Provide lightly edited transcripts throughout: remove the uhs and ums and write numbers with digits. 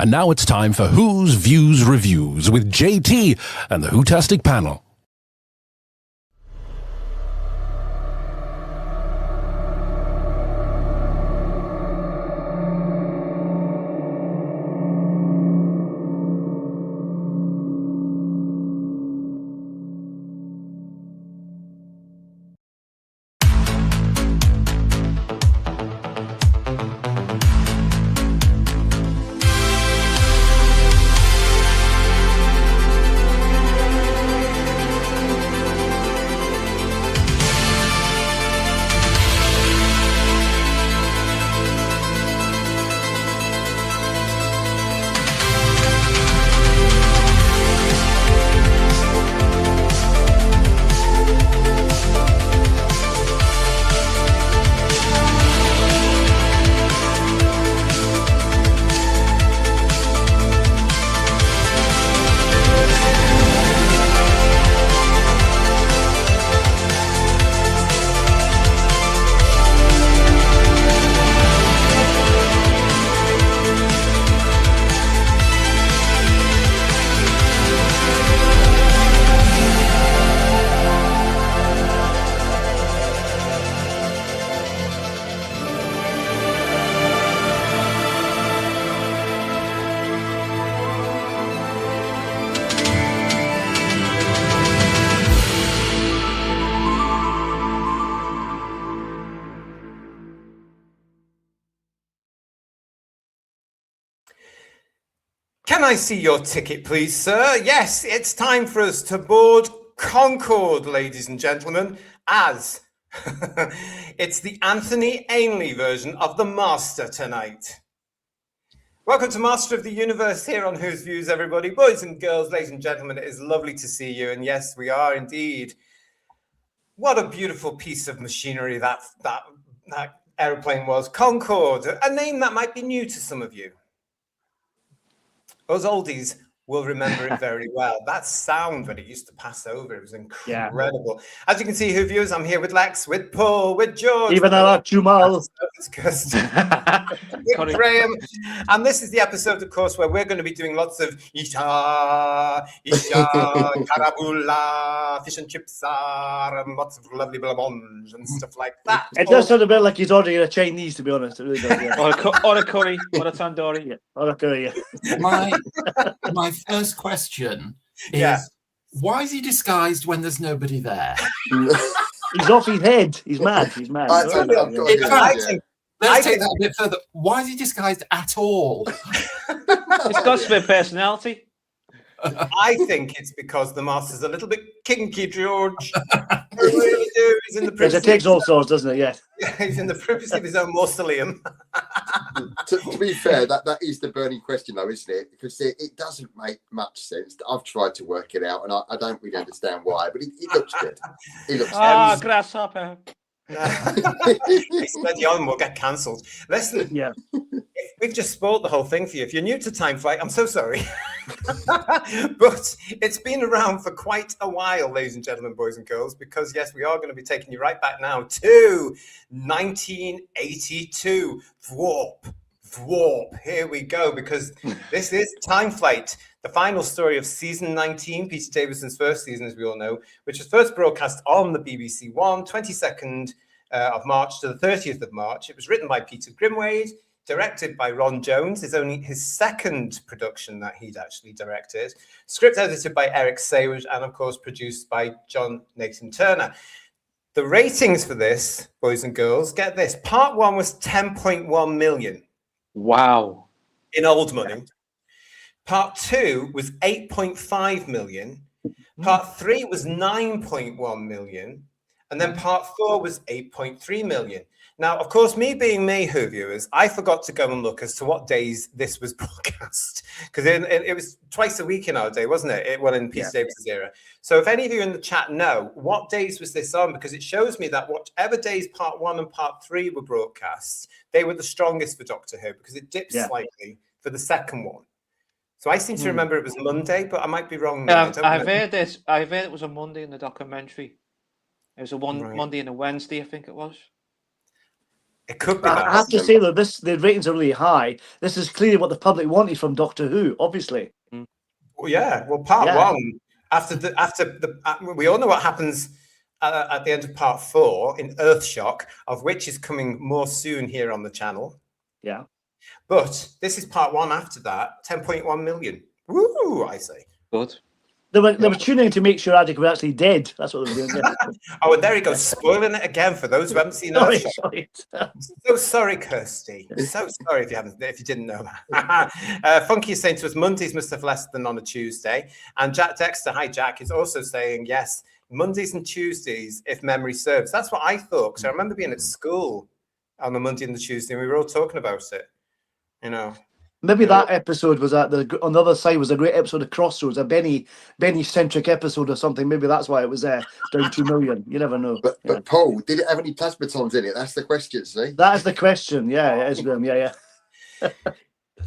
And now it's time for Who's Views Reviews with JT and the Whotastic panel. Can I see your ticket, please, sir? Yes, it's time for us to board Concorde, ladies and gentlemen, as it's the Anthony Ainley version of the Master tonight. Welcome to Master of the Universe here on Whose Views, everybody. Boys and girls, ladies and gentlemen, it is lovely to see you. And yes, we are indeed. What a beautiful piece of machinery that aeroplane was. Concorde, a name that might be new to some of you. Those oldies will remember it very well. That sound when it used to pass over, it was incredible. Yeah. As you can see, Who Views, I'm here with Lex, with Paul, with George. Even though Jumal. With Graham. And this is the episode, of course, where we're going to be doing lots of Isha, Karabula, fish and chips are, and lots of lovely blancmange and stuff like that. It does sound a bit like he's ordering a Chinese, to be honest. It really does, yeah. or a curry, or a tandoori. Yeah. Or a curry, yeah. My first question is, why is he disguised when there's nobody there? He's off his head. He's mad. He's mad. Let's take that a bit further. Why is he disguised at all? It's got some personality. I think it's because the Master's a little bit kinky, George. I really do. He's in the privacy. It takes all sorts, doesn't it? Yes. Yeah, he's in the privacy of his own mausoleum. to be fair, that is the burning question, though, isn't it? Because it doesn't make much sense. I've tried to work it out, and I don't really understand why, but it looks good. It looks good. Grasshopper. Steady on, we'll get cancelled. Listen, we've just spoiled the whole thing for you. If you're new to Time Flight, I'm so sorry. But it's been around for quite a while, ladies and gentlemen, boys and girls, because yes, we are going to be taking you right back now to 1982. Thwarp. Here we go, because this is Time Flight, the final story of season 19, Peter Davison's first season, as we all know, which was first broadcast on the BBC One, 22nd of March to the 30th of March. It was written by Peter Grimwade, directed by Ron Jones. It's only his second production that he'd actually directed. Script edited by Eric Sayward, and of course produced by John Nathan Turner. The ratings for this, boys and girls, get this. Part one was 10.1 million. Wow. In old money. Part two was 8.5 million. Part three was 9.1 million. And then part four was 8.3 million. Now, of course, me being me, Who viewers, I forgot to go and look as to what days this was broadcast. Because it was twice a week in our day, wasn't it? Well, in Peter Davis's era. So if any of you in the chat know, what days was this on? Because it shows me that whatever days part one and part three were broadcast, they were the strongest for Doctor Who, because it dipped slightly for the second one. So I seem to remember it was Monday, but I might be wrong. I've heard this. I've heard it was a Monday in the documentary. It was a Monday and a Wednesday, I think it was. It could be I that. have to say though, the ratings are really high. This is clearly what the public wanted from Doctor Who, obviously. Well, yeah. Well, part Yeah. one, we all know what happens at the end of part 4 in Earthshock, of which is coming more soon here on the channel. Yeah. But this is part 1 after that, 10.1 million. Woo, I say. Good. They were tuning to make sure Attic was actually dead. That's what they were doing. Yeah. Oh, and there he goes, spoiling it again for those who haven't seen Earthshock. Sorry. So sorry, Kirsty. So sorry if you didn't know that. Funky is saying to us, Mondays must have less than on a Tuesday. And Jack Dexter, hi Jack, is also saying yes, Mondays and Tuesdays, if memory serves. That's what I thought, because I remember being at school on the Monday and the Tuesday, and we were all talking about it. You know. Maybe that episode was on the other side was a great episode of Crossroads, a Benny centric episode or something. Maybe that's why it was down 2 million. You never know. But Paul, did it have any plasmatons in it? That's the question, see? That is the question. Yeah, it is, Graham. Yeah.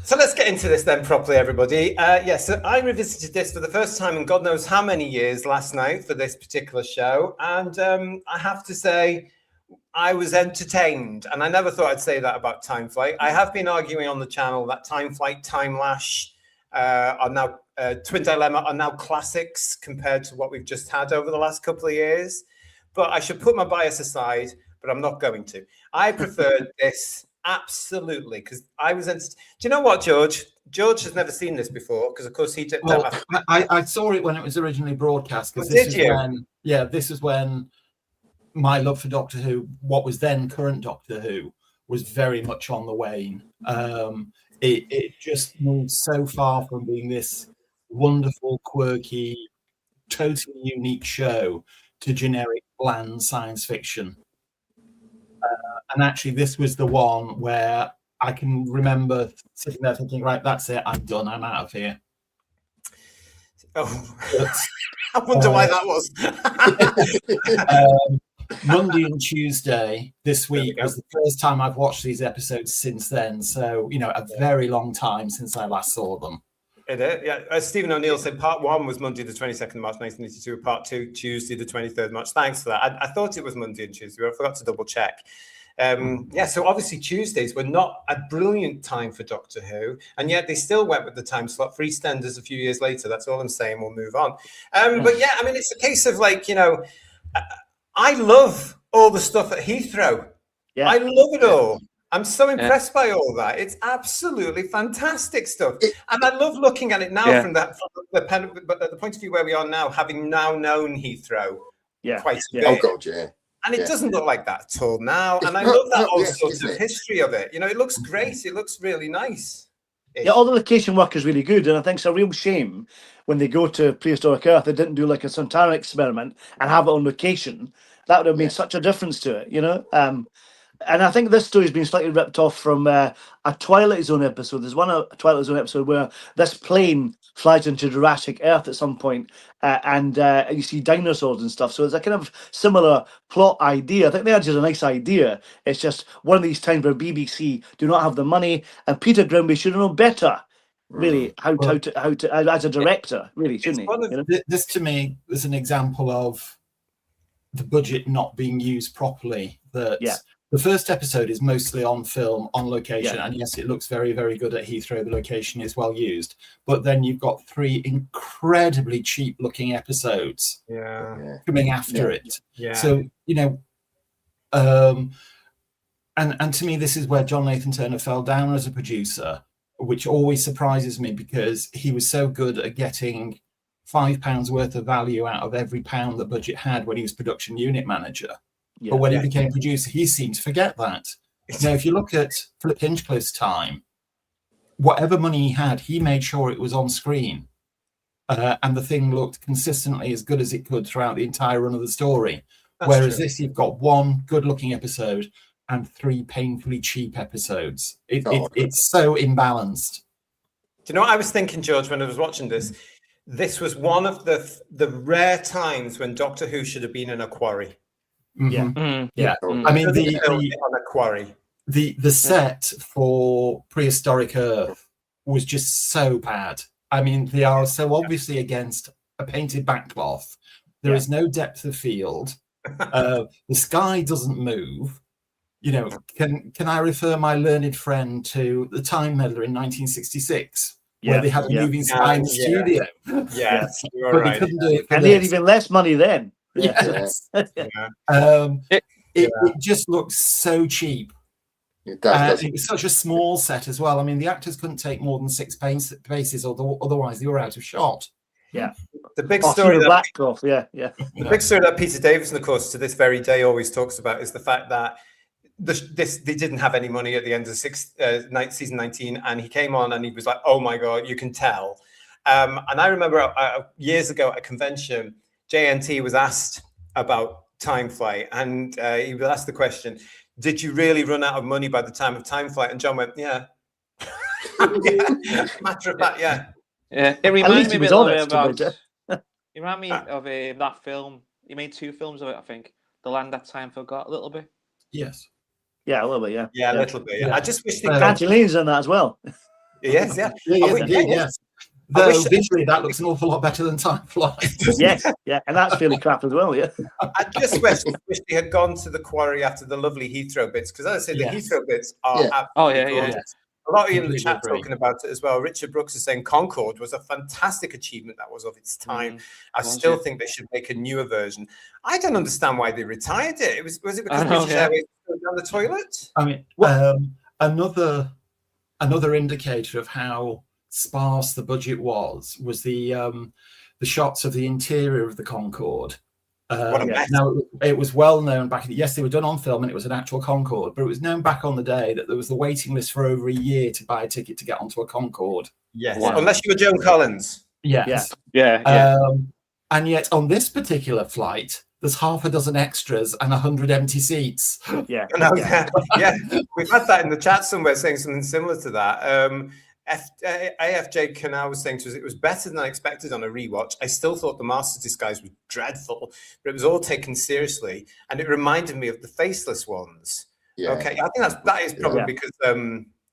So let's get into this then properly, everybody. So I revisited this for the first time in God knows how many years last night for this particular show. And I have to say, I was entertained, and I never thought I'd say that about Time Flight. I have been arguing on the channel that Time Flight, Time Lash are now Twin Dilemma are now classics compared to what we've just had over the last couple of years. But I should put my bias aside, but I'm not going to. I preferred this absolutely because I was. Do you know what, George? George has never seen this before because, of course, he did. Well, I saw it when it was originally broadcast. Well, did you? This is when my love for Doctor Who, what was then current Doctor Who, was very much on the wane. It just moved so far from being this wonderful, quirky, totally unique show to generic, bland science fiction. And actually, this was the one where I can remember sitting there thinking, right, that's it, I'm done, I'm out of here. Oh, I wonder why that was. Monday and Tuesday this week was the first time I've watched these episodes since then. So, a very long time since I last saw them. It is, yeah. As Stephen O'Neill said, part 1 was Monday the 22nd of March 1982, part 2 Tuesday the 23rd of March. Thanks for that. I thought it was Monday and Tuesday, but I forgot to double check. So obviously Tuesdays were not a brilliant time for Doctor Who, and yet they still went with the time slot for EastEnders a few years later. That's all I'm saying. We'll move on. But yeah, I mean, it's a case of I love all the stuff at Heathrow. Yeah. I love it all. I'm so impressed by all that. It's absolutely fantastic stuff. And I love looking at it now from the point of view where we are now, having now known Heathrow quite a bit. Oh, God, yeah. And it doesn't look like that at all now. And I love that whole sort of history of it. It looks great. It looks really nice. Yeah, all the location work is really good. And I think it's a real shame when they go to prehistoric Earth, they didn't do like a Santana experiment and have it on location. That would have made such a difference to it, And I think this story's been slightly ripped off from a Twilight Zone episode. There's a Twilight Zone episode where this plane flies into Jurassic Earth at some point, and you see dinosaurs and stuff. So it's a kind of similar plot idea. I think they had just a nice idea. It's just one of these times where BBC do not have the money, and Peter Grimby should know better. Really, how to as a director, really, shouldn't he? This to me is an example of the budget not being used properly. The first episode is mostly on film, on location, and yes, it looks very, very good at Heathrow. The location is well used, but then you've got 3 incredibly cheap-looking episodes coming after it. Yeah. So and to me, this is where John Nathan Turner fell down as a producer, which always surprises me because he was so good at getting £5 worth of value out of every pound the budget had when he was production unit manager. But when he became producer, he seemed to forget that. If you look at Philip Hinchcliffe's time, whatever money he had, he made sure it was on screen. And the thing looked consistently as good as it could throughout the entire run of the story. Whereas this, you've got 1 good-looking episode and 3 painfully cheap episodes. It's so imbalanced. Do you know what I was thinking, George, when I was watching this? This was one of the rare times when Doctor Who should have been in a quarry. Mm-hmm. I mean, on a quarry. The set for prehistoric Earth was just so bad. I mean, they are so obviously against a painted backcloth. There is no depth of field. The sky doesn't move. can I refer my learned friend to The Time Meddler in 1966, where they had a moving sky in the studio, Yes, you're but right. they couldn't do it for And they had this. even less money then. Yes. Yeah. It just looks so cheap. It does. It was such a small set as well. I mean, the actors couldn't take more than 6 paces, otherwise they were out of shot. Yeah. The big Oh, story the that black cloth. Yeah. the big story that Peter Davison, of course, to this very day always talks about is the fact that they didn't have any money at the end of season 19, and he came on and he was like, "Oh my God, you can tell." And I remember years ago at a convention, JNT was asked about Time Flight, and he was asked the question, "Did you really run out of money by the time of Time Flight?" And John went, "Yeah." Matter of fact, yeah. Yeah, it reminds me a bit honest, it reminded me of that film. He made 2 films of it, I think. The Land That Time Forgot, a little bit. Yes. Yeah, a little bit. Yeah, a little bit. Yeah. I just wish they'd Canty Lane's in that as well. Yes, yeah. Yes. Though visually, that looks an awful lot better than Time Flies. Yes, yeah, and that's fairly crap as well. Yeah. I just wish they had gone to the quarry after the lovely Heathrow bits, because as I say, the Heathrow bits are absolutely gorgeous. A lot of you in the chat talking about it as well. Richard Brooks is saying Concorde was a fantastic achievement that was of its time. I still think they should make a newer version. I don't understand why they retired it. Was it because British Airways was down the toilet? I mean, another indicator of how sparse the budget was the shots of the interior of the Concorde. What a mess. Now, it was well known back. Yes, they were done on film, and it was an actual Concorde, but it was known back on the day that there was the waiting list for over a year to buy a ticket to get onto a Concorde. Yes, unless you were Joan Collins. Yes. Yeah. And yet, on this particular flight, there's half a dozen extras and 100 empty seats. Yeah. Yeah. We've had that in the chat somewhere saying something similar to that. AFJ Canal was saying to us, it was better than I expected on a rewatch. I still thought the Master's Disguise was dreadful, but it was all taken seriously, and it reminded me of the Faceless ones. Yeah. Okay, I think that is probably because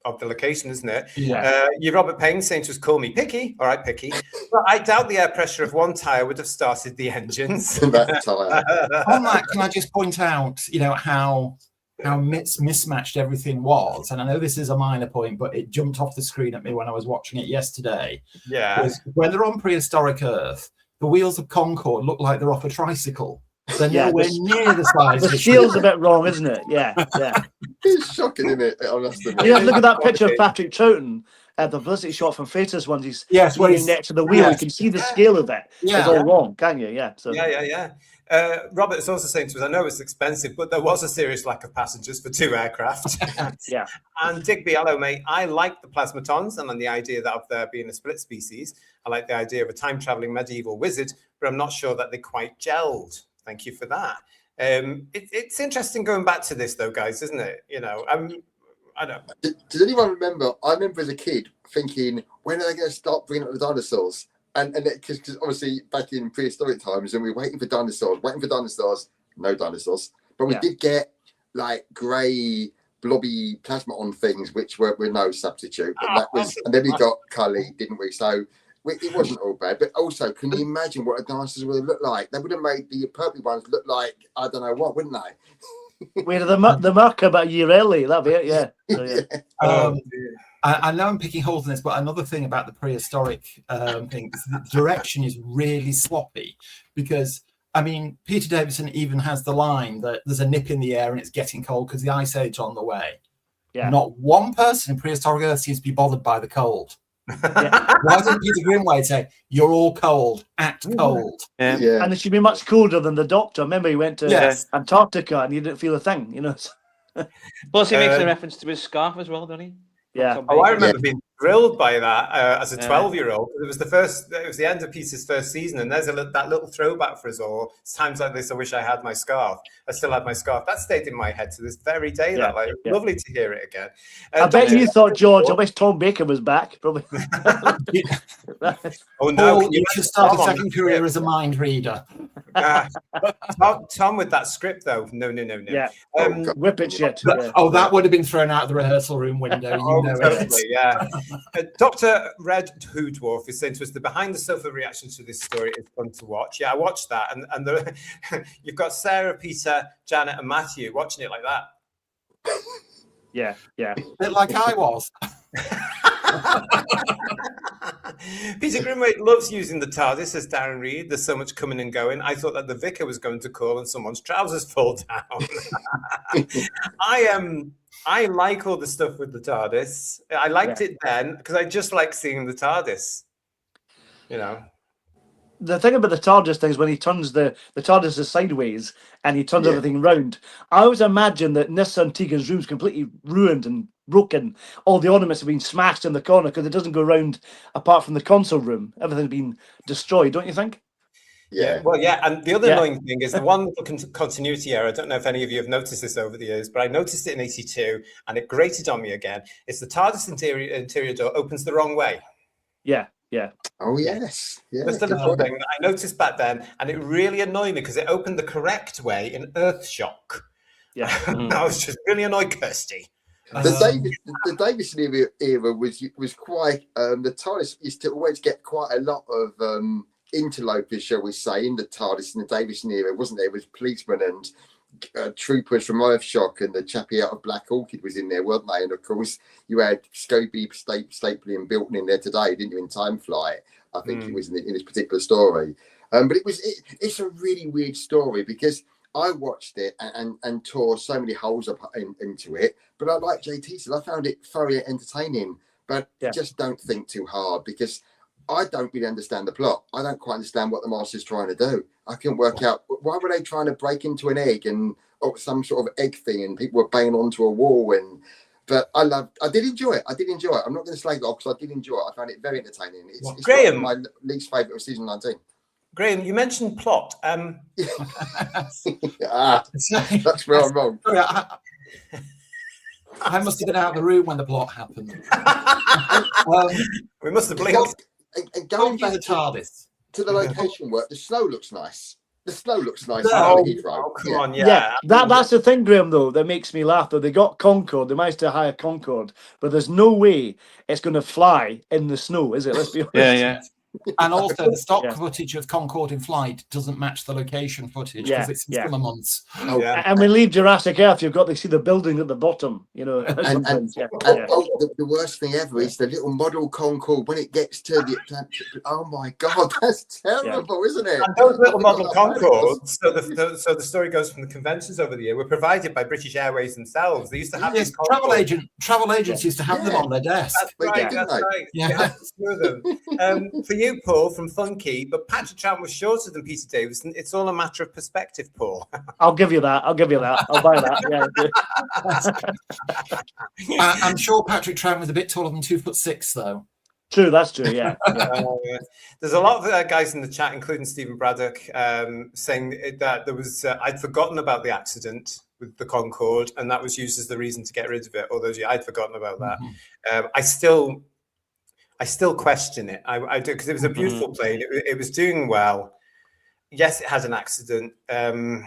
of the location, isn't it? Yeah. You Robert Payne saying to us, "Call me picky." All right, picky. But I doubt the air pressure of one tire would have started the engines. On that, can I just point out, how mismatched everything was, and I know this is a minor point, but it jumped off the screen at me when I was watching it yesterday. Yeah, was when they're on prehistoric Earth, the wheels of Concorde look like they're off a tricycle. They're nowhere near the size. The steel's a bit wrong, isn't it? Yeah. It's shocking, isn't it? Look at that picture of Patrick Troughton. The publicity shot from Freitas ones. He's where he's next to the wheel. You can see the scale of it. It's all wrong, can you? Yeah. So. Yeah. Robert is also saying to us, I know it's expensive, but there was a serious lack of passengers for 2 aircraft. Yeah. And Digby, hello, mate. I like the plasmatons and the idea that of there being a split species. I like the idea of a time-traveling medieval wizard, but I'm not sure that they quite gelled. Thank you for that. It's interesting going back to this, though, guys, isn't it? I don't know. Does anyone remember? I remember as a kid thinking, when are they going to start bringing up the dinosaurs? And because obviously back in prehistoric times, and we were waiting for dinosaurs, no dinosaurs. But we did get like grey, blobby plasmaton things, which were no substitute. But that was, and then we got Cully, didn't we? So it wasn't all bad. But also, can you imagine what a dinosaur would have looked like? They would have made the purple ones look like I don't know what, wouldn't they? We're the mark about a year early. That'd be it. Yeah. So, yeah. I know I'm picking holes in this, but another thing about the prehistoric thing is the direction is really sloppy because, I mean, Peter Davison even has the line that there's a nip in the air and it's getting cold because the ice age on the way. Yeah. Not one person in prehistoric Earth seems to be bothered by the cold. Why doesn't Peter Grimwade say, "You're all cold, act cold"? Yeah. And it should be much colder than the Doctor. Remember, he went to Antarctica and he didn't feel a thing, Plus, he makes a reference to his scarf as well, doesn't he? Yeah. Oh, I remember being thrilled by that as a 12-year-old. It was the end of Peter's first season, and there's that little throwback for us all. It's times like this, I wish I had my scarf. I still had my scarf. That stayed in my head to this very day. Lovely to hear it again. I bet you thought, George, I wish Tom Baker was back. Probably. Oh no! You should start a second career as a mind reader. Tom with that script though. No. Yeah. Whip it shit. That would have been thrown out of the rehearsal room window. Totally, yeah. Dr. Red Who Dwarf is saying to us the behind the sofa reaction to this story is fun to watch. Yeah, I watched that, and you've got Sarah, Peter, Janet, and Matthew watching it like that. Yeah. A bit like I was. Peter Grimwade loves using the TARDIS, says Darren Reed. There's so much coming and going. I thought that the vicar was going to call and someone's trousers fall down. I like all the stuff with the TARDIS. I liked it then because I just like seeing the TARDIS. You know. The thing about the TARDIS thing is when he turns the TARDIS is sideways and he turns everything round. I always imagine that Nissa and Tegan's room's completely ruined and broken. All the ornaments have been smashed in the corner because it doesn't go round apart from the console room. Everything's been destroyed, don't you think? Yeah. Well, yeah. And the other annoying thing is the one little continuity error. I don't know if any of you have noticed this over the years, but I noticed it in 82 and it grated on me again. It's the TARDIS interior door opens the wrong way. Yeah. Oh, yes. Yeah. That's the little thing that I noticed back then, and it really annoyed me because it opened the correct way in Earthshock. Yeah. I was just really annoyed, Kirsty. The Davison era was quite. The TARDIS used to always get quite a lot of interlopers, shall we say, in the TARDIS in the Davison era, wasn't there? It was policemen and troopers from Earthshock, and the chappie out of Black Orchid was in there, weren't they? And of course, you had Scobie Stapley and Bilton in there today, didn't you? In Time Flight, I think it was in this particular story. But it's a really weird story because I watched it and tore so many holes up into it. But I like JT said, I found it thoroughly entertaining. But just don't think too hard because I don't really understand the plot. I don't quite understand what the Master's trying to do. I can't work out why were they trying to break into an egg and some sort of egg thing, and people were banging onto a wall. But I did enjoy it. I'm not going to slag it off because I did enjoy it. I found it very entertaining. It's Graham, my least favourite of season 19. Graham, you mentioned plot. That's where I'm wrong. Sorry, I must have been out of the room when the plot happened. We must have blinked. And going back the TARDIS to the location work, the snow looks nice. Oh, come on, yeah. That's the thing, Graham, though, that makes me laugh. Though they got Concorde, they managed to hire Concorde, but there's no way it's going to fly in the snow, is it? Let's be honest. Yeah. And also, the stock footage of Concorde in flight doesn't match the location footage because it's in summer months. And when we leave Jurassic Earth, you've got to see the building at the bottom, you know. The worst thing ever is the little model Concorde when it gets to the Atlantic. Oh my God, that's terrible, isn't it? And those little model Concordes, so the story goes from the conventions over the year, were provided by British Airways themselves. They used to have these travel agents used to have them on their desk. That's right. Yeah, for you, Paul, from Funky, but Patrick Troughton was shorter than Peter Davison. It's all a matter of perspective, Paul. I'll give you that. I'll buy that. Yeah. I'm sure Patrick Troughton was a bit taller than 2'6", though. True, that's true. Yeah. There's a lot of guys in the chat, including Stephen Braddock, saying that there was I'd forgotten about the accident with the Concorde, and that was used as the reason to get rid of it. Although I'd forgotten about that. I still question it. I do, because it was a beautiful plane. It was doing well. Yes, it had an accident. I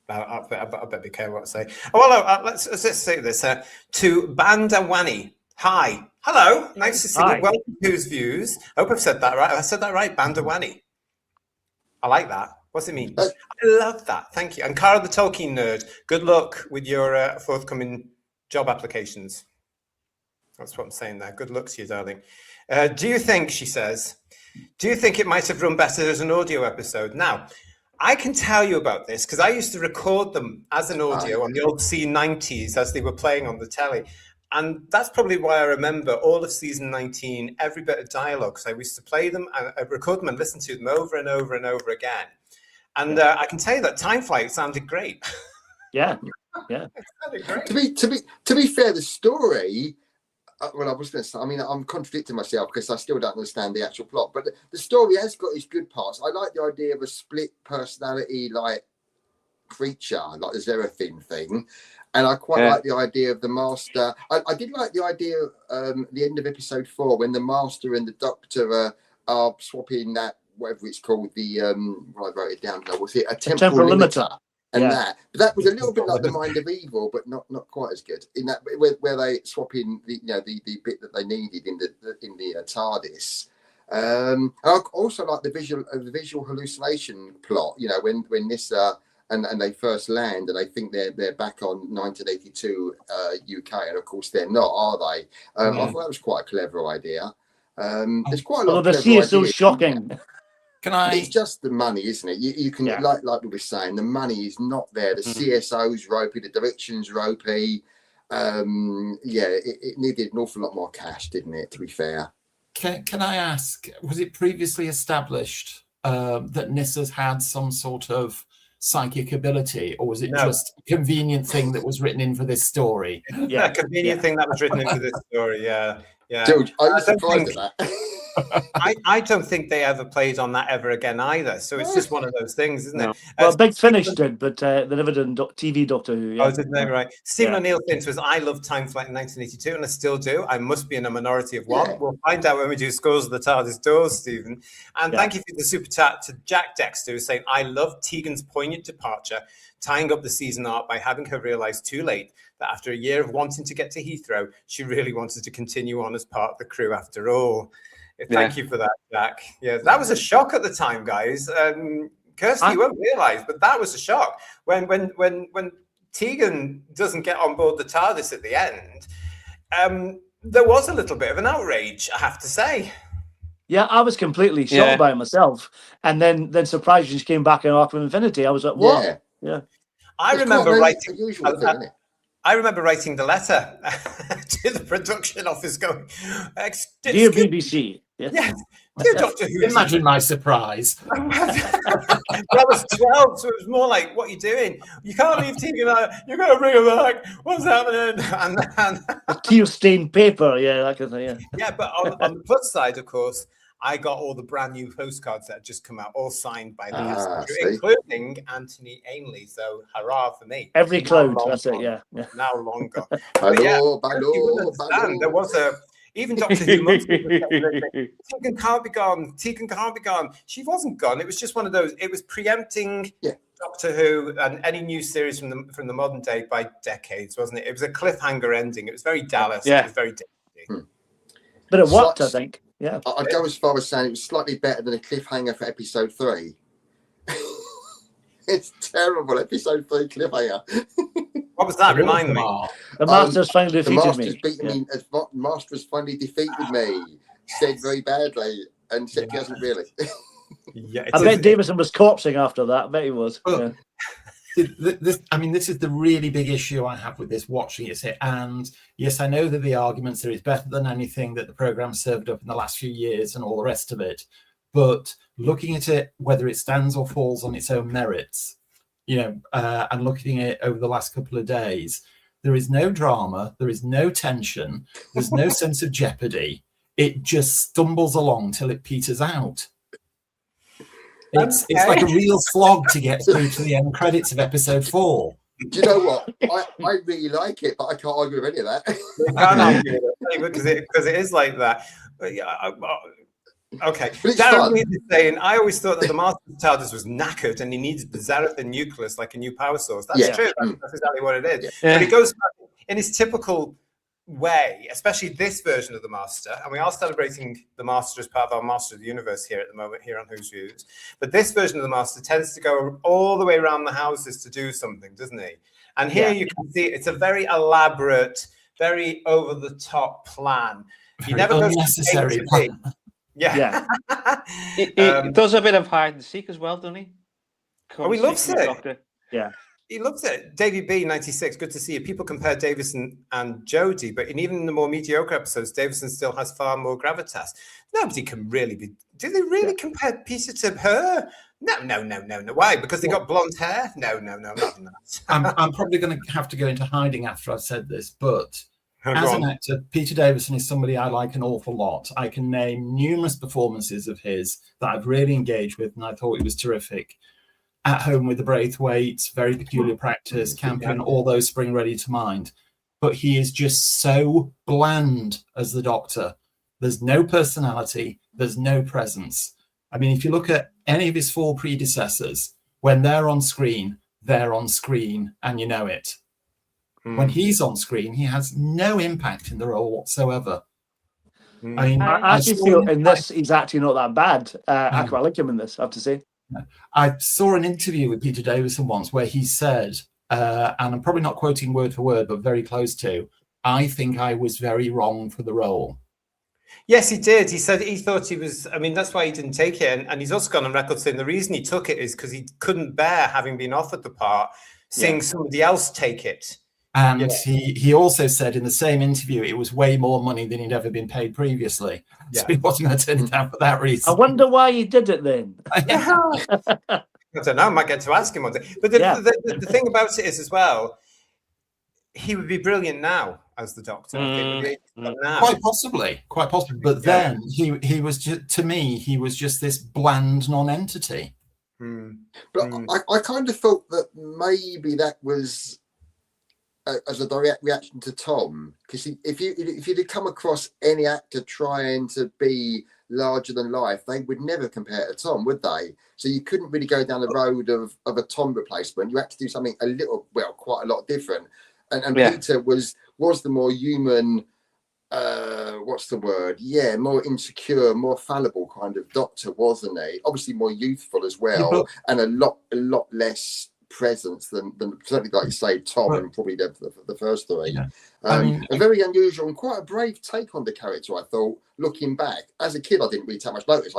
better be careful what I say. Let's say this. To Bandawani. Hi. Hello. Nice to see you. Welcome to Who's Views. I hope I've said that right. I said that right. Bandawani. I like that. What's it mean? I love that. Thank you. And Cara the Tolkien nerd. Good luck with your forthcoming job applications. That's what I'm saying there. Good luck to you, darling. Do you think, she says, it might have run better as an audio episode? Now, I can tell you about this because I used to record them as an audio on the old C90s as they were playing on the telly. And that's probably why I remember all of season 19, every bit of dialogue, because I used to play them and I'd record them and listen to them over and over and over again. And I can tell you that Time Flight sounded great. Yeah. It sounded great. To be fair, the story... Well, I was going to say, I mean, I'm contradicting myself because I still don't understand the actual plot, but the story has got its good parts. I like the idea of a split personality, like creature, like the Zeraphim thing. And I quite like the idea of the Master. I did like the idea the end of episode 4 when the Master and the Doctor are swapping that, whatever it's called, the, I wrote it down now, was it? A temporal limiter. And but that was a little bit like the Mind of Evil, but not quite as good. In that where they swap in the bit that they needed in the TARDIS. I also like the visual hallucination plot. You know, when Nissa and they first land, and they think they're back on 1982 UK, and of course they're not, are they? I thought that was quite a clever idea. There's quite a lot of the clever sea is so ideas. shocking. It's just the money, isn't it? You can like we were saying, the money is not there. The CSO's ropey, the direction's ropey. It needed an awful lot more cash, didn't it? To be fair. Can I ask, was it previously established that Nissa's had some sort of psychic ability, or was it just a convenient thing that was written in for this story? Yeah, a convenient thing that was written into this story. Yeah. George, are you surprised at that? I don't think they ever played on that ever again either. So it's just one of those things, isn't it? Well, Big Finish did, but they never did TV Doctor Who. Yeah. Oh, didn't they? Right. Stephen O'Neill Finch was I Love Time Flight in 1982, and I still do. I must be in a minority of one. We'll find out when we do Scores of the TARDIS Doors, Stephen. And thank you for the super chat to Jack Dexter, who's saying, I love Tegan's poignant departure, tying up the season arc by having her realise too late that after a year of wanting to get to Heathrow, she really wanted to continue on as part of the crew after all. Thank you for that, Jack. Yeah, that was a shock at the time, guys. Kirsty, you won't realise, but that was a shock. When Tegan doesn't get on board the TARDIS at the end, there was a little bit of an outrage, I have to say. Yeah, I was completely shocked by it myself. And then surprised when she came back in Arc of Infinity. I was like, what? Yeah. I remember writing the letter to the production office going, Dear BBC. Yes. Dear Doctor Who. Imagine my surprise. I was 12, so it was more like, what are you doing? You can't leave Tegan out. You're going to bring her back. What's happening? And tear-stained paper, that kind of thing, Yeah, but on the plus side, of course, I got all the brand new postcards that had just come out, all signed by the cast, including Anthony Ainley. So hurrah for me. Every cloud, that's it, yeah. Now long gone. Hello. There was even Doctor Who months ago, Tegan can't be gone. Tegan can't be gone. She wasn't gone. It was just one of those. It was preempting Doctor Who and any new series from the modern day by decades, wasn't it? It was a cliffhanger ending. It was very Dallas. It was very Daisy. But it worked, I think. Yeah, I'd go as far as saying it was slightly better than a cliffhanger for episode 3. It's terrible, episode 3 cliffhanger. What was that? Remind me. The Master's finally defeated me. The Master's finally defeated me. Said very badly, and said he hasn't really. I bet Davison was corpsing after that. I bet he was. Well, this is the really big issue I have with this watching it. And yes, I know that the arguments there is better than anything that the program served up in the last few years and all the rest of it. But looking at it, whether it stands or falls on its own merits, and looking at it over the last couple of days, there is no drama, there is no tension, there's no sense of jeopardy. It just stumbles along till it peters out. It's like a real slog to get through to the end credits of episode 4. Do you know what? I really like it, but I can't argue with any of that. You can't argue with it because it is like that. But okay. Darren Reed is saying, I always thought that the Master's TARDIS was knackered and he needed the Xarathan nucleus like a new power source. That's true. That's exactly what it is. Yeah. But it goes back in his typical way, especially this version of the Master, and we are celebrating the Master as part of our Master of the Universe here at the moment, here on Who's Views. But this version of the Master tends to go all the way around the houses to do something, doesn't he? And here you can see it's a very elaborate, very over-the-top plan. He never goes unnecessary plan. Yeah. He does a bit of hide and seek as well, doesn't he? He loves it. Doctor. Yeah. He loves it. Davey B, 96, good to see you. People compare Davison and Jodie, but even in the more mediocre episodes, Davison still has far more gravitas. Nobody can really be... Do they really compare Peter to her? No. Why? Because they got blonde hair? No, not that. I'm probably going to have to go into hiding after I've said this, but as an actor, Peter Davison is somebody I like an awful lot. I can name numerous performances of his that I've really engaged with, and I thought he was terrific. At Home with the Braithwaites, Very Peculiar Practice, Campion, all those spring ready to mind. But he is just so bland as the Doctor. There's no personality, there's no presence. I mean, if you look at any of his 4 predecessors, when they're on screen, and you know it. When he's on screen, he has no impact in the role whatsoever. I mean, I actually feel in this, he's actually not that bad. I quite like him in this, I have to say. I saw an interview with Peter Davison once where he said, and I'm probably not quoting word for word, but very close to, I think I was very wrong for the role. Yes, he did. He said he thought he was, I mean, that's why he didn't take it. And he's also gone on record saying the reason he took it is because he couldn't bear having been offered the part, seeing somebody else take it. And he also said in the same interview it was way more money than he'd ever been paid previously. So he wasn't going to turn it down for that reason. I wonder why he did it then. I don't know. I might get to ask him one day. But the thing about it is as well, he would be brilliant now as the Doctor. Now. Quite possibly. But then he was just, to me, he was just this bland non-entity. But I kind of felt that maybe that was as a direct reaction to Tom, because if you'd come across any actor trying to be larger than life, they would never compare to Tom, would they? So you couldn't really go down the road of a Tom replacement. You had to do something quite a lot different. And Peter was the more human, what's the word? Yeah, more insecure, more fallible kind of Doctor, wasn't he? Obviously more youthful as well, and a lot less presence than certainly, like you say, Tom and probably the first three. A very unusual and quite a brave take on the character, I thought, looking back. As a kid, I didn't really take much notice.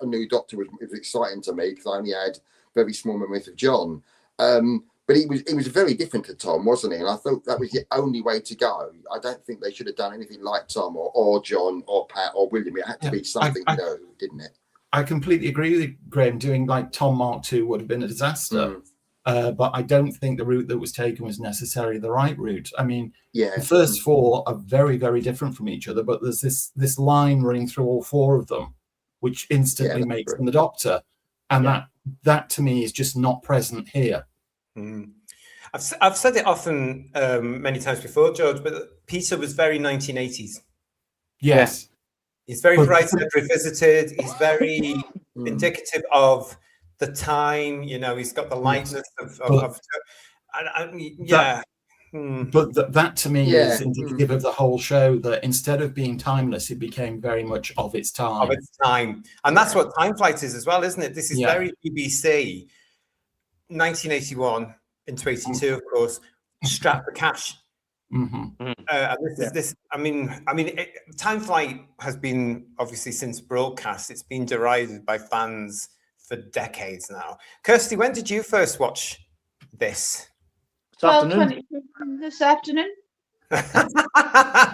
A new Doctor was exciting to me because I only had very small memories of John. But he was very different to Tom, wasn't he? And I thought that was the only way to go. I don't think they should have done anything like Tom or John or Pat or William. It had to be something new, didn't it? I completely agree with you, Graham. Doing like Tom Mark II would have been a disaster. But I don't think the route that was taken was necessarily the right route. I mean, the first four are very, very different from each other, but there's this line running through all four of them, which instantly makes them the Doctor. And that to me is just not present here. I've said it often, many times before, George, but Peter was very 1980s. Yes. He's very bright and revisited. He's very indicative of the time, he's got the lightness of But that to me is indicative of the whole show, that instead of being timeless, it became very much of its time. And that's what Time Flight is as well, isn't it? This is very BBC. 1981 into 82, of course, strap the cash. Time Flight has been, obviously, since broadcast, it's been derided by fans for decades now. Kirsty, when did you first watch this? 12:20 this afternoon.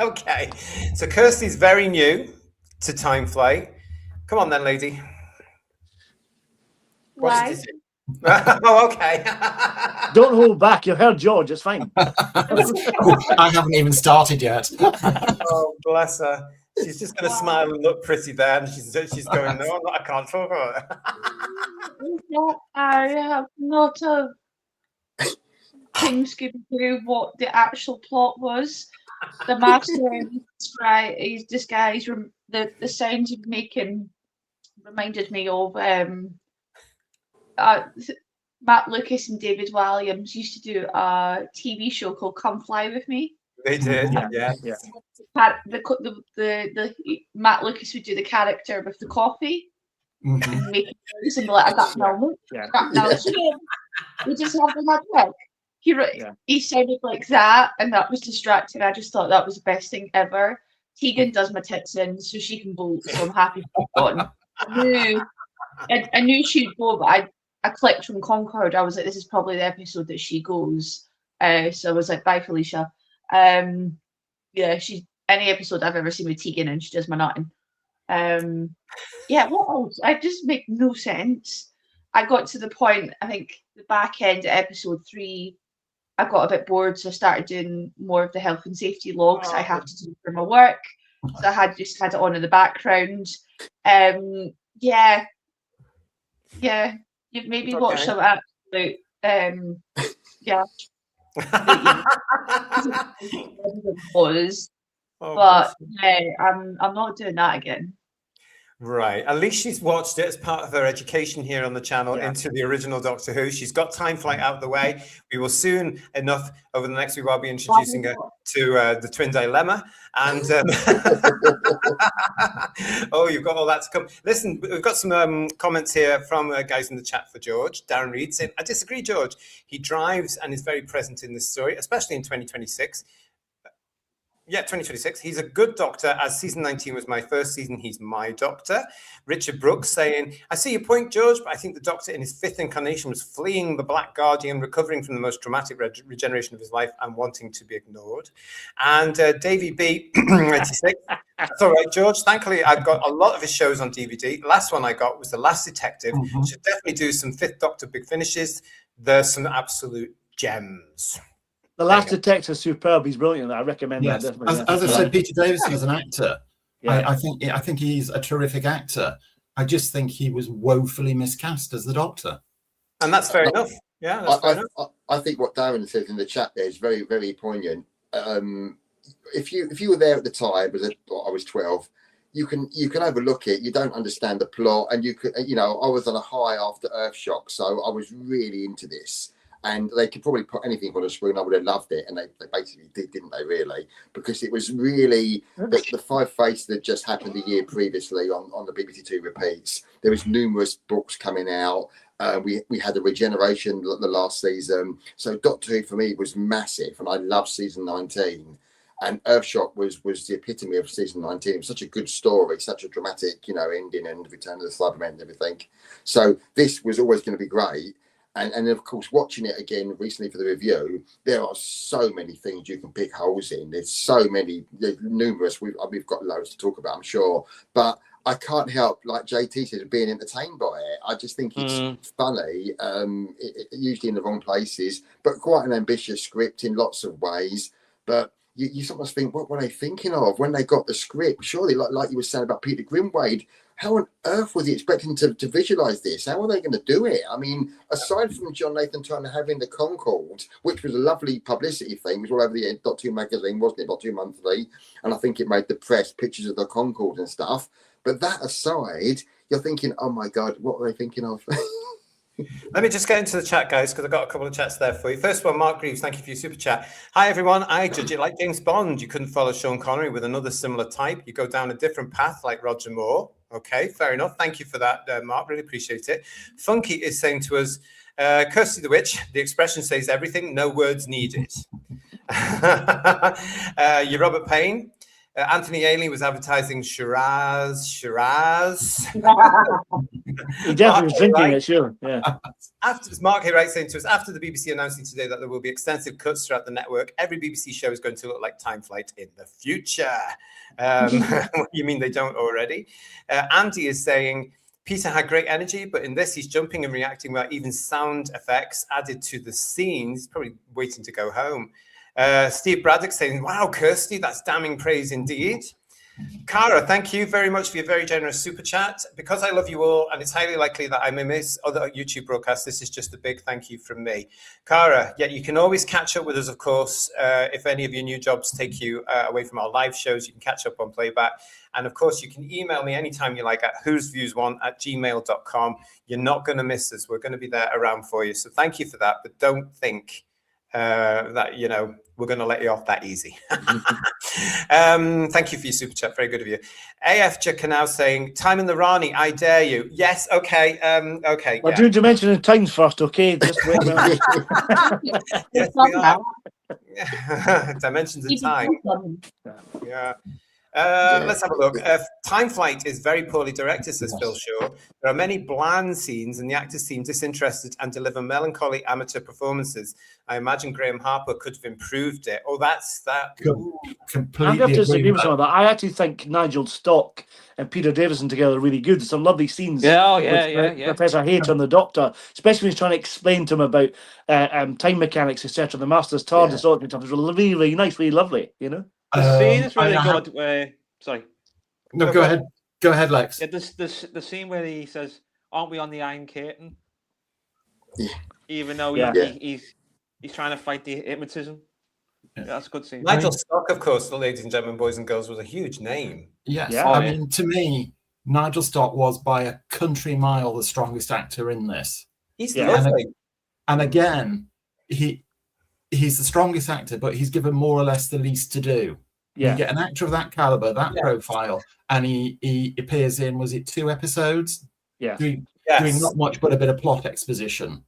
Okay, so Kirsty's very new to Time Flight. Come on then, lady. Why? Oh, okay. Don't hold back. You've heard George. It's fine. I haven't even started yet. Oh, bless her. She's just going to smile and look pretty there. And she's going, no, I can't talk about it. I have not a thing through what the actual plot was. The master is disguised. The sounds of making reminded me of Matt Lucas and David Walliams used to do a TV show called Come Fly With Me. They did, yeah. The Matt Lucas would do the character with the coffee and make noise and be like, I got no. We just have the magic. He sounded like that, and that was distracting. I just thought that was the best thing ever. Tegan does my tits in so she can bolt, so I'm happy she's gone. I knew she'd go, but I clicked from Concorde. I was like, this is probably the episode that she goes. So I was like, bye, Felicia. She's any episode I've ever seen with Tegan, and she does my nutting. What else? I just make no sense. I got to the point, I think the back end of episode 3, I got a bit bored, so I started doing more of the health and safety logs I have to do for my work. So I had it on in the background. You've maybe watched some absolute I'm not doing that again. Right. At least she's watched it as part of her education here on the channel into the original Doctor Who. She's got Time Flight out of the way. We will soon enough, over the next week, I'll be introducing her to the Twin Dilemma. And Oh, you've got all that to come. Listen, we've got some comments here from guys in the chat for George. Darren Reed saying, I disagree, George. He drives and is very present in this story, especially in 2026. Yeah, 2026. He's a good doctor, as season 19 was my first season. He's my doctor. Richard Brooks saying, I see your point, George, but I think the doctor in his fifth incarnation was fleeing the Black Guardian, recovering from the most traumatic regeneration of his life and wanting to be ignored. And Davey B, 96. That's all right, George. Thankfully, I've got a lot of his shows on DVD. Last one I got was The Last Detective. Should definitely do some Fifth Doctor big finishes. There's some absolute gems. The Last Detective is superb. He's brilliant. I recommend that. Definitely. As I said, Peter Davison is an actor. I think he's a terrific actor. I just think he was woefully miscast as the Doctor. And that's fair enough. Yeah, that's fair enough. I think what Darren says in the chat there is very, very poignant. If you were there at the time, I was 12. You can overlook it. You don't understand the plot, and I was on a high after Earthshock, so I was really into this. And they could probably put anything on the screen. I would have loved it. And they basically did, didn't they, really? Because it was really the Five Faces that just happened the year previously on the BBC Two repeats. There was numerous books coming out. We had the regeneration the last season. So Doctor Who for me was massive. And I loved season 19. And Earthshock was the epitome of season 19. It was such a good story, such a dramatic, ending and Return of the Cybermen and everything. So this was always going to be great. And of course, watching it again recently for the review, there are so many things you can pick holes in. There's numerous. We've got loads to talk about, I'm sure. But I can't help, like JT said, being entertained by it. I just think it's funny, usually in the wrong places, but quite an ambitious script in lots of ways. But you sometimes think, what were they thinking of when they got the script? Surely, like you were saying about Peter Grimwade, how on earth was he expecting to visualize this? How are they going to do it? I mean, aside from John Nathan Turner having the Concorde, which was a lovely publicity thing, it was all over the Doctor Who magazine, wasn't it? Doctor Who Monthly. And I think it made the press pictures of the Concorde and stuff. But that aside, you're thinking, oh my God, what were they thinking of? Let me just get into the chat, guys, because I've got a couple of chats there for you. First one, Mark Greaves, thank you for your super chat. Hi, everyone. I judge it like James Bond. You couldn't follow Sean Connery with another similar type. You go down a different path like Roger Moore. Okay, fair enough. Thank you for that, Mark. Really appreciate it. Funky is saying to us, Kirsty the Witch, the expression says everything, no words needed. You're Robert Payne. Anthony Ailey was advertising Shiraz. He definitely was drinking it, sure. Yeah. Mark here, right, saying to us, after the BBC announcing today that there will be extensive cuts throughout the network, every BBC show is going to look like Time Flight in the future. You mean they don't already? Andy is saying, Peter had great energy, but in this, he's jumping and reacting without even sound effects added to the scenes. He's probably waiting to go home. Steve Braddock saying, wow, Kirsty, that's damning praise indeed. Cara, thank you very much for your very generous super chat. Because I love you all, and it's highly likely that I may miss other YouTube broadcasts, this is just a big thank you from me. Cara, yeah, you can always catch up with us, of course. If any of your new jobs take you away from our live shows, you can catch up on playback. And of course, you can email me anytime you like at whosviews1@gmail.com. You're not going to miss us. We're going to be there around for you. So thank you for that. But don't think that, we're going to let you off that easy. Thank you for your super chat. Very good of you. AF Canal saying, time in the Rani, I dare you. Yes, okay. Okay. Well, do Dimension in Times first, okay? Just wait yes, we are. Dimensions in Time. Yeah. Let's have a look. Time Flight is very poorly directed, says Phil Shaw. There are many bland scenes and the actors seem disinterested and deliver melancholy amateur performances. I imagine Graham Harper could have improved it. Oh, that's that. Completely. I have to disagree with some of that. I actually think Nigel Stock and Peter Davison together are really good. There's some lovely scenes. Yeah. Professor Hayter and the Doctor, especially when he's trying to explain to him about time mechanics, etc. The Master's TARDIS, all that stuff. It was really, really nice, really lovely, The scene is really good. Sorry. No, go ahead. Go ahead, Lex. Yeah, the scene where he says, "Aren't we on the Iron Curtain?" Yeah. Even though he's trying to fight the hypnotism. Yeah, that's a good scene. Nigel Stock, of course, the ladies and gentlemen, boys and girls, was a huge name. Yes. Yeah. I mean, to me, Nigel Stock was by a country mile the strongest actor in this. He's lovely. And again, he's the strongest actor, but he's given more or less the least to do. Yeah. You get an actor of that caliber, that profile, and he appears in, was it 2 episodes? Yeah. Doing not much but a bit of plot exposition.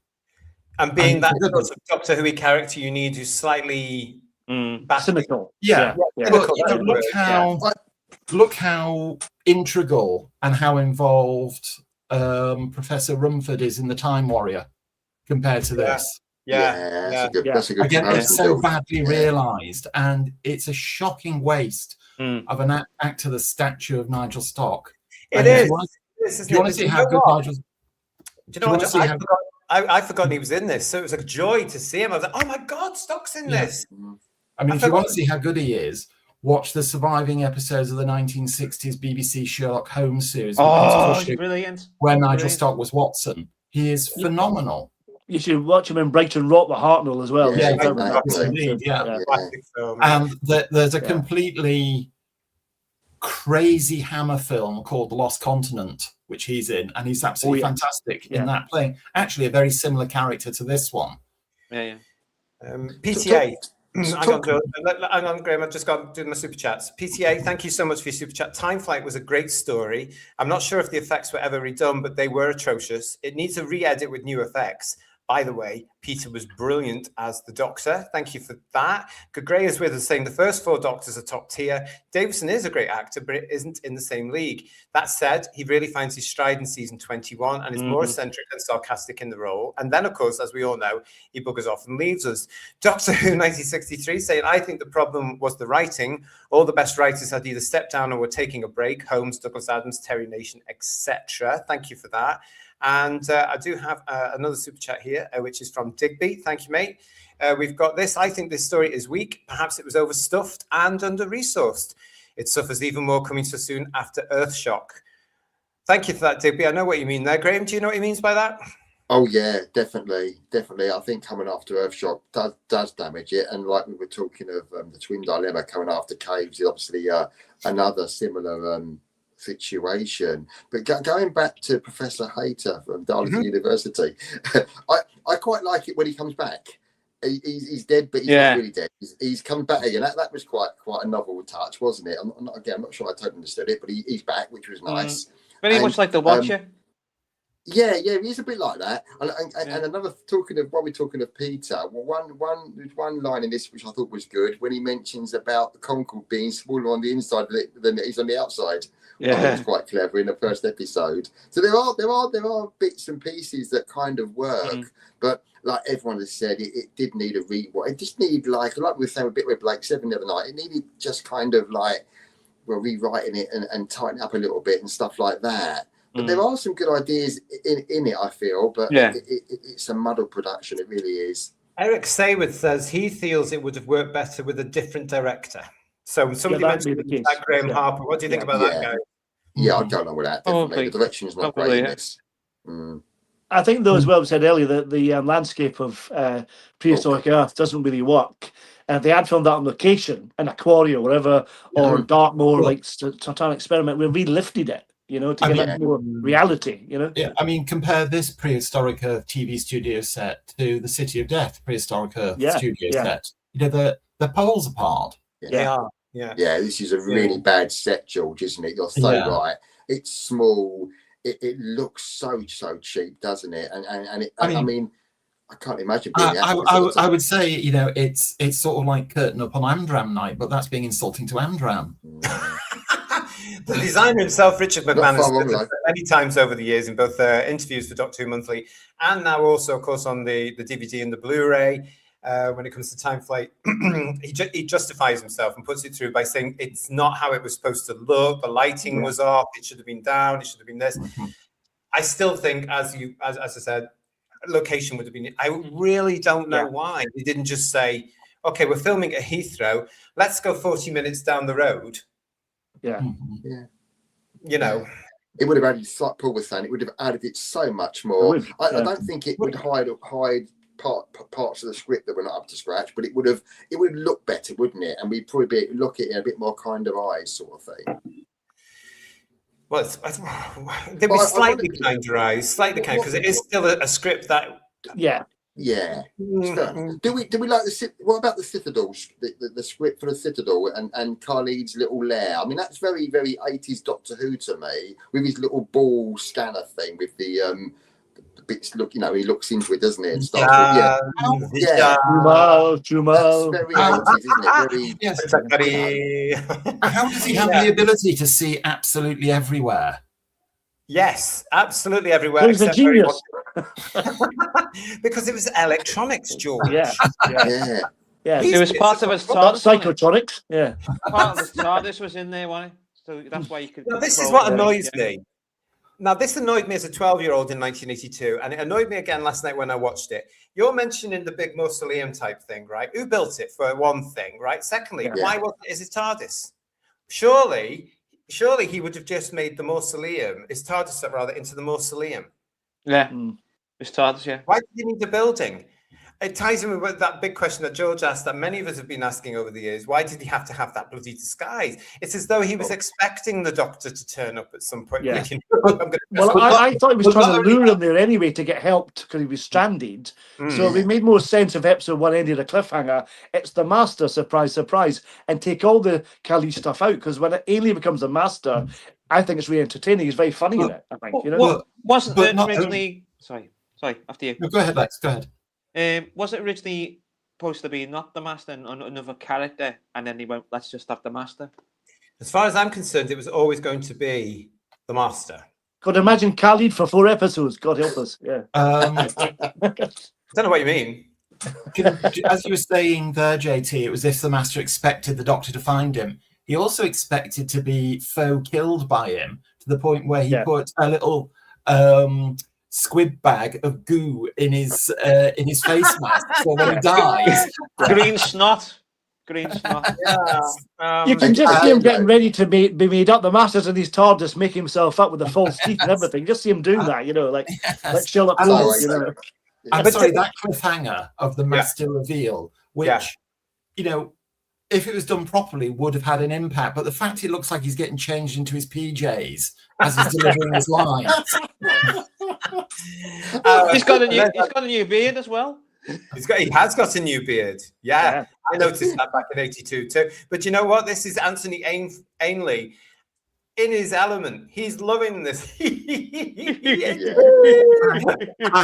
And being that sort of Doctor Who character you need, who's slightly cynical. Yeah. But, look how integral and how involved Professor Rumford is in the Time Warrior compared to this. That's a good Again, comparison. it's so badly realised, and it's a shocking waste of an actor the stature of Nigel Stock. It is. Do you want to see how good Nigel? Do you know what? I've forgotten he was in this, so it was a joy to see him. I was like, "Oh my God, Stock's in this!" I mean, if you want to see how good he is, watch the surviving episodes of the 1960s BBC Sherlock Holmes series. Brilliant! Where Nigel Stock was Watson. He is phenomenal. You should watch him in Brighton Rock with Hartnell as well. And there's a completely crazy Hammer film called The Lost Continent, which he's in, and he's absolutely fantastic in that, playing actually a very similar character to this one. PTA. Hang on, Graham. I've just got to do my super chats. PTA, thank you so much for your super chat. Time Flight was a great story. I'm not sure if the effects were ever redone, but they were atrocious. It needs a re-edit with new effects. By the way, Peter was brilliant as the Doctor. Thank you for that. Gray is with us saying the first 4 Doctors are top tier. Davison is a great actor, but it isn't in the same league. That said, he really finds his stride in season 21 and is more eccentric and sarcastic in the role. And then, of course, as we all know, he buggers off and leaves us. Doctor Who 1963 saying, I think the problem was the writing. All the best writers had either stepped down or were taking a break. Holmes, Douglas Adams, Terry Nation, etc. Thank you for that. And I do have another super chat here, which is from Digby. Thank you, mate. We've got this. I think this story is weak. Perhaps it was overstuffed and under-resourced. It suffers even more coming so soon after Earthshock. Thank you for that, Digby. I know what you mean there. Graham, do you know what he means by that? Oh, yeah, definitely. I think coming after Earthshock does damage it. And like we were talking of the Twin Dilemma coming after Caves is obviously another similar situation. But going back to Professor Hayter from Darlington University, I quite like it when he comes back. He's dead, but he's not really dead. He's come back again. That was quite a novel touch, wasn't it? I'm not sure I totally understood it, but he's back, which was nice. Very much like the Watcher. Yeah, he's a bit like that. And another while we're talking of Peter, one line in this which I thought was good when he mentions about the Concorde being smaller on the inside than it is on the outside. Yeah, that was quite clever in the first episode. So there are bits and pieces that kind of work, but like everyone has said, it did need a rewrite. It just needed like we were saying a bit with Blake 7 the other night. It needed just kind of like rewriting it and tightening up a little bit and stuff like that. But there are some good ideas in it, I feel. But it's a muddled production. It really is. Eric Sayworth says he feels it would have worked better with a different director. So somebody mentioned that Graham Harper. What do you think about that guy? Yeah, I don't know with that. Definitely. The direction is not great in this. I think, though, as well said earlier, that the landscape of prehistoric Earth doesn't really work. And if they had filmed that on location, in a quarry or wherever, or Dartmoor, like Titanic Experiment, we relifted it, to give it more reality, Yeah, I mean, compare this prehistoric Earth TV studio set to the City of Death prehistoric Earth studio set. The poles apart. Yeah, this is a really bad set, George, isn't it? You're so right. It's small. It looks so cheap, doesn't it? And I mean, I can't imagine being I would say, it's sort of like curtain up on Amdram night, but that's being insulting to Amdram. The designer himself, Richard McMahon, has said many times over the years in both interviews for Doctor Who Monthly and now also, of course, on the DVD and the Blu-ray. When it comes to Time Flight, he justifies himself and puts it through by saying it's not how it was supposed to look. The lighting was off. It should have been down. It should have been this. I still think, as I said, location would have been. I really don't know why they didn't just say, "Okay, we're filming at Heathrow. Let's go 40 minutes down the road." Yeah. It would have added, like Paul was saying, it would have added it so much more. I don't think it would hide parts of the script that were not up to scratch, but it would look better, wouldn't it? And we'd probably look at it in a bit more kind of eyes, sort of thing. Well, they'd be slightly kinder eyes, because it is still a script that Yeah. Do we like what about the Citadel? The script for the Citadel and Khalid's little lair. I mean, that's very, very 80s Doctor Who to me, with his little ball scanner thing with the bits. Look, he looks into it, doesn't it? And stuff. Jumal. That's very 80s, isn't it? Very. Yes. How does he have the ability to see absolutely everywhere? Yes, absolutely everywhere. He's a genius. Because it was electronics, George. Yeah. It was part of his TARDIS. Psychotronics. Yeah. Part of his TARDIS was in there, wasn't it? So that's why you could. Now, this is what annoys me. Now, this annoyed me as a 12-year-old in 1982, and it annoyed me again last night when I watched it. You're mentioning the big mausoleum type thing, right? Who built it, for one thing, right? Secondly, why wasn't it his TARDIS? Surely he would have just made the mausoleum, his TARDIS rather, into the mausoleum. Yeah, his TARDIS, yeah. Why did you need the building? It ties in with that big question that George asked, that many of us have been asking over the years. Why did he have to have that bloody disguise? It's as though he was expecting the Doctor to turn up at some point. Yeah. I thought he was trying to lure him there anyway to get helped because he was stranded. So it made more sense if episode 1 ended a cliffhanger. It's the Master, surprise, surprise, and take all the Khalid stuff out, because when Ainley becomes the Master, I think it's really entertaining. He's very funny in it, I think. Wasn't it originally... Sorry, after you. No, go ahead, Lex, go ahead. Was it originally supposed to be not the Master and another character, and then he went, let's just have the Master? As far as I'm concerned, it was always going to be the Master. God, imagine Khalid for 4 episodes. God help us. Yeah. I don't know what you mean. As you were saying there, JT, it was if the Master expected the Doctor to find him. He also expected to be faux killed by him, to the point where he put a little squib bag of goo in his face mask, so when he dies, green snot. You can just see him getting ready to be made up. The Master's in his TARDIS, making himself up with the false teeth and everything. Just see him doing that, like Sherlock Holmes. I'm sorry, that cliffhanger of the Master reveal, which if it was done properly, would have had an impact. But the fact it looks like he's getting changed into his PJs as he's delivering his lines. He's got a new beard as well. He has got a new beard. Yeah. I noticed that back in 82 too. But you know what? This is Anthony Ainley in his element. He's loving this. I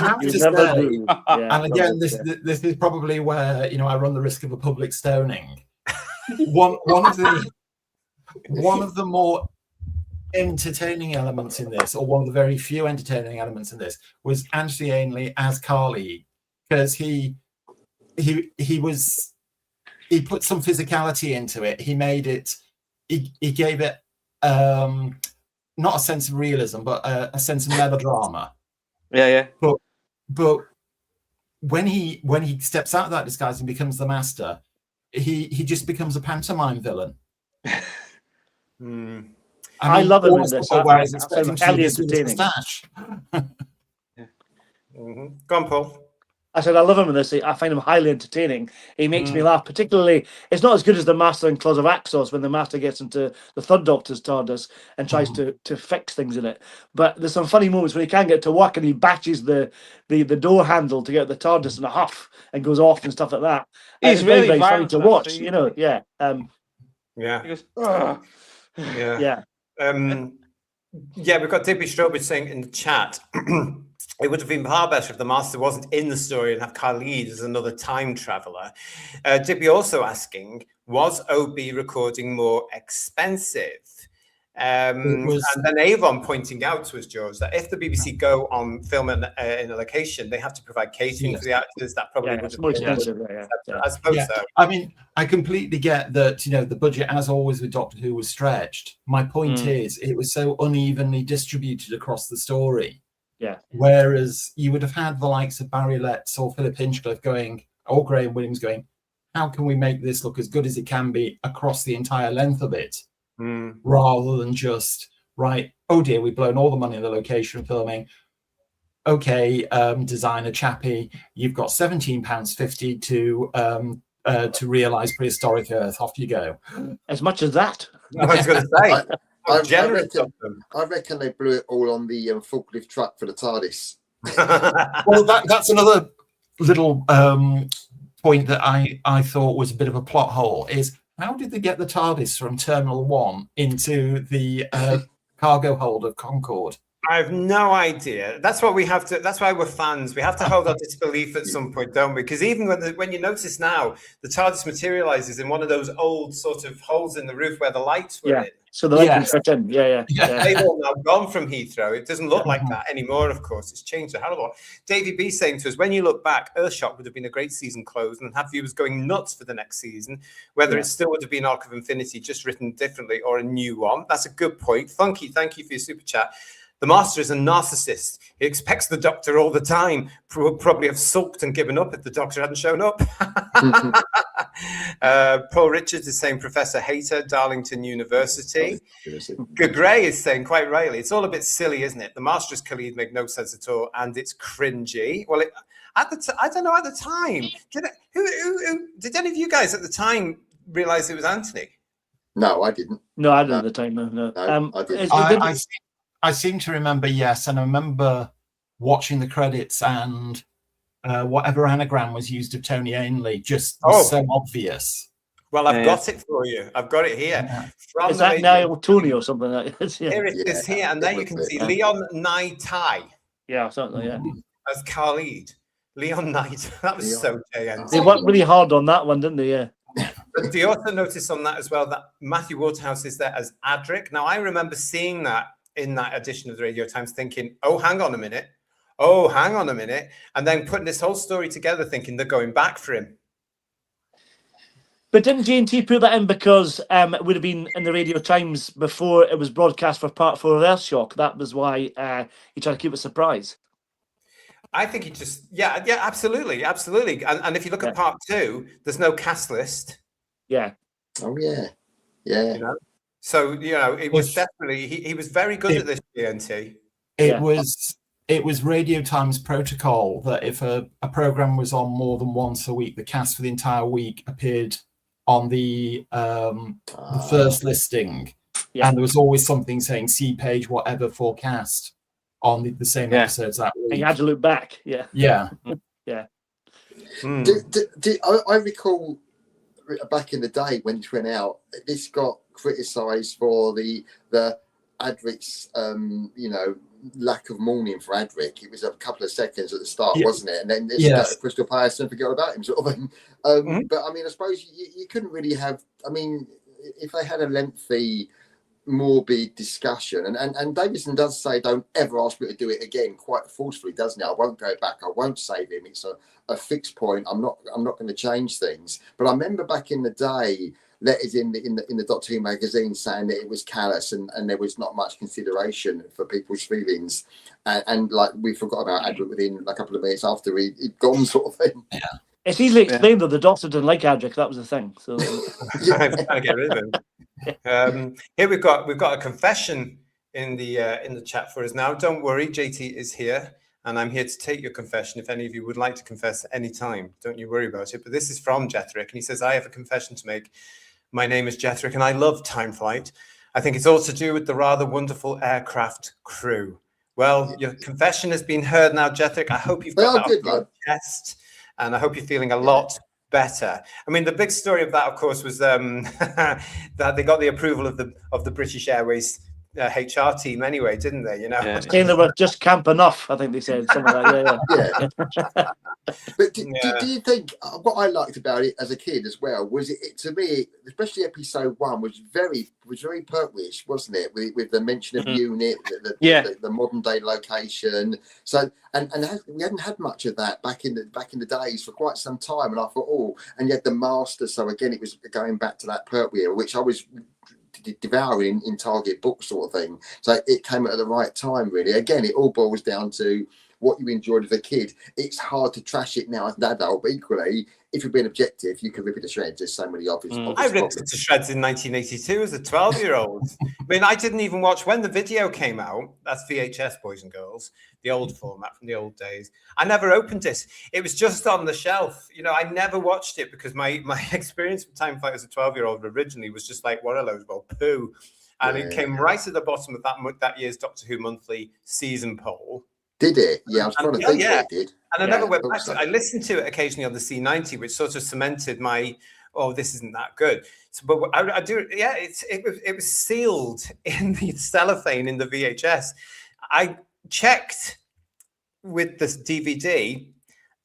have to say, and again, this is probably where I run the risk of a public stoning. One of the more entertaining elements in this, or one of the very few entertaining elements in this, was Anthony Ainley as Carly, because he put some physicality into it. He made it. He gave it not a sense of realism, but a sense of melodrama. Yeah. But when he steps out of that disguise and becomes the Master, he just becomes a pantomime villain. I love him in this. Entertaining. Go on, Paul. I said I love him in this. I find him highly entertaining. He makes me laugh. Particularly, it's not as good as the Master in Claws of Axos, when the Master gets into the third Doctor's TARDIS and tries to fix things in it. But there's some funny moments when he can't get to work and he bashes the door handle to get the TARDIS in a huff and goes off and stuff like that. He's it's really very funny to watch. He goes, we've got Digby Strobridge saying in the chat, it would have been far better if the Master wasn't in the story and have Khalid as another time traveller. Digby also asking, was OB recording more expensive? And then Avon pointing out to us, George, that if the BBC go on film in a location, they have to provide catering for the actors. That probably would have more expensive. I suppose so. I mean, I completely get that, the budget, as always with Doctor Who, was stretched. My point is, it was so unevenly distributed across the story. Yeah. Whereas you would have had the likes of Barry Letts or Philip Hinchcliffe going, or Graham Williams going, how can we make this look as good as it can be across the entire length of it? Rather than just, right, oh dear, we've blown all the money in the location filming. Okay, designer chappie, you've got £17.50 to realise prehistoric Earth. Off you go. As much as that. I was going to say. I reckon they blew it all on the forklift truck for the TARDIS. Well, that's another little point that I thought was a bit of a plot hole is, how did they get the TARDIS from Terminal 1 into the cargo hold of Concorde? I have no idea. That's what we have to. That's why we're fans. We have to hold our disbelief at some point, don't we? Because even when you notice now, the TARDIS materializes in one of those old sort of holes in the roof where the lights were in. So the light can fit in. Yeah. They've all now gone from Heathrow. It doesn't look like that anymore, of course. It's changed a hell of a lot. Davey B saying to us, when you look back, Earthshock would have been a great season close and have viewers going nuts for the next season, whether it still would have been Arc of Infinity, just written differently, or a new one. That's a good point. Funky, thank you for your super chat. The Master is a narcissist. He expects the Doctor all the time. Would probably have sulked and given up if the Doctor hadn't shown up. Paul Richards is saying Professor Hater, Darlington University. Gray is saying, quite rightly, it's all a bit silly, isn't it? The Master as Khalid make no sense at all, and it's cringy. Well, I don't know at the time. Did any of you guys at the time realize it was Anthony? No, I didn't. No, I didn't at the time. No. I didn't. I seem to remember, yes, and I remember watching the credits and whatever anagram was used of Tony Ainley just was so obvious. Well, I've got it for you. I've got it here. Yeah. Is that Niall Tony or something like that? Here it is here, and there you can see Leon Nai Tai. Yeah, something, as Khalid. Leon Knight. That was so JN. They worked really hard on that one, didn't they? Yeah. But do you also notice on that as well that Matthew Waterhouse is there as Adric? Now, I remember seeing that in that edition of the Radio Times thinking, oh, hang on a minute. And then putting this whole story together thinking they're going back for him. But didn't J&T put that in because it would have been in the Radio Times before it was broadcast for Part 4 of Earthshock? That was why he tried to keep it a surprise. I think he just, absolutely. And if you look at Part 2, there's no cast list. Yeah. Oh, yeah. Yeah. You know? So, it was definitely, he was very good at this, GNT. It was Radio Times protocol that if a program was on more than once a week, the cast for the entire week appeared on the first listing. Yeah. And there was always something saying see page whatever forecast on the same episodes that week. And you had to look back. Yeah. Yeah. Yeah. I recall back in the day when it went out, this got criticised for the Adric's lack of mourning for Adric. It was a couple of seconds at the start, wasn't it? And then this Crystal Palace and forgot about him, sort of thing. But I mean, I suppose you couldn't really have. I mean, if they had a lengthy, morbid discussion, and Davison does say, "Don't ever ask me to do it again." Quite forcefully, doesn't it? I won't go back. I won't save him. It's a fixed point. I'm not going to change things. But I remember back in the day, letters in the Doctor Who magazine saying that it was callous and there was not much consideration for people's feelings, and like we forgot about Adric within a couple of minutes after he'd gone, sort of thing. Yeah, it's easily explained that the Doctor didn't like Adric. That was the thing. So I'm trying to get rid of him. Here we've got a confession in the chat for us now. Don't worry, JT is here. And I'm here to take your confession if any of you would like to confess at any time. Don't you worry about it. But this is from Jethrick, and he says, I have a confession to make. My name is Jethrick, and I love time flight. I think it's all to do with the rather wonderful aircraft crew. Well, your confession has been heard now, Jethrick. I hope you've got that off your chest, and I hope you're feeling a lot better. I mean, the big story of that, of course, was that they got the approval of the British Airways HR team anyway, didn't they? Saying they were just camp enough, I think they said something like that. But do you think what I liked about it as a kid as well was it to me, especially episode 1, was very Pertwee-ish, wasn't it? With the mention of unit, the modern day location. So and we hadn't had much of that back in the days for quite some time. And I thought, and you had the Master. So again, it was going back to that Pertwee era, which I was devouring in Target book sort of thing. So it came at the right time, really. Again, it all boils down to what you enjoyed as a kid. It's hard to trash it now as an adult, but equally, if you're being objective, you can rip it to shreds. There's so many obvious I ripped it to shreds in 1982 as a 12-year-old. I mean, I didn't even watch when the video came out. That's VHS, boys and girls, the old format from the old days. I never opened it. It was just on the shelf. I never watched it because my experience with Time Flight as a 12-year-old originally was just like, what a load of poo. And it came right at the bottom of that year's Doctor Who Monthly season poll. Did it? Yeah, I was trying to think what it did. And I never went back to it. I listened to it occasionally on the C90, which sort of cemented my, this isn't that good. So, but I do, it was sealed in the cellophane in the VHS. I checked with this DVD.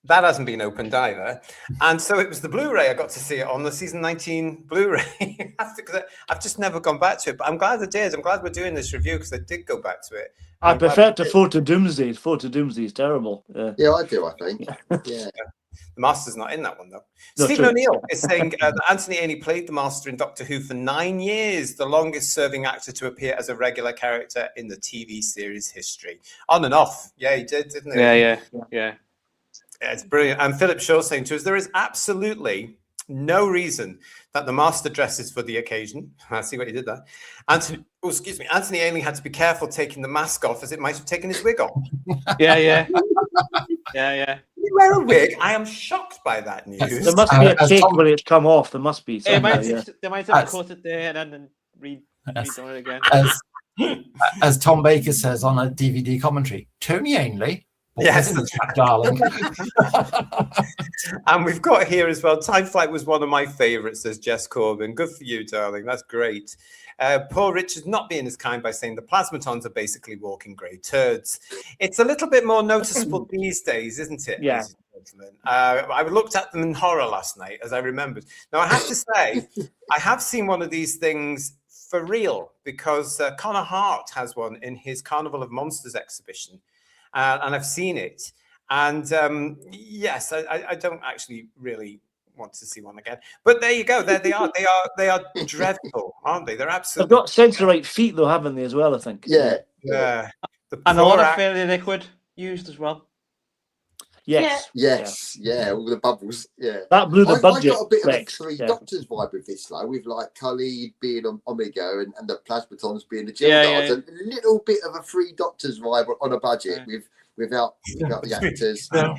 That hasn't been opened either. And so it was the Blu-ray. I got to see it on the season 19 Blu-ray. Because I've just never gone back to it. But I'm glad I did. I'm glad we're doing this review because I did go back to it. I prefer to Photo Doomsday. Photo Doomsday is terrible. Yeah, I do, I think. Yeah. The Master's not in that one, though. No, Stephen true. O'Neill is saying that Anthony Ainley played the Master in Doctor Who for 9 years, the longest-serving actor to appear as a regular character in the TV series history. On and off. Yeah, he did, didn't he? Yeah. It's brilliant. And Philip Shaw saying to us, there is absolutely no reason that the Master dresses for the occasion. I see what you did there. Anthony Ainley had to be careful taking the mask off as it might have taken his wig off. Yeah. You wear a wig? I am shocked by that news. There must be a take when it's come off. There must be. They might have cut it there and then redone it again. As Tom Baker says on a DVD commentary, Tony Ainley. Yes, darling. And we've got here as well, Time Flight was one of my favorites, says Jess Corbin. Good for you, darling. That's great. Paul Richards not being as kind by saying the plasmatons are basically walking grey turds. It's a little bit more noticeable these days, isn't it? Yeah. I looked at them in horror last night, as I remembered. Now, I have to say, I have seen one of these things for real, because Connor Hart has one in his Carnival of Monsters exhibition. And I've seen it. And yes, I don't actually really want to see one again. But there you go. There they are. They are dreadful, aren't they? They're absolutely. They've got Sensorite feet, though, haven't they, as well, I think? Yeah. And a lot of fairy liquid used as well. Yes. Yeah, all the bubbles. Yeah. That blew the budget. I got a bit of a Three Doctors vibe with this, though, with like Khalid being on Omega and the Plasmatons being the Gildars. A little bit of a Three Doctors vibe on a budget without the actors. Don't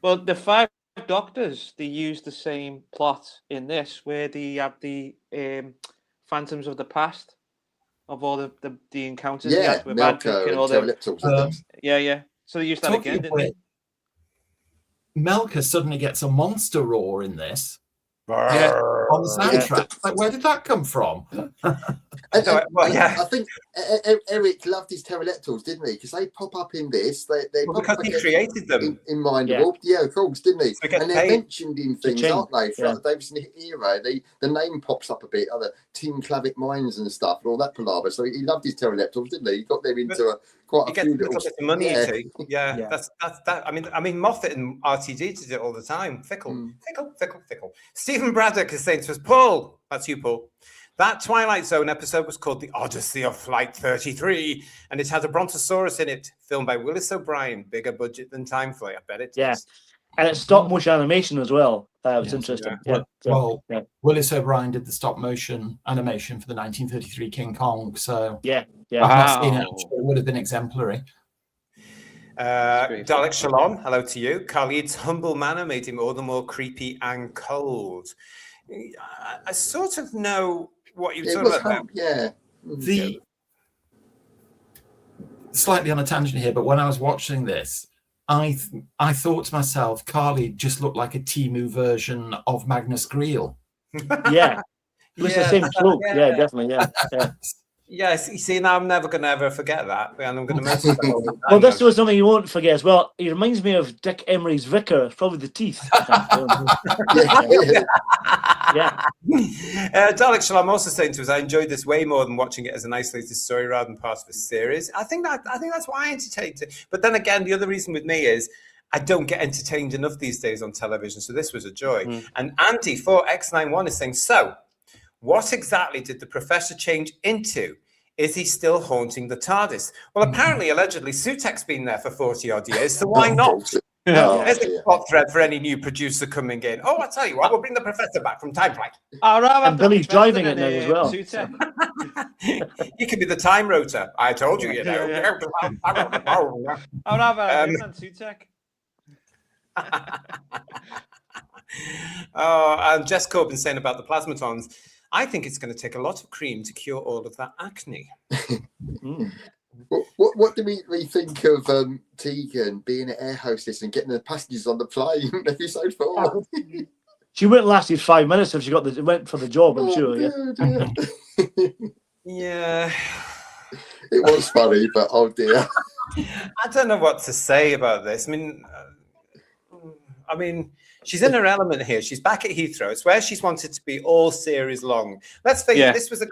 Well, the 5 Doctors, they use the same plot in this, where they have the Phantoms of the Past. Of all the encounters he had with Magic and all the So they used that again, didn't they? Melka suddenly gets a monster roar in this. On the soundtrack. Like, where did that come from? I think Eric loved his pterodactyls, didn't he? Because they pop up in this. Because he created them in Mindable. Yeah, of course, didn't he? And they're mentioned in things, aren't they? Throughout the Davison era, the name pops up a bit. Other Team Clavic Mines and stuff, and all that palaver. So he loved his pterodactyls, didn't he? He got them into quite a few little bit of money. That's that. I mean, Moffat and RTD did it all the time. Fickle. Stephen Braddock is saying to us, Paul, that's you, Paul. That Twilight Zone episode was called The Odyssey of Flight 33, and it has a Brontosaurus in it, filmed by Willis O'Brien. Bigger budget than Time Flight, I bet it is. Yeah, and it's stop motion animation as well. That was interesting. Willis O'Brien did the stop motion animation for the 1933 King Kong, so I've not seen it. It would have been exemplary. Dalek Shalom, hello to you. Khalid's humble manner made him all the more creepy and cold. I sort of know what you're talking about. Slightly on a tangent here, but when I was watching this, I thought to myself, Khalid just looked like a Temu version of Magnus Greel. Yeah, it was the same cloak. Yeah, definitely. Yeah. Yes, you see, now I'm never going to ever forget that, and I'm going to mention that. Well, this was something you won't forget as well. He reminds me of Dick Emery's vicar, probably the teeth. Dalek Shalom also saying to us, I enjoyed this way more than watching it as an isolated story rather than part of a series. I think that's why I entertained it. But then again, the other reason with me is I don't get entertained enough these days on television, so this was a joy. And Andy 4X91 is saying, so what exactly did the professor change into? Is he still haunting the TARDIS? Well, apparently, allegedly, Sutek's been there for 40-odd years, so why not? There's a plot thread for any new producer coming in. Oh, I tell you what, we'll bring the professor back from Time Flight. And Billy's driving it now as well. He could be the time rotor. I told you, you know. I'll have a Sutek. And Jess Corbin saying about the plasmatons. I think it's going to take a lot of cream to cure all of that acne. What do we think of Tegan being an air hostess and getting the passengers on the plane? Episode 4. She wouldn't lasted 5 minutes if she went for the job. I'm sure. Dear. Yeah. It was funny, but oh dear. I don't know what to say about this. I mean, she's in her element here. She's back at Heathrow. It's where she's wanted to be all series long. Let's face it.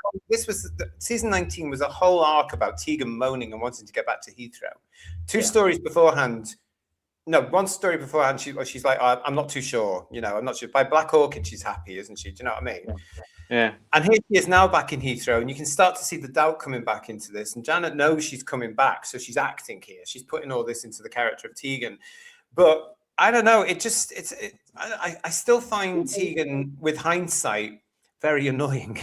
Season 19 was a whole arc about Tegan moaning and wanting to get back to Heathrow. One story beforehand. She's like, I'm not too sure. I'm not sure. By Black Orchid, she's happy, isn't she? Do you know what I mean? Yeah. And here she is now back in Heathrow, and you can start to see the doubt coming back into this. And Janet knows she's coming back, so she's acting here. She's putting all this into the character of Tegan. But I don't know. I still find Tegan, with hindsight, very annoying.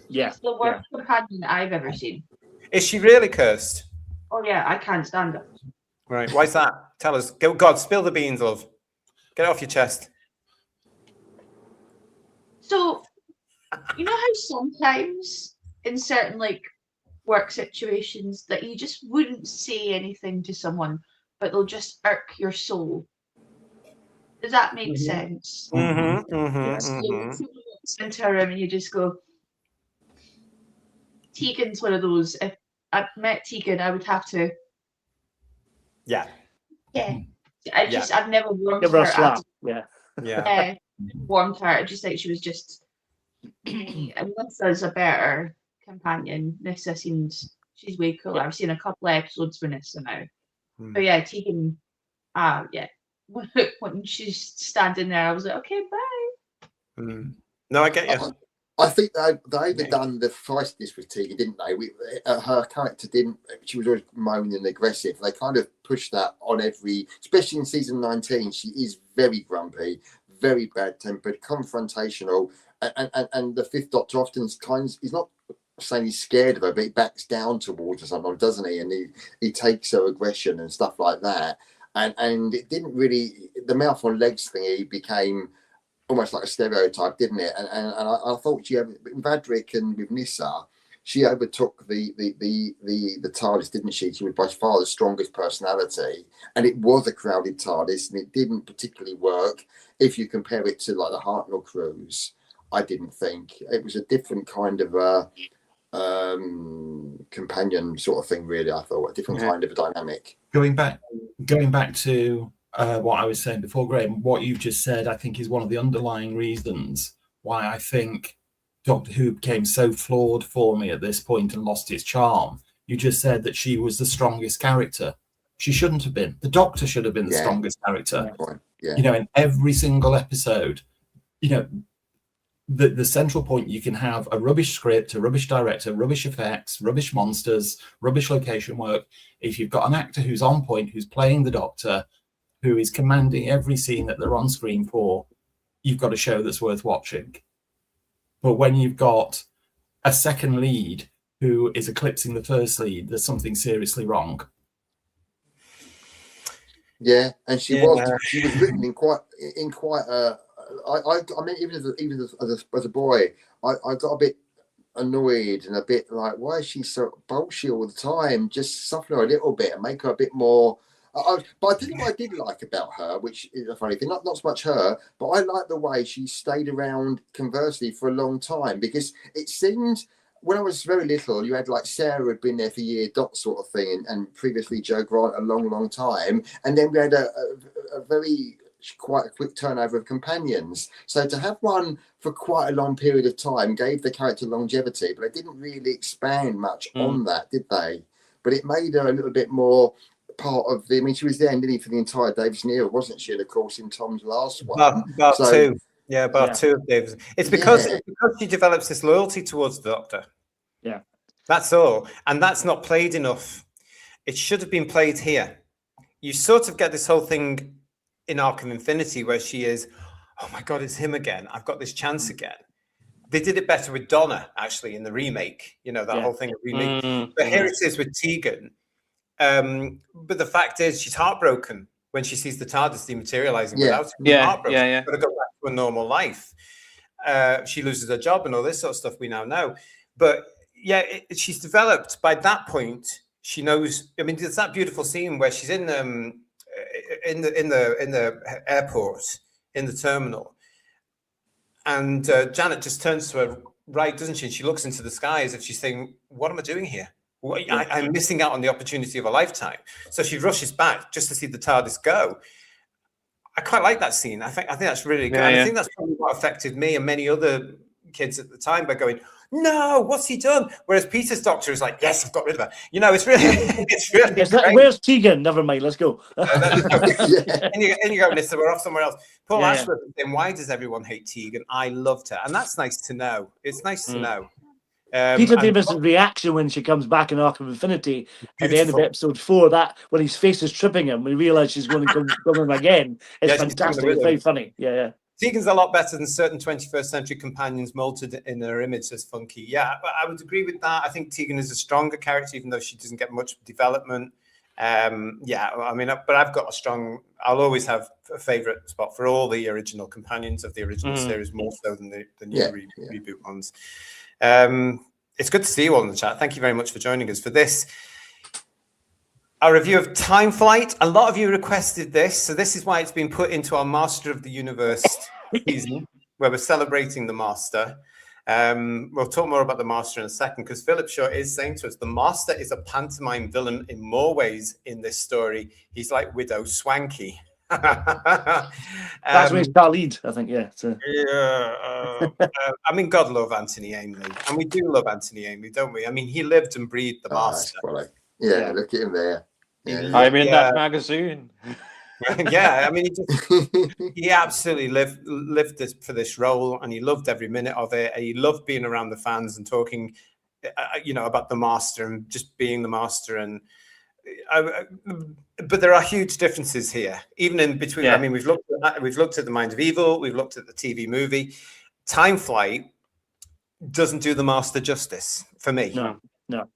Yeah. It's the worst companion I've ever seen. Is she really cursed? Oh yeah, I can't stand it. Right. Why's that? Tell us. God, spill the beans, love. Get it off your chest. So, you know how sometimes in certain work situations that you just wouldn't say anything to someone, but they'll just irk your soul. Does that make sense? Mm-hmm. Into a room and you just go, Tegan's one of those. If I met Tegan, I would have to. Yeah. I've never warmed her. Warmed her. I just think she was just. Nissa's a better companion. Nissa seems she's way cooler. I've seen a couple of episodes with Nissa now. But yeah, Tegan. When she's standing there, I was like, okay, bye. No, I get you. I think they overdone the feistiness with Tegan, didn't they? Her character didn't. She was always moaning and aggressive. They kind of pushed that on especially in season 19. She is very grumpy, very bad-tempered, confrontational, and the Fifth Doctor often he's not saying he's scared of her, but he backs down towards her sometimes, doesn't he? And he takes her aggression and stuff like that. And it didn't really. The mouth on legs thing became almost like a stereotype, didn't it? And I thought with Adric and with Nissa, she overtook the TARDIS, didn't she? She was by far the strongest personality, and it was a crowded TARDIS, and it didn't particularly work. If you compare it to the Hartnell cruise, I didn't think it was a different kind of companion sort of thing. Really, I thought a different kind of a dynamic. Going back to what I was saying before, Graham, what you've just said, I think is one of the underlying reasons why I think Doctor Who became so flawed for me at this point and lost its charm. You just said that she was the strongest character. She shouldn't have been. The Doctor should have been the strongest character. Yeah. In every single episode, the central point, you can have a rubbish script, a rubbish director, rubbish effects, rubbish monsters, rubbish location work. If you've got an actor who's on point, who's playing the Doctor, who is commanding every scene that they're on screen for, you've got a show that's worth watching. But when you've got a second lead who is eclipsing the first lead, there's something seriously wrong. Yeah, and she was written in quite a. I mean, even as a boy, I got a bit annoyed and a bit like, why is she so bullshit all the time? Just soften her a little bit and make her a bit more. But I think what I did like about her, which is a funny thing, not so much her, but I like the way she stayed around, conversely, for a long time, because it seemed when I was very little, you had Sarah had been there for year dot sort of thing, and previously Jo Grant a long time, and then we had a quite a quick turnover of companions. So to have one for quite a long period of time gave the character longevity, but they didn't really expand much on that, did they? But it made her a little bit more part of the. I mean, she was there nearly for the entire Davison era, wasn't she? And of course, in Tom's last one, about two of Davison. It's because she develops this loyalty towards the Doctor. Yeah, that's all, and that's not played enough. It should have been played here. You sort of get this whole thing in Arc of Infinity where she is, oh my God, it's him again. I've got this chance again. They did it better with Donna, actually, in the remake. That whole thing of remake. But here it is with Tegan. But the fact is, she's heartbroken when she sees the TARDIS dematerializing without her. Heartbroken. But to go back to a normal life. she loses her job and all this sort of stuff we now know. But yeah, she's developed by that point. She knows. I mean, there's that beautiful scene where she's in the airport, in the terminal, and Janet just turns to her right, doesn't she? And she looks into the sky as if she's saying, "What am I doing here? I'm missing out on the opportunity of a lifetime." So she rushes back just to see the TARDIS go. I quite like that scene. I think that's really good. I think that's probably what affected me and many other kids at the time by going, "No, what's he done?" Whereas Peter's Doctor is like, "Yes, I've got rid of her." You know, it's really. Where's Tegan? Never mind. Let's go. And you go, Nissa, we're off somewhere else. Paul Ashworth, then why does everyone hate Tegan? I loved her, and that's nice to know. It's nice to know. Peter Davis's reaction when she comes back in Arc of Infinity at the end of episode 4, that when his face is tripping him, we realise she's going to come in again. It's fantastic. It's very funny. Yeah. Tegan's a lot better than certain 21st century companions molded in her image as funky. Yeah, but I would agree with that. I think Tegan is a stronger character, even though she doesn't get much development. I mean, but I've got I'll always have a favourite spot for all the original companions of the original series, more so than the new reboot ones. It's good to see you all in the chat. Thank you very much for joining us for this. Our review of Time Flight. A lot of you requested this, so this is why it's been put into our Master of the Universe season, where we're celebrating the Master. We'll talk more about the Master in a second, because Philip Shaw is saying to us, the Master is a pantomime villain in more ways in this story. He's like Widow Swanky. That's when he's Khalid, I think. I mean, God love Anthony Ainley, and we do love Anthony Ainley, don't we? I mean, he lived and breathed the Master. Look at him there. I'm in that magazine. I mean, he absolutely lived for this role, and he loved every minute of it. And he loved being around the fans and talking, about the Master and just being the Master. And but there are huge differences here, even in between. I mean, we've looked at The Mind of Evil, we've looked at the TV movie. Time Flight doesn't do the Master justice for me. No.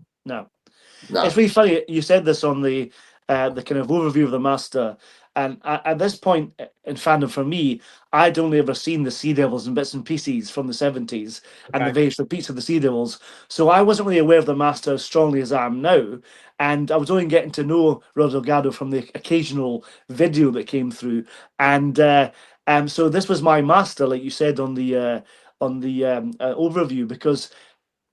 It's really funny. You said this on the kind of overview of the Master, and at this point in fandom for me, I'd only ever seen the Sea Devils in bits and pieces from the 70s and the various repeats of the Sea Devils, so I wasn't really aware of the Master as strongly as I am now, and I was only getting to know Rod Delgado from the occasional video that came through, and so this was my Master, like you said on the overview, because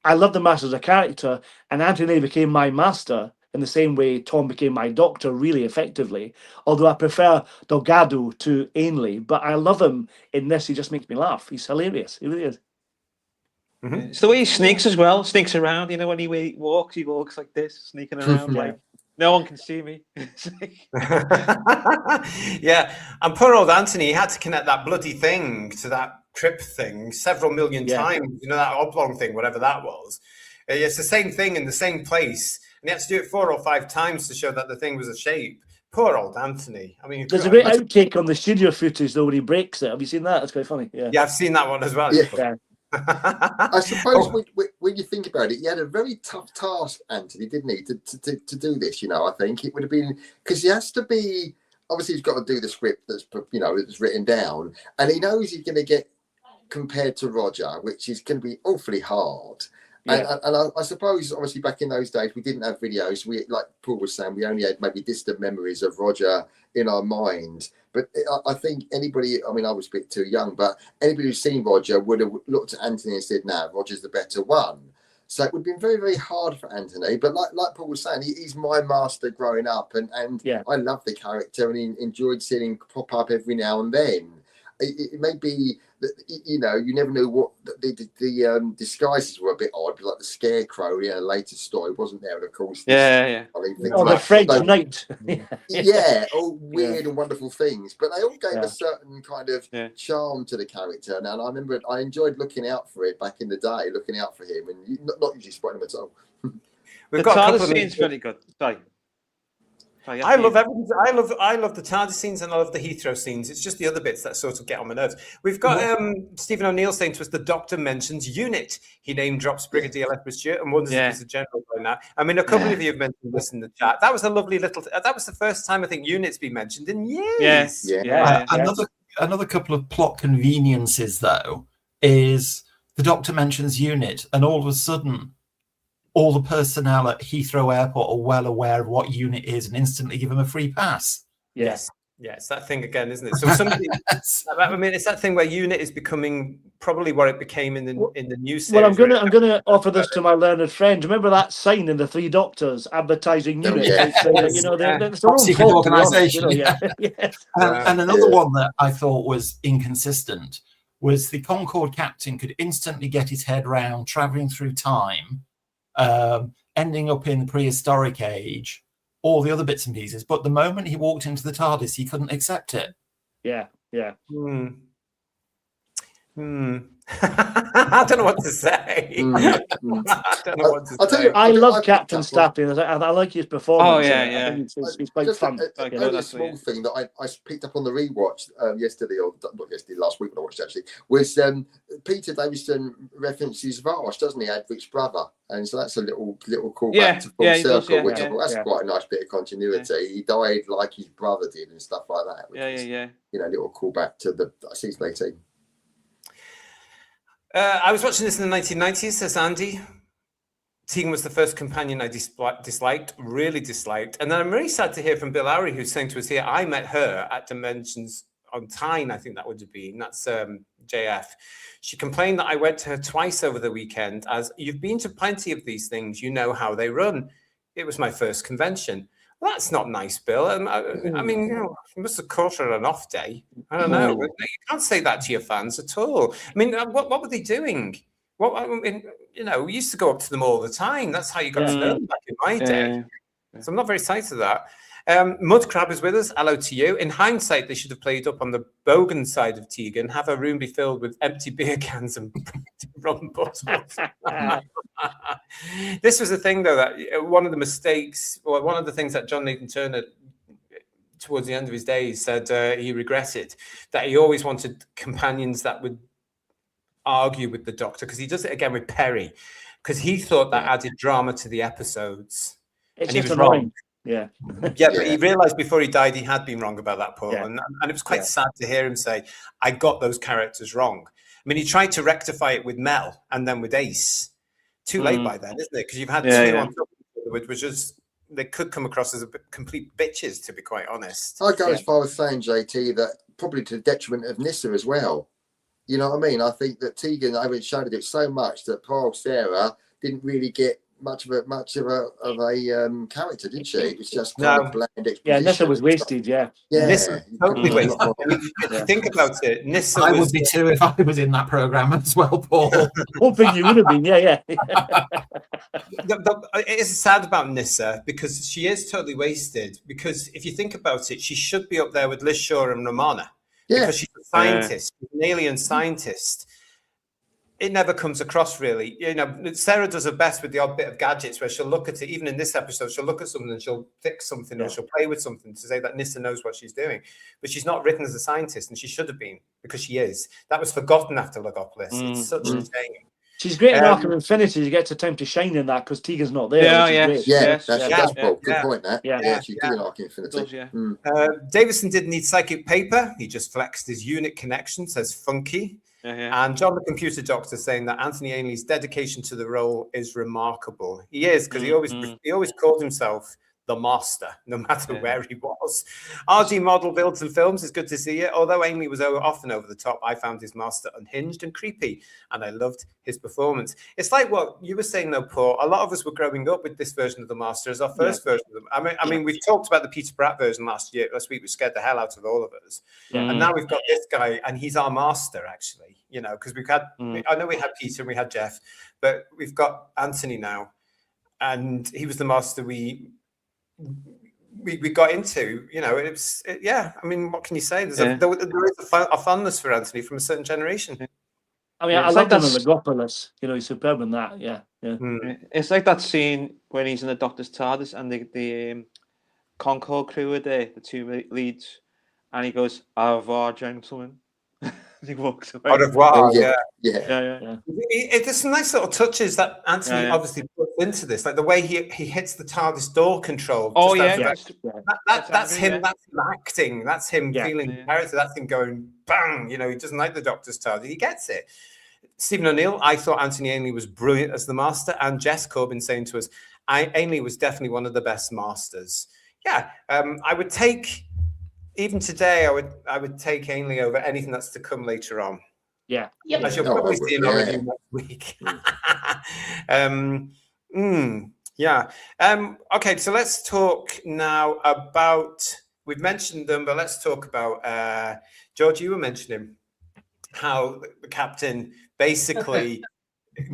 I love the Master as a character, and Anthony became my Master in the same way Tom became my Doctor, really effectively. Although I prefer Delgado to Ainley, but I love him in this. He just makes me laugh. He's hilarious. He really is. Mm-hmm. It's the way he sneaks as well. Sneaks around. When he walks like this, sneaking around like no one can see me. And poor old Anthony, he had to connect that bloody thing to that trip thing several million times, that oblong thing, whatever that was. It's the same thing in the same place, and he had to do it 4 or 5 times to show that the thing was a shape. Poor old Anthony. I mean, there's a great outtake on the studio footage though when he breaks it. Have you seen that? It's quite funny. Yeah, I've seen that one as well. I suppose when you think about it, he had a very tough task, Anthony, didn't he, to do this? I think it would have been, because he has to be, obviously he's got to do the script that's written down, and he knows he's going to get compared to Roger, which is going to be awfully hard. And I suppose, obviously, back in those days, we didn't have videos. We, like Paul was saying, we only had maybe distant memories of Roger in our mind. But I think anybody, I mean, I was a bit too young, but anybody who's seen Roger would have looked at Anthony and said, "No, Roger's the better one." So it would have been very, very hard for Anthony. But like Paul was saying, he's my Master growing up, and I love the character, and he enjoyed seeing him pop up every now and then. It may be that, you never knew what the disguises were a bit odd, like the Scarecrow, the latest story wasn't there, and of course. The French Knight. All weird and wonderful things, but they all gave a certain kind of charm to the character, and I remember I enjoyed looking out for it back in the day, looking out for him, and not usually spoiling him at all. The TARDIS scene's pretty good. Sorry. I love everything. I love the TARDIS scenes, and I love the Heathrow scenes. It's just the other bits that sort of get on my nerves. We've got Stephen O'Neill saying to us, the Doctor mentions unit. He name drops Brigadier Lethbridge Stewart and wonders if he's a general by now. I mean, a couple of you have mentioned this in the chat. That was a lovely little. That was the first time I think unit's been mentioned in years. Another couple of plot conveniences though. is the Doctor mentions unit, and all of a sudden, all the personnel at Heathrow Airport are well aware of what unit is and instantly give them a free pass. Yes. Yeah, it's that thing again, isn't it? So somebody, I mean, it's that thing where unit is becoming probably what it became in the new series. Well, I'm gonna offer this to my learned friend. Remember that sign in the Three Doctors advertising unit? You know, it's their own secret organisation. And another one that I thought was inconsistent was the Concorde captain could instantly get his head round travelling through time, ending up in the prehistoric age, all the other bits and pieces, but the moment he walked into the TARDIS, he couldn't accept it. Yeah. I don't know what to say. I don't know what to say. I love Captain Stappy. I like his performance. Oh yeah. It's quite fun. A small thing that I picked up on the rewatch yesterday, or not yesterday, last week when I watched actually, was Peter Davison references Vash, doesn't he, Adric's brother? And so that's a little callback to Full Circle, which I thought that's quite a nice bit of continuity. Yeah. He died like his brother did and stuff like that. Which is, you know, a little callback to the season 18. I was watching this in the 1990s, says Andy. Tegan was the first companion I really disliked. And then I'm really sad to hear from Bill Lowry, who's saying to us here, I met her at Dimensions on Tyne, I think that would have been. That's JF. She complained that I went to her twice over the weekend, as you've been to plenty of these things, you know how they run. It was my first convention. Well, that's not nice, Bill. I mean, you know, you must have caught her on an off day. I don't know. You can't say that to your fans at all. I mean, what were they doing? I mean, you know, we used to go up to them all the time. That's how you got to know them back in my day. So I'm not very excited of that. Mudcrab is with us. Hello to you. In hindsight, they should have played up on the Bogan side of Tegan, have her room be filled with empty beer cans and rum bottles. This was the thing, though, that one of the mistakes, or one of the things that John Nathan Turner, towards the end of his days, said he regretted, that he always wanted companions that would argue with the Doctor, because he does it again with Perry, because he thought that added drama to the episodes. It's and he just was annoying. wrong. Yeah. But he realised before he died he had been wrong about that, Paul. And it was quite sad to hear him say, I got those characters wrong. I mean, he tried to rectify it with Mel and then with Ace. Too late by then, isn't it? Because you've had two on top of it, which was just, they could come across as complete bitches, to be quite honest. I'd go as far as saying, JT, that probably to the detriment of Nyssa as well. You know what I mean? I think that Tegan overshadowed it so much that poor Sarah didn't really get much of a character, did she? It was just kind of bland exposition. Yeah, Nyssa was wasted. Nyssa totally wasted. If you think about it, Nyssa I would be too if I was in that program as well, Paul. Hoping you would have been. Yeah. It is sad about Nyssa because she is totally wasted. Because if you think about it, she should be up there with Liz Shaw and Romana. Yeah. Because she's a scientist, an alien scientist. It never comes across really. You know, Sarah does her best with the odd bit of gadgets where she'll look at it. Even in this episode, she'll look at something and she'll fix something or she'll play with something to say that Nyssa knows what she's doing. But she's not written as a scientist, and she should have been, because she is. That was forgotten after Logopolis. It's such a shame. She's great in Arkham Infinity. She gets a time to shine in that because Tegan's not there. That's good point. That she's doing Arkham Infinity. Davison didn't need psychic paper. He just flexed his unit connection. Says funky. And John the Computer Doctor saying that Anthony Ainley's dedication to the role is remarkable. He is, because he always called himself the master, no matter where he was. RG Model Builds and Films is good to see it. Although Ainley was often over the top, I found his master unhinged and creepy, and I loved his performance. It's like what you were saying, though, Paul. A lot of us were growing up with this version of the master as our first version of them. I mean, we've talked about the Peter Pratt version last week, which scared the hell out of all of us. And now we've got this guy, and he's our master, actually. You know, because we've had, I know we had Peter and we had Jeff, but we've got Anthony now, and he was the master we got into. You know, I mean, what can you say? There is a fondness for Anthony from a certain generation. I mean, I like him in Logopolis. You know, he's superb in that. It's like that scene when he's in the Doctor's TARDIS and the Concorde crew are there, the two leads, and he goes, "Au revoir, gentlemen." He walks away. Au revoir. There's some nice little touches that Anthony obviously puts into this, like the way he hits the TARDIS door control. That's him. That's him acting. That's him feeling the character. That's him going bang. You know, he doesn't like the Doctor's TARDIS. He gets it. Stephen O'Neill, I thought Anthony Ainley was brilliant as the master, and Jess Corbin saying to us, Ainley was definitely one of the best masters. Yeah, I would take, even today, I would take Ainley over anything that's to come later on. Yeah. Yep. As you'll probably see in our review next week. Okay, so let's talk now about, we've mentioned them, but let's talk about, George, you were mentioning how the captain basically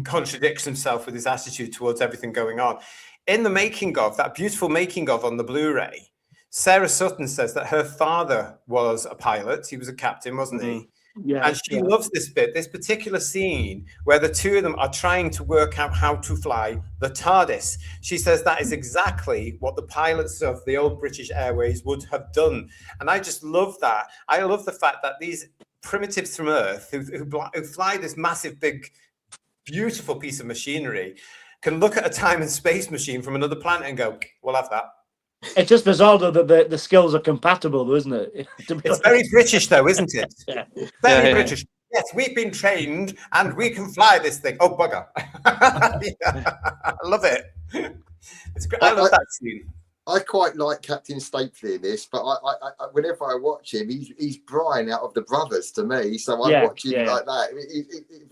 contradicts himself with his attitude towards everything going on. In the making of, that beautiful making of on the Blu-ray, Sarah Sutton says that her father was a pilot. He was a captain, wasn't he? Yeah. And she loves this bit, this particular scene where the two of them are trying to work out how to fly the TARDIS. She says that is exactly what the pilots of the old British Airways would have done. And I just love that. I love the fact that these primitives from Earth who fly this massive, big, beautiful piece of machinery can look at a time and space machine from another planet and go, we'll have that. It's just bizarre though that the skills are compatible, though, isn't it? It's very British, though, isn't it? Yeah. Very British. Yes, we've been trained and we can fly this thing. Oh, bugger. I love it. It's great. I love that scene. I quite like Captain Stapler in this, but I whenever I watch him, he's Brian out of the Brothers to me. So I watch him like that.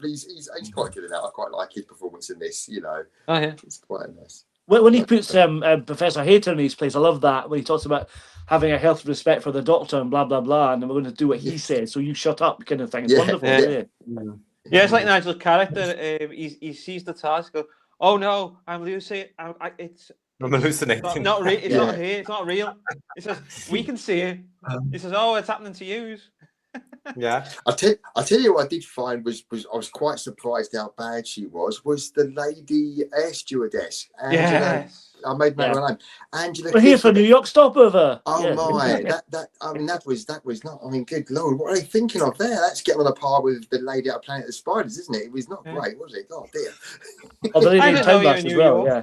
He's quite good in that. I quite like his performance in this. You know, it's quite nice. When he puts Professor Hayter in his place, I love that when he talks about having a healthy respect for the Doctor and blah blah blah, and we're going to do what he says, so you shut up, kind of thing. It's wonderful. Yeah, it's like Nigel's character. He sees the task, go, oh no, I'm losing. I'm hallucinating. It's not real. It's not here. It's not real. It says we can see it. He says, "Oh, it's happening to you." Yeah. I tell you what I did find was I was quite surprised how bad she was the lady air stewardess. Angela, yes. I made my name. Angela. We're here for New York stopover. Oh my! That was not. I mean, good lord, what are they thinking of there? That's getting on a par with the lady out of Planet of the Spiders, isn't it? It was not great, was it? Oh dear. Oh, the lady in Time Lapse as well. Yeah.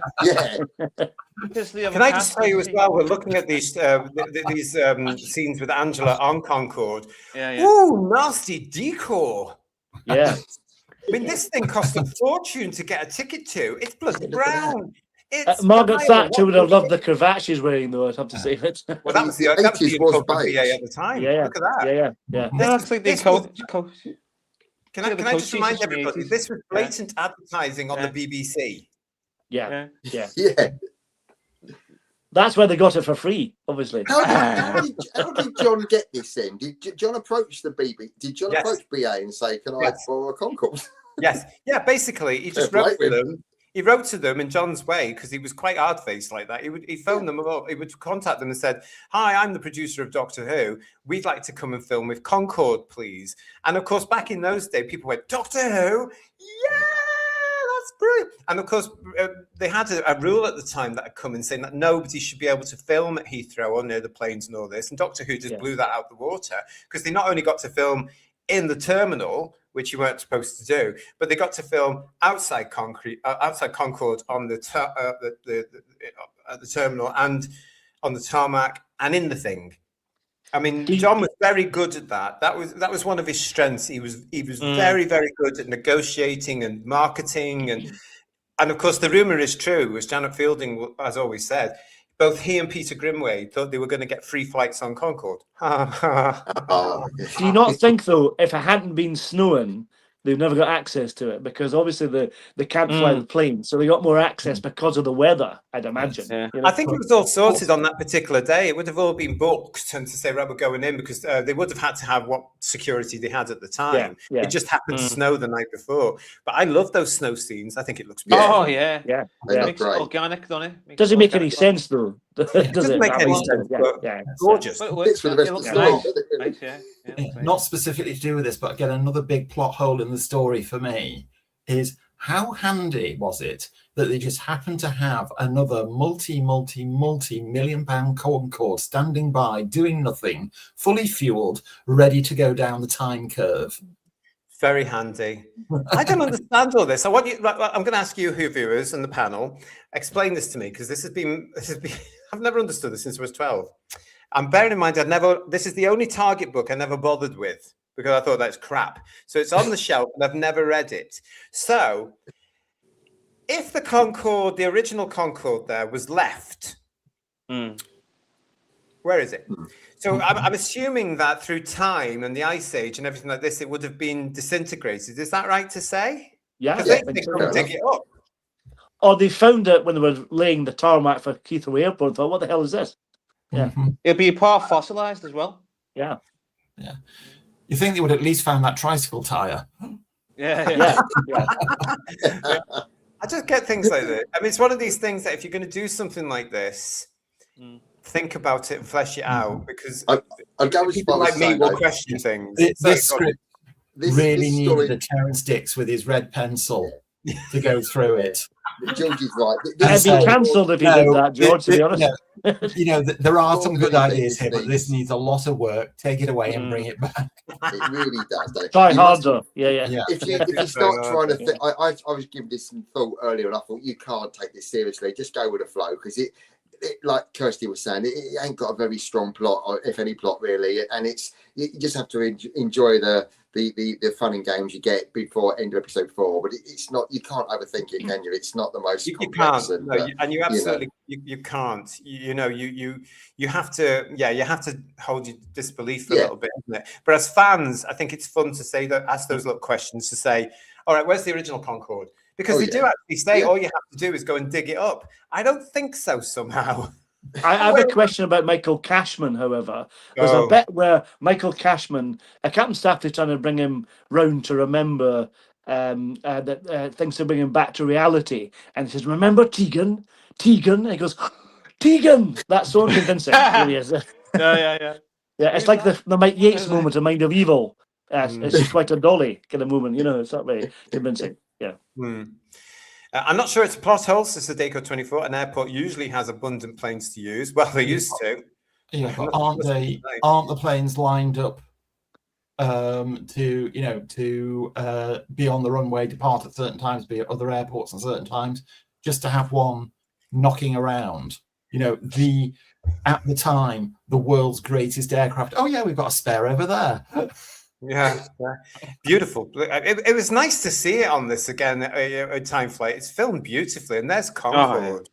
Can I just tell you as well? We're looking at these scenes with Angela on Concorde. Ooh, nasty decor. Yeah. I mean, this thing cost a fortune to get a ticket to. It's bloody brown. Margaret Thatcher would have loved the cravat she's wearing, though. I'd have to say it. Well, that was the uniform for BA at the time. Yeah. Look at that. Yeah. Can I just remind everybody? This was blatant advertising on the BBC. Yeah. Yeah. That's where they got it for free, obviously. How did John get this then? Did John approach the BB? Did John approach BA and say, "Can I borrow a Concorde?" Yes. Yeah. Basically, he just wrote to them. He wrote to them in John's way because he was quite hard-faced like that. He phoned them up. He would contact them and said, "Hi, I'm the producer of Doctor Who. We'd like to come and film with Concorde, please." And of course, back in those days, people went, "Doctor Who? Yeah, that's brilliant." And of course, they had a rule at the time that had come in saying that nobody should be able to film at Heathrow or near the planes and all this. And Doctor Who just blew that out the water because they not only got to film in the terminal, which you weren't supposed to do, but they got to film outside Concorde on the terminal and on the tarmac and in the thing. I mean, John was very good at that. That was one of his strengths. He was very, very good at negotiating and marketing, and of course the rumor is true, as Janet Fielding has always said. Both he and Peter Grimway thought they were going to get free flights on Concorde. Do you not think, though, if it hadn't been snowing, they've never got access to it? Because obviously they can't fly the plane, so they got more access because of the weather, I'd imagine. Yeah. You know? I think it was all sorted on that particular day. It would have all been booked and to say, right, we're going in, because they would have had to have what security they had at the time. It just happened to snow the night before. But I love those snow scenes. I think it looks beautiful. Oh, yeah. It makes it organic, doesn't it? Does it make any sense, though? It doesn't make any sense, but gorgeous. But it looks nice. Not specifically to do with this, but again, another big plot hole in the story for me is how handy was it that they just happened to have another multi-million-pound Concorde standing by, doing nothing, fully fueled, ready to go down the time curve. Very handy. I don't understand all this. I'm going to ask you, Who viewers and the panel, explain this to me, because this has been. I've never understood this since I was 12. And bearing in mind, this is the only Target book I never bothered with, because I thought that's crap. So it's on the shelf and I've never read it. So if the Concorde, the original Concorde there was left, where is it? So I'm assuming that through time and the Ice Age and everything like this, it would have been disintegrated. Is that right to say? Yeah. Because they couldn't dig it up. Or they found it when they were laying the tarmac for Heathrow Airport and thought, what the hell is this? Yeah. It'll be part fossilized as well. Yeah. Yeah. You think they would at least find that tricycle tire? Yeah. I just get things like this. I mean, it's one of these things that if you're going to do something like this, think about it and flesh it out, because people like me will question things. This script really needed a Terrence Dicks with his red pencil to go through it. George is right. It'd be cancelled if you did that, George, to be honest. You know, there are some good ideas here, but this needs a lot of work. Take it away and bring it back. It really does. Try harder. Yeah. If you start trying to think, I was giving this some thought earlier, and I thought you can't take this seriously. Just go with the flow, because it like Kirsty was saying, it ain't got a very strong plot, or if any plot really, and you just have to enjoy the fun and games you get before end of episode 4. But it's not, you can't overthink it, can you? It's not the most complex. You can't, and you absolutely you can't. You have to hold your disbelief a little bit, isn't it? But as fans, I think it's fun to say that, ask those little questions, to say, all right, where's the original Concorde? Because they do actually say all you have to do is go and dig it up. I don't think so somehow. I have a question about Michael Cashman, however. There's a bit where Michael Cashman, Captain Staffley trying to bring him round to remember that things to bring him back to reality. And he says, remember Tegan? And he goes, Tegan! That's so convincing. Really is. Yeah. Yeah, it's like the Mike Yates moment in Mind of Evil. It's just quite a dolly kind of moment, it's not very convincing. Yeah. I'm not sure it's a plot hole, says Deco 24. An airport usually has abundant planes to use. Well, they used to. Yeah, but aren't the planes lined up to be on the runway, depart at certain times, be at other airports at certain times, just to have one knocking around? At the time, the world's greatest aircraft. Oh yeah, we've got a spare over there. Yeah, beautiful. It was nice to see it on this again at Time Flight. It's filmed beautifully, and there's Concorde.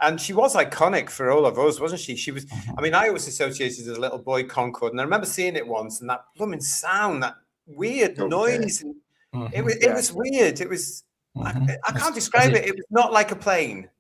And she was iconic for all of us, wasn't she? She was. I mean, I always associated as a little boy Concorde, and I remember seeing it once, and that blooming sound, that weird noise. And it was weird. It was. I can't describe it. It was not like a plane.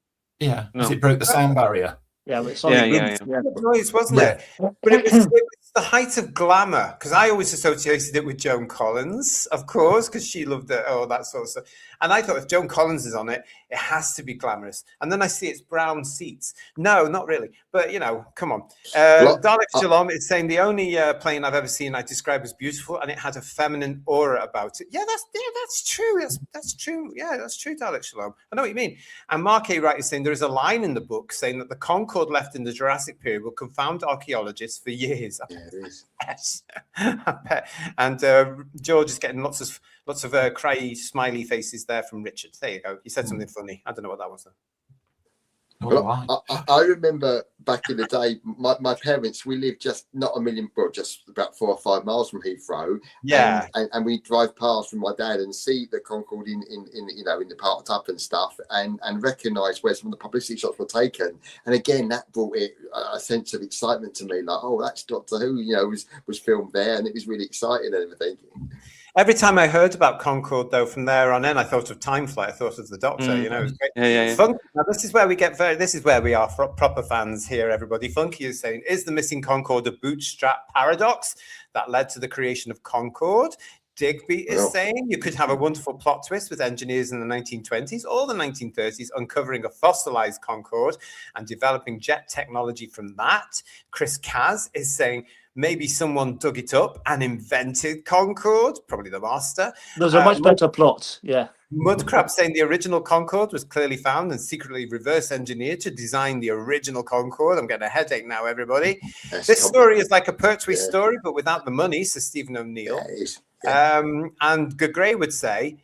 Yeah, it broke the sound barrier. Yeah, it's noise, wasn't it? But it was the height of glamour, because I always associated it with Joan Collins, of course, because she loved it, that sort of stuff. And I thought if Joan Collins is on it, it has to be glamorous. And then I see it's brown seats. No, not really. But, come on. Dalek Shalom is saying the only plane I've ever seen I describe as beautiful, and it had a feminine aura about it. Yeah, that's true. That's true. Yeah, that's true, Dalek Shalom. I know what you mean. And Mark A. Wright is saying there is a line in the book saying that the Concorde left in the Jurassic period will confound archaeologists for years. Yeah, it is. Yes, I bet. And George is getting lots of cryy smiley faces there from Richard. There you go. He said something funny. I don't know what that was though. Well, I remember back in the day, my parents, we lived just about 4 or 5 miles from Heathrow. Yeah. And we drive past with my dad and see the Concorde in the parked up and stuff, and recognise where some of the publicity shots were taken. And again, that brought a sense of excitement to me, like, oh, that's Doctor Who, was filmed there, and it was really exciting and everything. Every time I heard about Concorde, though, from there on in, I thought of Time Flight. I thought of the Doctor. It was great. Yeah. Funky, now, this is where we are proper fans here. Everybody, Funky is saying, is the missing Concorde a bootstrap paradox that led to the creation of Concorde? Digby is saying you could have a wonderful plot twist with engineers in the 1920s or the 1930s uncovering a fossilized Concorde and developing jet technology from that. Chris Kaz is saying maybe someone dug it up and invented Concorde, probably the master. Those are much better plots, yeah. Mudcrab saying the original Concorde was clearly found and secretly reverse engineered to design the original Concorde. I'm getting a headache now, everybody. This story is like a Pertwee story, but without the money, says Stephen O'Neill. Yeah, it is. And Gagray would say,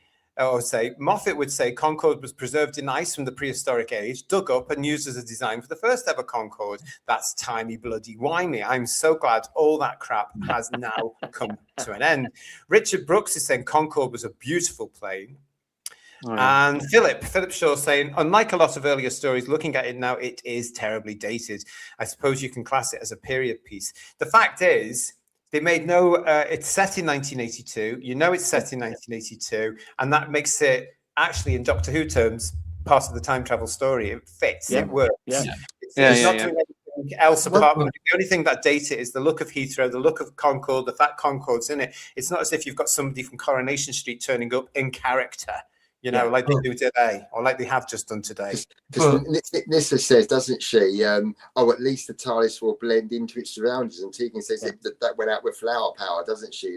Moffat would say Concorde was preserved in ice from the prehistoric age, dug up and used as a design for the first ever Concorde. That's timey, bloody, whiny. I'm so glad all that crap has now come to an end. Richard Brooks is saying Concorde was a beautiful plane. Oh, yeah. And Philip Shaw saying, unlike a lot of earlier stories, looking at it now, it is terribly dated. I suppose you can class it as a period piece. The fact is, they made no, it's set in 1982. You know it's set in 1982. And that makes it, actually, in Doctor Who terms, part of the time travel story. It fits, it works. It's not doing anything else apart from the only thing that dates it is the look of Heathrow, the look of Concorde, the fact Concorde's in it. It's not as if you've got somebody from Coronation Street turning up in character. You know, like they do today, or like they have just done today. Because Nissa says, doesn't she? At least the TARDIS will blend into its surroundings. And Tegan says that went out with flower power, doesn't she?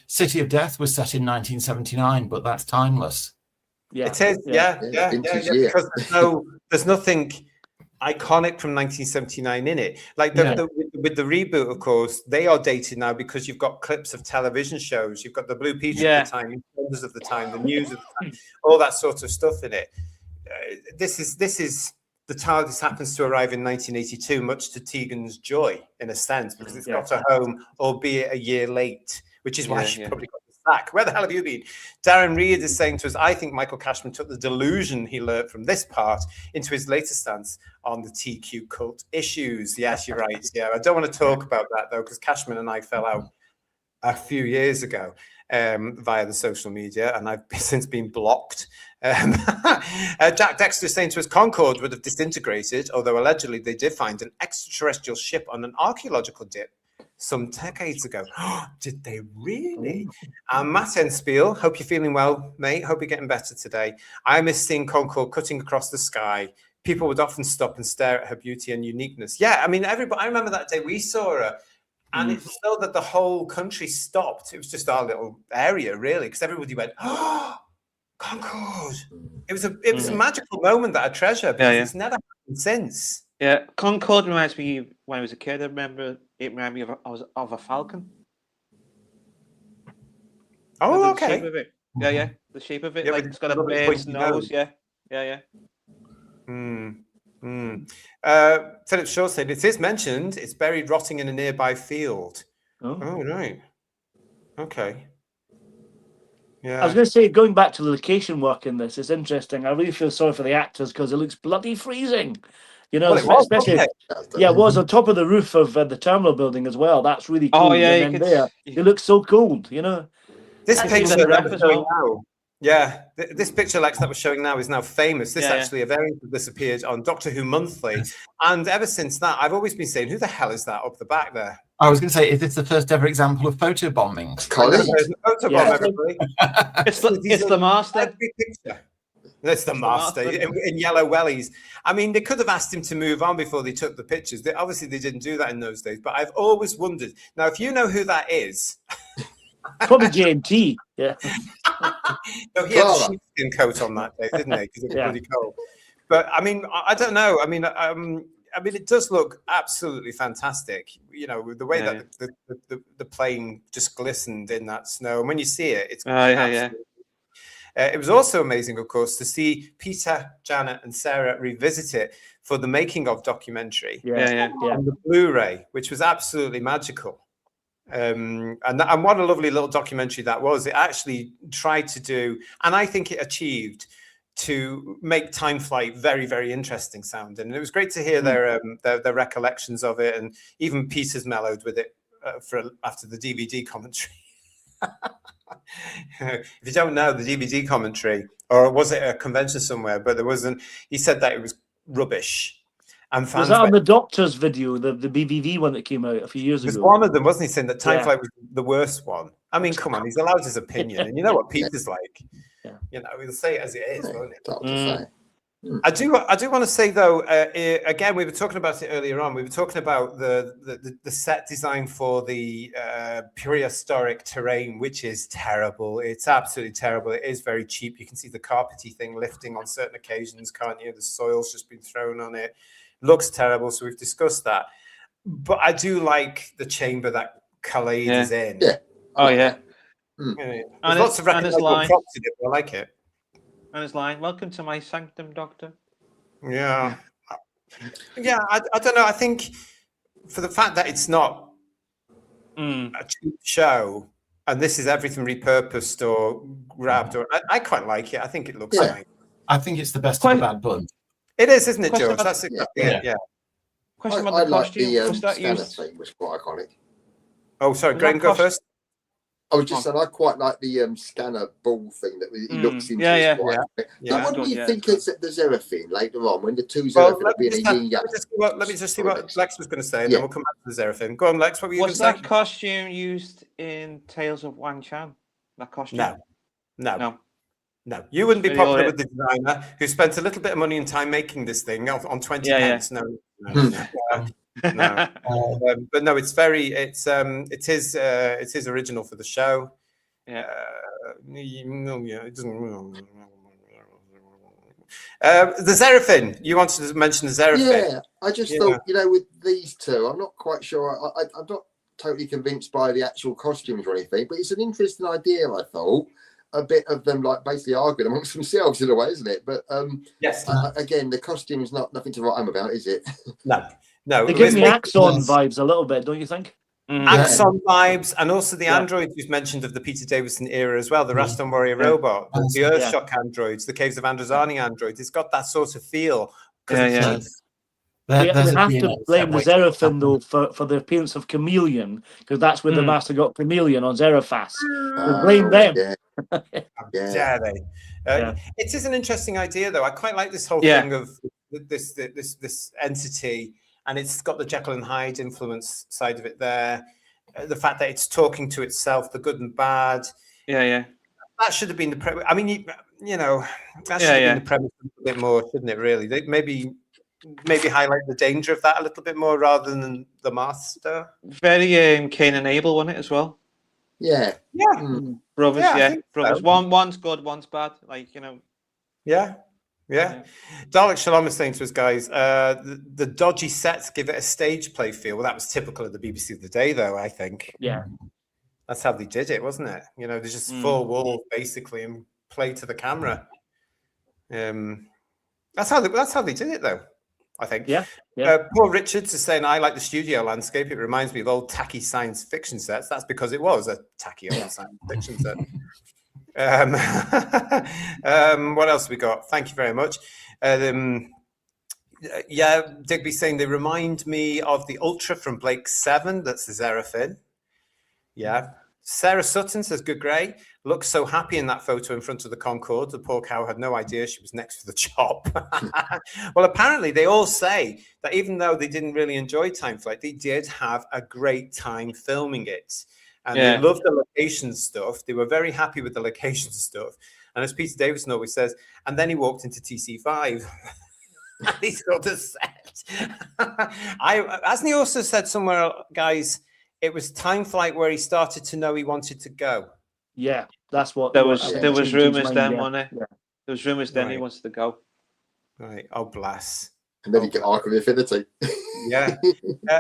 City of Death was set in 1979, but that's timeless. It is. Because there's nothing iconic from 1979 in it. Like with the reboot, of course, they are dated now because you've got clips of television shows. You've got the Blue Peter of the time, Wonders of the time, the news of the time, all that sort of stuff in it. This is the TARDIS happens to arrive in 1982, much to Tegan's joy, in a sense, because it's got a home, albeit a year late, which is why she probably got the sack. Where the hell have you been? Darren Reed is saying to us, I think Michael Cashman took the delusion he learnt from this part into his later stance on the TQ cult issues. Yes, you're right. Yeah, I don't want to talk about that, though, because Cashman and I fell out a few years ago via the social media, and I've since been blocked. Jack Dexter is saying to us, Concorde would have disintegrated, although allegedly they did find an extraterrestrial ship on an archaeological dip some decades ago. Did they really? Matt Enspiel, hope you're feeling well, mate. Hope you're getting better today. I miss seeing Concorde cutting across the sky. People would often stop and stare at her beauty and uniqueness. Yeah, I mean, everybody. I remember that day we saw her, and it was so that the whole country stopped. It was just our little area, really, because everybody went, "Oh, Concorde!" It was a magical moment that I treasure because it's never happened since. Yeah, Concorde reminds me when I was a kid. I remember it reminded me of a falcon. Oh, the shape of it. Yeah, the shape of it, like it's got a bird's nose. Yeah. Philip Shaw said it is mentioned. It's buried rotting in a nearby field. Oh right. Okay. Yeah. I was going to say, going back to the location work in this, it's interesting. I really feel sorry for the actors because it looks bloody freezing. You know, especially it was on top of the roof of the terminal building as well. That's really cool. Oh yeah, and then it looks so cold. You know, this picture that we're showing now. Yeah, this picture, Lex, that we're showing now is now famous. This actually a variant of this appeared on Doctor Who Monthly, and ever since that, I've always been saying, "Who the hell is that up the back there?" I was going to say, is this the first ever example of photobombing? It's the master. That's the master in yellow wellies. I mean, they could have asked him to move on before they took the pictures. Obviously, they didn't do that in those days. But I've always wondered. Now, if you know who that is, probably JMT. Yeah. No, he had a sheepskin coat on that day, didn't he? Because it was pretty cold. But I mean, I don't know. I mean, it does look absolutely fantastic. You know, the way that the plane just glistened in that snow, and when you see it, it's absolutely. It was also amazing, of course, to see Peter, Janet, and Sarah revisit it for the making of documentary. On the Blu-ray, which was absolutely magical. And what a lovely little documentary that was. It actually tried to do, and I think it achieved, to make time flight very, very interesting sounding. And it was great to hear their recollections of it, and even Peter's mellowed with it after the DVD commentary. If you don't know the DVD commentary, or was it a convention somewhere? But there wasn't. He said that it was rubbish. And was that on the Doctor's video, the BBV one that came out a few years ago? It was one of them, wasn't he? Saying that Time Flight was the worst one. I mean, come on, he's allowed his opinion, and you know what Peter's like. You know, he'll say it as it is, won't it? I do want to say though, again, we were talking about it earlier on. We were talking about the set design for the prehistoric terrain, which is terrible. It's absolutely terrible. It is very cheap. You can see the carpety thing lifting on certain occasions, can't you? The soil's just been thrown on it. Looks terrible. So we've discussed that. But I do like the chamber that Khalid is in. Oh yeah. There's lots of recognizable props in it. I like it. And his line, "Welcome to my sanctum, Doctor." Yeah. Yeah, I don't know. I think for the fact that it's not a cheap show, and this is everything repurposed or grabbed, or I quite like it. I think it looks nice. I think it's the best of the bad bunch. It is, isn't it, George? That's exactly it. Yeah. Question about the costume. Like was the that scanner used? thing was quite iconic. Oh, sorry, Graham, go first. I was just saying, I quite like the scanner ball thing that he looks into. That one, do you think it's the Zeraphim later on when the two Zeraphim have been a yin yang? Let me just see what Lex was going to say, and then we'll come back to the Zeraphim. Go on, Lex. What were you going to say? Was that costume used in Tales of Wang Chan? That costume? No. You wouldn't be popular with the designer who spent a little bit of money and time making this thing on 20 pence. No. But no, it's it is original for the show. It doesn't. The Zeraphim. You wanted to mention the Zeraphim? Yeah, I just thought, with these two, I'm not quite sure. I'm not totally convinced by the actual costumes or anything, but it's an interesting idea. I thought a bit of them like basically arguing amongst themselves in a way, isn't it? But yes, again, the costume is nothing to write home about, is it? No, they give me Axon vibes a little bit, don't you think? Axon vibes, and also the androids you've mentioned of the Peter Davison era as well, the Raston Warrior robot, the Earthshock androids, the Caves of Androzani androids. It's got that sort of feel. We have to blame the Zeraphim though for the appearance of Chameleon, because that's where the master got Chameleon on Zerafas. So blame them. It is an interesting idea though. I quite like this whole thing of this entity. And it's got the Jekyll and Hyde influence side of it there. The fact that it's talking to itself, the good and bad. That should have been the premise. I mean, that should have been the premise a little bit more, shouldn't it, really? They maybe highlight the danger of that a little bit more rather than the master. Very Cain and Abel, wasn't it, as well? Yeah. Brothers, brothers. So. One's good, one's bad. Yeah. Dalek Shalom is saying to us, guys, the dodgy sets give it a stage play feel. Well, that was typical of the BBC of the day, though, I think. Yeah. That's how they did it, wasn't it? There's just full wall, basically, and play to the camera. That's how they did it, though, I think. Yeah. Paul Richards is saying, I like the studio landscape. It reminds me of old tacky science fiction sets. That's because it was a tacky old science fiction set. What else we got? Thank you very much. Digby saying they remind me of the Ultra from Blake 7. That's the Zeraphim. Yeah. Sarah Sutton says, good Gray. Looks so happy in that photo in front of the Concorde. The poor cow had no idea she was next to the chop. Well, apparently they all say that even though they didn't really enjoy Time Flight, they did have a great time filming it. And they loved the location stuff. They were very happy with the location stuff. And as Peter Davison always says, and then he walked into TC5. And he sort of said, hasn't he also said somewhere, guys, it was Time Flight where he started to know he wanted to go. Yeah, that's what. There was rumours then, wasn't it? Yeah. There was rumours then he wants to go. Right. Oh, bless. And then you get Arc of Infinity. Yeah.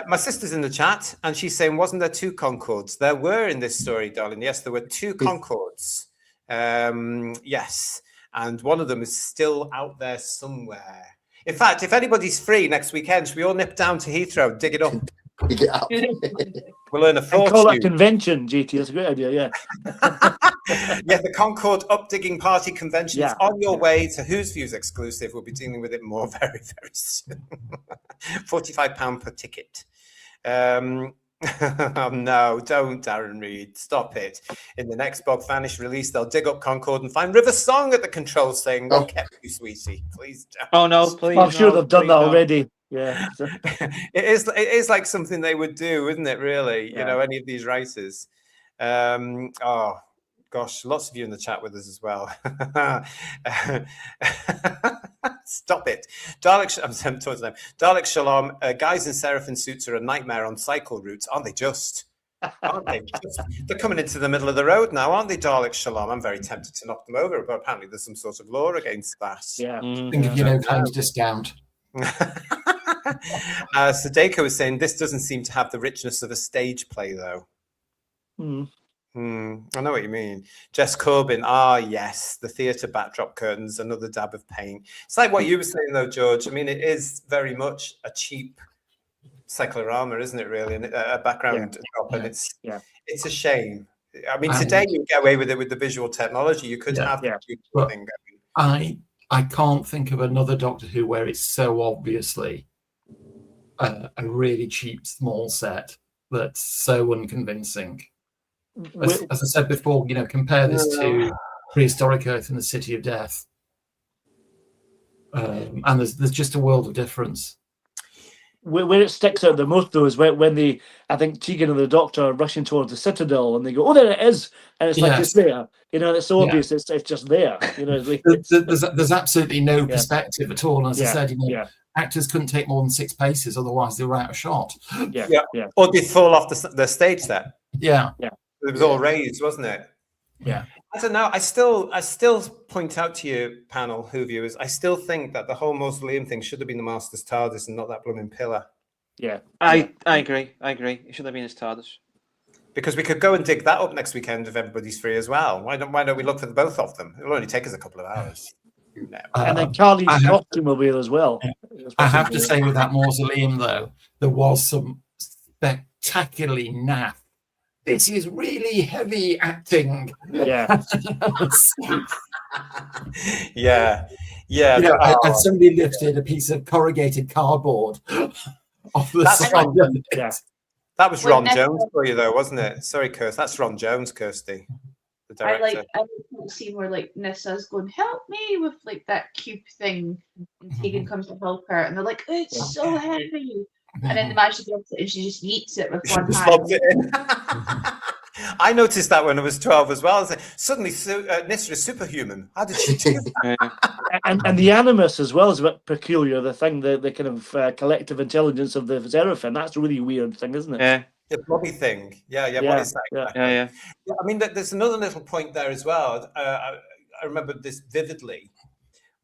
My sister's in the chat and she's saying, wasn't there two Concords? There were in this story, darling. Yes, there were two Concords. Yes. And one of them is still out there somewhere. In fact, if anybody's free next weekend, should we all nip down to Heathrow, dig it up? Dig it up. We'll earn a fortune. Call that convention, GT. That's a great idea, yeah. The Concorde Up Digging Party Convention is on your way to Whose Views exclusive. We'll be dealing with it more very, very soon. £45 per ticket. Oh, no, don't, Darren Reed. Stop it. In the next Bog Vanish release, they'll dig up Concorde and find River Song at the controls saying, "What kept you, sweetie? Please don't." Oh, no, please. I'm sure they've done that already. Yeah. It is like something they would do, isn't it, really? You know, any of these writers. Oh, gosh, lots of you in the chat with us as well. Stop it. I'm towards them. Dalek Shalom, guys in Seraphim suits are a nightmare on cycle routes, aren't they just? Aren't they just? They're coming into the middle of the road now, aren't they, Dalek Shalom? I'm very tempted to knock them over, but apparently there's some sort of law against that. Yeah. Claims discount. Sadeko was saying this doesn't seem to have the richness of a stage play, though. I know what you mean. Jess Corbin, yes, the theatre backdrop curtains, another dab of paint. It's like what you were saying, though, George. I mean, it is very much a cheap cyclorama, isn't it, really? And a background drop, and it's a shame. I mean, today you get away with it with the visual technology. You could have the thing going. I can't think of another Doctor Who where it's so obviously a really cheap small set that's so unconvincing. As I said before, compare this to Prehistoric Earth and the City of Death, and there's just a world of difference. Where it sticks out the most, though, is when I think Tegan and the Doctor are rushing towards the Citadel, and they go, "Oh, there it is!" And it's like it's there. It's so obvious. It's just there. There's absolutely no perspective at all. And as I said, actors couldn't take more than 6 paces, otherwise they were out of shot. Or they'd fall off the stage set. Yeah. It was all raised, wasn't it? Yeah. I don't know. I still point out to you, panel, Who viewers, I still think that the whole mausoleum thing should have been the Master's TARDIS and not that blooming pillar. Yeah. I agree. It should have been his TARDIS. Because we could go and dig that up next weekend if everybody's free as well. Why don't we look for the both of them? It'll only take us a couple of hours. And then Carly's costume will be there as well. I have to say, with that mausoleum, though, there was some spectacularly naff. This is really heavy acting. Yeah. And somebody lifted a piece of corrugated cardboard off the side. That was Ron Jones for you, though, wasn't it? Sorry, Kirsty. That's Ron Jones, Kirsty, the director. I like the scene where Nissa's going, "Help me" with that cube thing, and Tegan comes to help her, and they're like, "Oh, it's so heavy," and then the magic gets it, and she just yeets it with one hand. I noticed that when I was 12 as well. I was like, suddenly, Nissa is superhuman. How did she do that? and the animus as well is a bit peculiar. The thing, the kind of collective intelligence of the Seraphim. That's a really weird thing, isn't it? Yeah. The blobby thing. Yeah. What is that? Yeah. I mean, there's another little point there as well. I remember this vividly.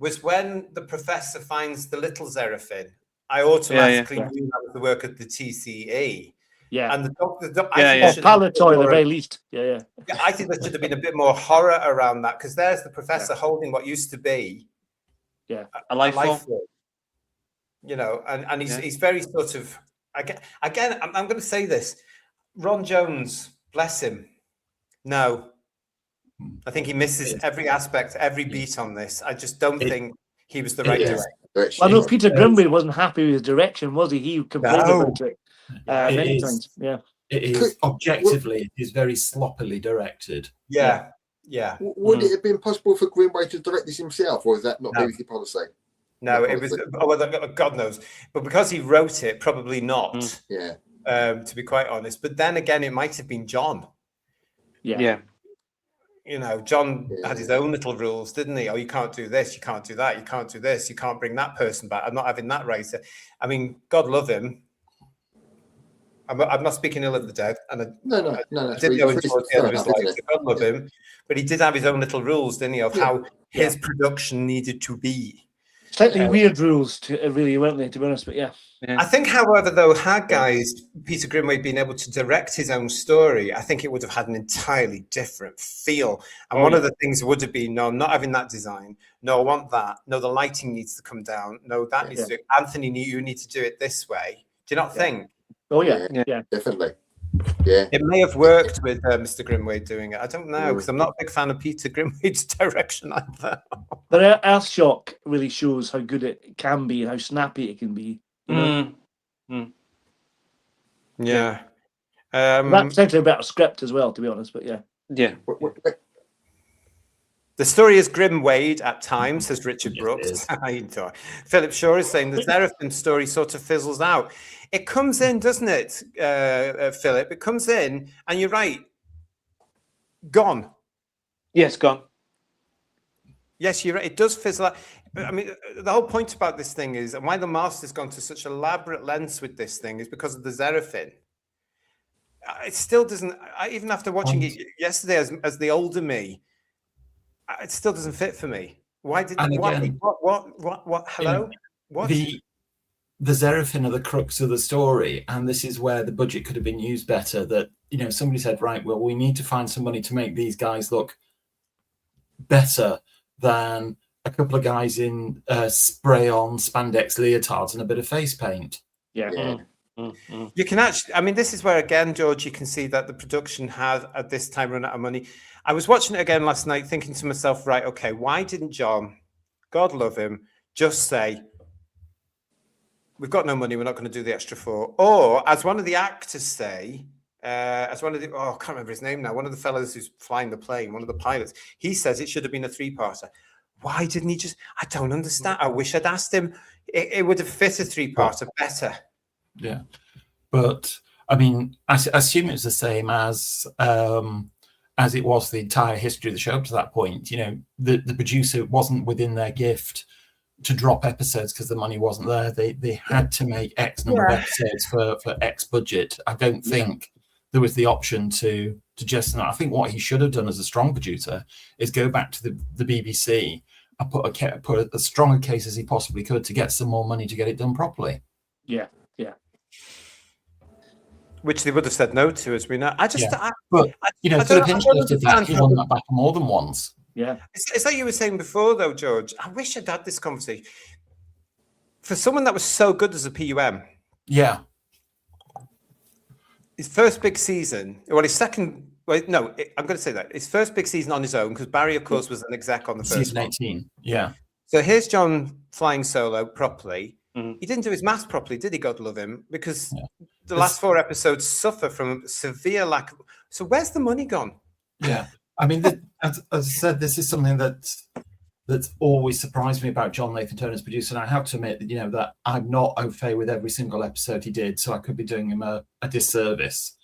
Was when the professor finds the little Seraphim. I automatically knew that was the work of the TCE. Yeah, and the doctor, Palatoy, the very least. Yeah. I think there should have been a bit more horror around that, because there's the professor holding what used to be, a life form. And he's very sort of again. I'm going to say this, Ron Jones, bless him. No, I think he misses every aspect, every beat on this. I just don't think he was the right director. I know Peter Grimwade wasn't happy with his direction, was he? He complained about it. Many times. Yeah, it is objectively. It is very sloppily directed. Yeah. Would it have been possible for Grimwade to direct this himself, or is that not BBC policy? No, it was. God knows, but because he wrote it, probably not. Yeah. To be quite honest, but then again, it might have been John. Yeah. John had his own little rules, didn't he? Oh, you can't do this, you can't do that, you can't do this, you can't bring that person back. I'm not having that writer. I mean, God love him. I'm not speaking ill of the dead, and I didn't know towards the end of his life. God love him, but he did have his own little rules, didn't he, of how his production needed to be. Slightly weird rules, really, weren't they? To be honest, but yeah. I think, however, though, had Peter Grimwade been able to direct his own story, I think it would have had an entirely different feel. And one of the things would have been, no, I'm not having that design. No, I want that. No, the lighting needs to come down. No, that needs to. Anthony, you need to do it this way. Do you not think? Oh yeah, definitely. Yeah, it may have worked with Mr. Grimwade doing it. I don't know, because I'm not a big fan of Peter Grimwade's direction either. But Earthshock really shows how good it can be and how snappy it can be. Yeah. That's potentially a better script as well, to be honest. But yeah. The story is Grimwade at times, says Richard Brooks. Philip Shaw is saying the Seraphim story sort of fizzles out. It comes in, doesn't it, Philip? It comes in, and you're right. Gone. Yes, gone. Yes, you're right. It does fizzle out. I mean, the whole point about this thing is, and why the Master's gone to such elaborate lengths with this thing, is because of the Seraphim. It still doesn't. Even after watching it yesterday, as the older me, it still doesn't fit for me. Why did? What? Hello. What? there's everything of the crux of the story, and this is where the budget could have been used better. That, you know, somebody said, right, well, we need to find some money to make these guys look better than a couple of guys in spray-on spandex leotards and a bit of face paint. Yeah. You can actually, I mean, this is where, again, George, you can see that the production had at this time run out of money. I was watching it again last night thinking to myself, right, okay, why didn't John, God love him, just say, we've got no money, we're not going to do the extra 4? Or, as one of the actors say, as one of the, I can't remember his name now, one of the fellas who's flying the plane, one of the pilots, he says it should have been a 3-parter. Why didn't he just, I don't understand. I wish I'd asked him. It would have fit a 3-parter better. Yeah, but I mean, I assume it's the same as it was the entire history of the show up to that point. You know, the producer wasn't within their gift to drop episodes because the money wasn't there. They had to make X number of episodes for X budget. I don't think there was the option to just. I think what he should have done as a strong producer is go back to the BBC and put as strong a case as he possibly could to get some more money to get it done properly. Yeah. Which they would have said no to, as we know. But you know, Philip Hinchcliffe did that. He won that back more than once. Yeah, it's like you were saying before, though, George. I wish I'd had this conversation. For someone that was so good as a PUM, his first big season, well, his second. Well, no, I'm going to say that his first big season on his own, because Barry, of course, was an exec on the first season 18. Yeah. So here's John flying solo properly. He didn't do his maths properly, did he? God love him, because the last 4 episodes suffer from severe lack of. So where's the money gone? Yeah, I mean, as I said, this is something that's always surprised me about John Nathan Turner's producer. And I have to admit that, you know, that I'm not au fait with every single episode he did, so I could be doing him a disservice.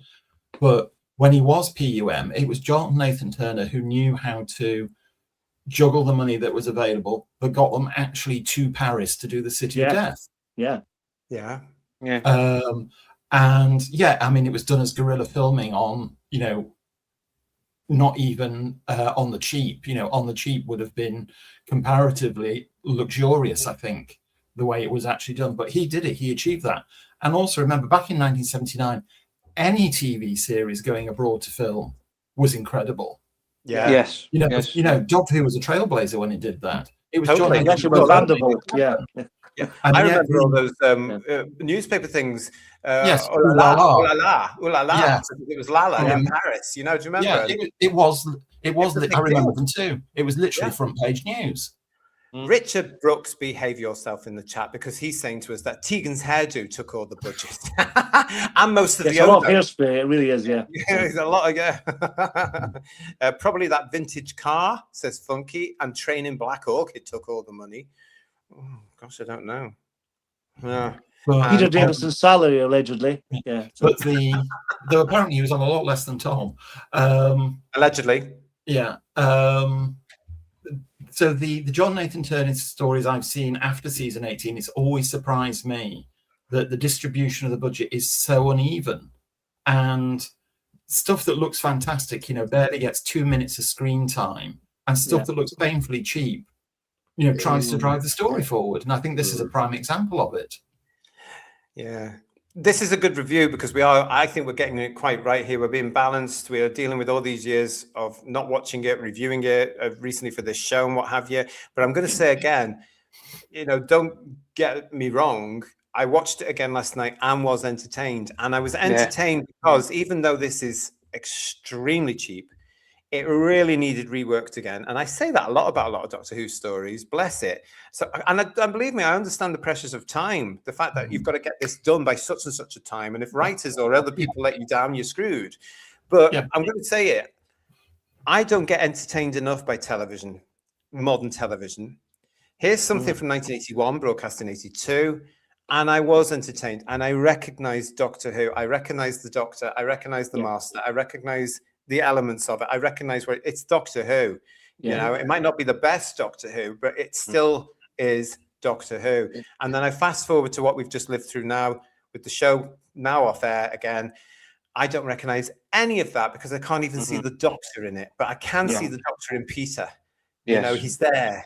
But when he was PUM, it was John Nathan Turner who knew how to juggle the money that was available, but got them actually to Paris to do the City of Death. Yeah. And I mean, it was done as guerrilla filming on, you know, not even on the cheap. You know, on the cheap would have been comparatively luxurious, I think, the way it was actually done. But he did it. He achieved that. And also remember, back in 1979, any TV series going abroad to film was incredible. Yeah. Yes. You know, Doctor Who was a trailblazer when it did that. It was totally. John. Actually, was Vanderbilt. Yeah. I remember all those newspaper things. Yes. Ooh la la. Yeah. It was Lala in Paris. You know, do you remember? Yeah, it was. I remember them too. It was literally front page news. Richard Brooks, behave yourself in the chat, because he's saying to us that Tegan's hairdo took all the budget and most of the. It's a lot of hairspray. It really is. Yeah. There's a lot of probably that vintage car, says Funky, and Train in Black Orchid took all the money. Oh, gosh, I don't know. Yeah. Peter Davison's salary, allegedly. Yeah. But though apparently he was on a lot less than Tom. Allegedly. Yeah. So the John Nathan Turner stories I've seen after season 18, it's always surprised me that the distribution of the budget is so uneven, and stuff that looks fantastic, you know, barely gets 2 minutes of screen time, and stuff that looks painfully cheap, you know, tries to drive the story forward. And I think this is a prime example of it. Yeah. This is a good review because I think we're getting it quite right here. We're being balanced. We are dealing with all these years of not watching it, reviewing it recently for this show and what have you. But I'm going to say again, you know, don't get me wrong. I watched it again last night and was entertained. And I was entertained because even though this is extremely cheap, it really needed reworked again. And I say that a lot about a lot of Doctor Who stories, bless it. So, and believe me, I understand the pressures of time, the fact that you've got to get this done by such and such a time. And if writers or other people let you down, you're screwed. But I'm going to say it. I don't get entertained enough by television, modern television. Here's something from 1981, broadcast in 82. And I was entertained. And I recognized Doctor Who. I recognized the Doctor. I recognized the Master. I recognized the elements of it. I recognize where it's Doctor Who. You know, it might not be the best Doctor Who, but it still is Doctor Who. And then I fast forward to what we've just lived through now with the show now off air again. I don't recognize any of that because I can't even see the Doctor in it, but I can see the Doctor in Peter. You know, he's there.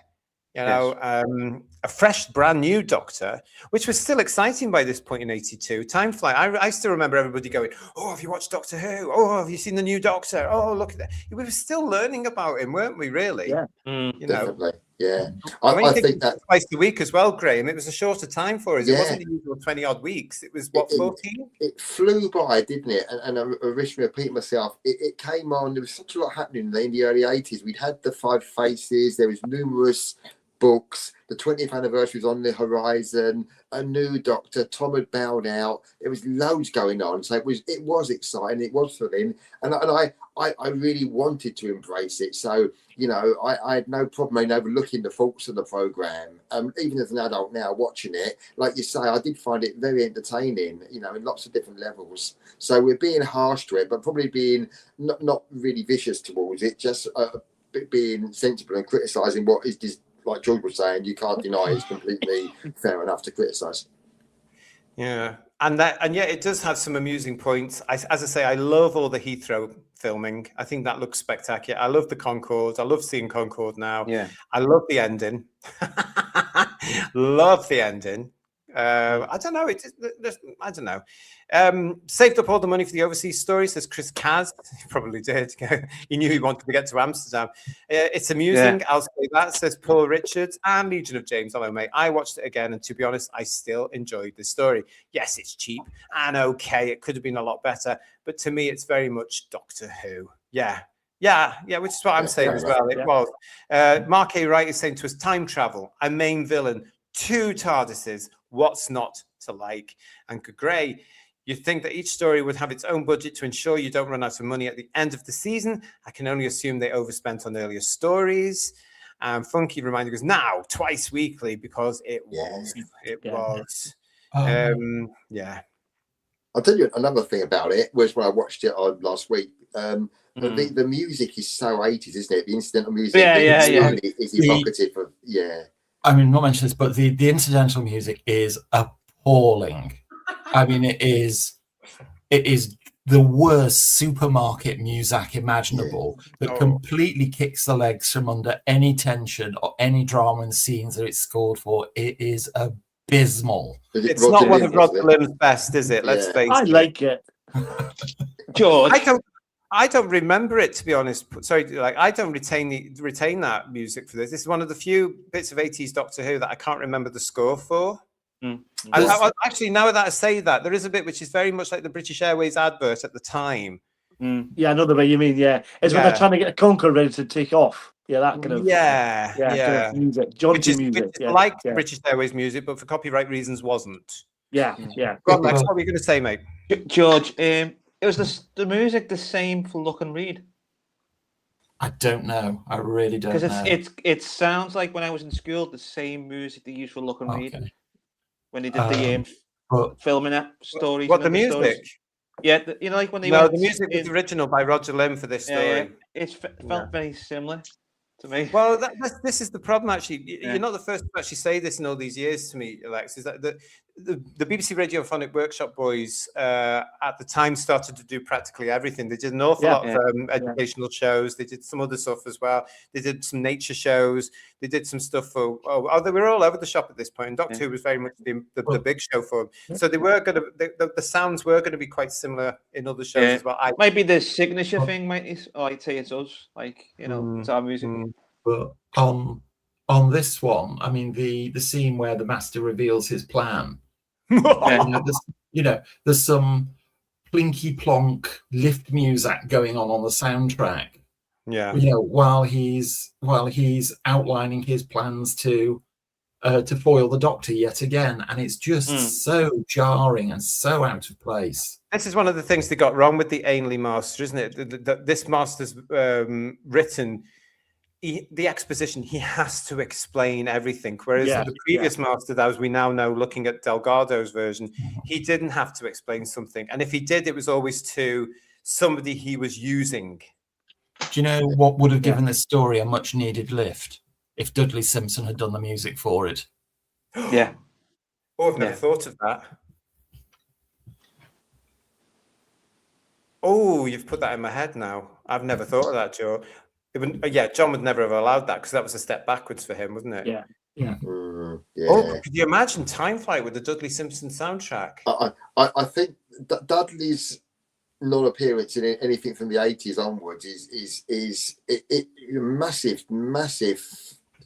You know, a fresh, brand new Doctor, which was still exciting by this point in 82. Time flies. I still remember everybody going, "Oh, have you watched Doctor Who? Oh, have you seen the new Doctor? Oh, look at that." We were still learning about him, weren't we, really? Yeah. You Definitely. Yeah. I think think that twice a week as well, Graham. It was a shorter time for us. Yeah. It wasn't the usual 20-odd weeks. It was, what, 14? It flew by, didn't it? And I wish me repeat myself. It came on. There was such a lot happening in the early 80s. We'd had the Five Faces. There was numerous books. The 20th anniversary was on the horizon. A new Doctor. Tom had bowed out. There was loads going on. So it was exciting. It was thrilling. And I really wanted to embrace it. So, you know, I had no problem in overlooking the faults of the programme. Even as an adult now watching it, like you say, I did find it very entertaining, you know, in lots of different levels. So we're being harsh to it, but probably being not really vicious towards it, just being sensible and criticising what is just, like George was saying, you can't deny it's completely fair enough to criticise. Yeah. And yet it does have some amusing points. As I say, I love all the Heathrow filming. I think that looks spectacular. I love the Concorde. I love seeing Concorde now. Yeah. I love the ending. Love the ending. I don't know. I don't know. Saved up all the money for the overseas story, says Chris Kaz. He probably did. He knew he wanted to get to Amsterdam. It's amusing. Yeah. I'll say that, says Paul Richards and Legion of James. Hello, mate. I watched it again, and to be honest, I still enjoyed the story. Yes, it's cheap and okay. It could have been a lot better, but to me, it's very much Doctor Who. Yeah, which is what I'm saying as well. It was. Mark A. Wright is saying to us, time travel, a main villain, 2 TARDISes, what's not to like? And Gray, you'd think that each story would have its own budget to ensure you don't run out of money at the end of the season. I can only assume they overspent on earlier stories. Funky Reminder goes, now, twice weekly, because it was. Yeah. I'll tell you another thing about it was when I watched it last week. The music is so 80s, isn't it? The incidental music is evocative of, I mean, not mention this, but the incidental music is appalling. I mean, it is the worst supermarket music imaginable that completely kicks the legs from under any tension or any drama in the scenes that it's scored for. It is abysmal. It's not one of Roger Lim's best, is it? Let's face it. I like it. George. I don't remember it, to be honest. Sorry, like I don't retain that music for this. This is one of the few bits of 80s Doctor Who that I can't remember the score for. Actually, now that I say that, there is a bit which is very much like the British Airways advert at the time. Yeah, I know the way you mean. Yeah, it's when they're trying to get a Concorde ready to take off. Yeah, that kind of kind of music, jaunty music, like British Airways music, but for copyright reasons wasn't. Yeah. Go on, Lex, what were you going to say, mate? George, was the music the same for Look and Read? I don't know. I really don't know. Because it sounds like when I was in school, the same music they used for Look and Read when they did the filming stories. What, the music? Stories. Yeah, you know, like when they the music was original by Roger Lim for this story. It felt very similar to me. Well, this is the problem, actually. You're not the first to actually say this in all these years to me, Alex, is that the BBC Radiophonic Workshop boys at the time started to do practically everything. They did an awful lot of educational shows. They did some other stuff as well. They did some nature shows. They did some stuff for, they were all over the shop at this point. And Doctor Who was very much the big show for them. So they were going to, the sounds were going to be quite similar in other shows as well. Maybe the signature thing, I'd say it's us. Like, you know, it's our music. But on this one, I mean, the scene where the Master reveals his plan, there's some plinky plonk lift music going on the soundtrack. Yeah, while he's outlining his plans to foil the Doctor yet again, and it's just so jarring and so out of place. This is one of the things they got wrong with the Ainley Master, isn't it? This Master's written. The exposition, he has to explain everything. Whereas the previous Master, as we now know, looking at Delgado's version, he didn't have to explain something. And if he did, it was always to somebody he was using. Do you know what would have given this story a much needed lift? If Dudley Simpson had done the music for it. Yeah. Oh, I've never thought of that. Oh, you've put that in my head now. I've never thought of that, Joe. John would never have allowed that because that was a step backwards for him, wasn't it? Yeah. Yeah. Oh, could you imagine Time Flight with the Dudley Simpson soundtrack? I think Dudley's non-appearance in anything from the 80s onwards is massive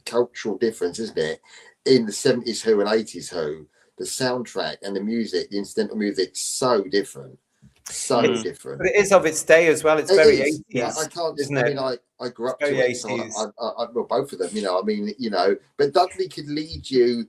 cultural difference, isn't it? In the 70s Who and 80s Who, the soundtrack and the music, the incidental music, so different. Different. But it is of its day as well. It's very 80s. Yeah, I can't, isn't it? I mean, I grew up to it, so well, both of them, you know, I mean, you know, but Dudley could lead you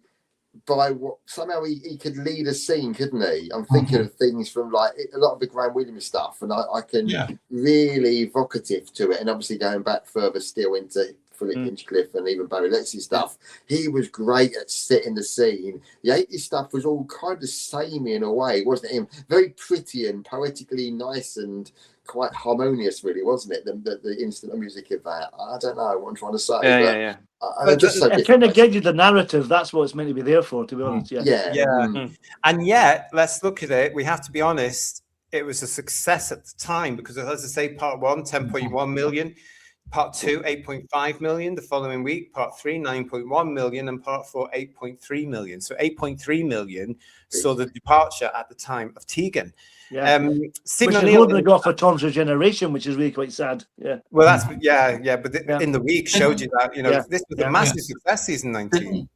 by what somehow he could lead a scene, couldn't he? I'm thinking of things from like a lot of the Graham Williams stuff, and I can really evocative to it, and obviously going back further still into Philip Hinchcliffe and even Barry Letts's stuff, he was great at setting the scene. The 80s stuff was all kind of samey in a way, wasn't it? Very pretty and poetically nice and quite harmonious, really, wasn't it? The instant music of that. I don't know what I'm trying to say. Yeah. It kind of gives you the narrative. That's what it's meant to be there for, to be honest. And yet, let's look at it. We have to be honest. It was a success at the time because, as I say, part 1, 10.1 million. Part 2, 8.5 million. The following week, part 3, 9.1 million, and part 4, 8.3 million. So 8.3 million saw the departure at the time of Tegan. Yeah. Stephen Which O'Neill is going to go for Tom's Regeneration, which is really quite sad. Yeah. Well, that's but in the week showed you that this was a massive success season 19.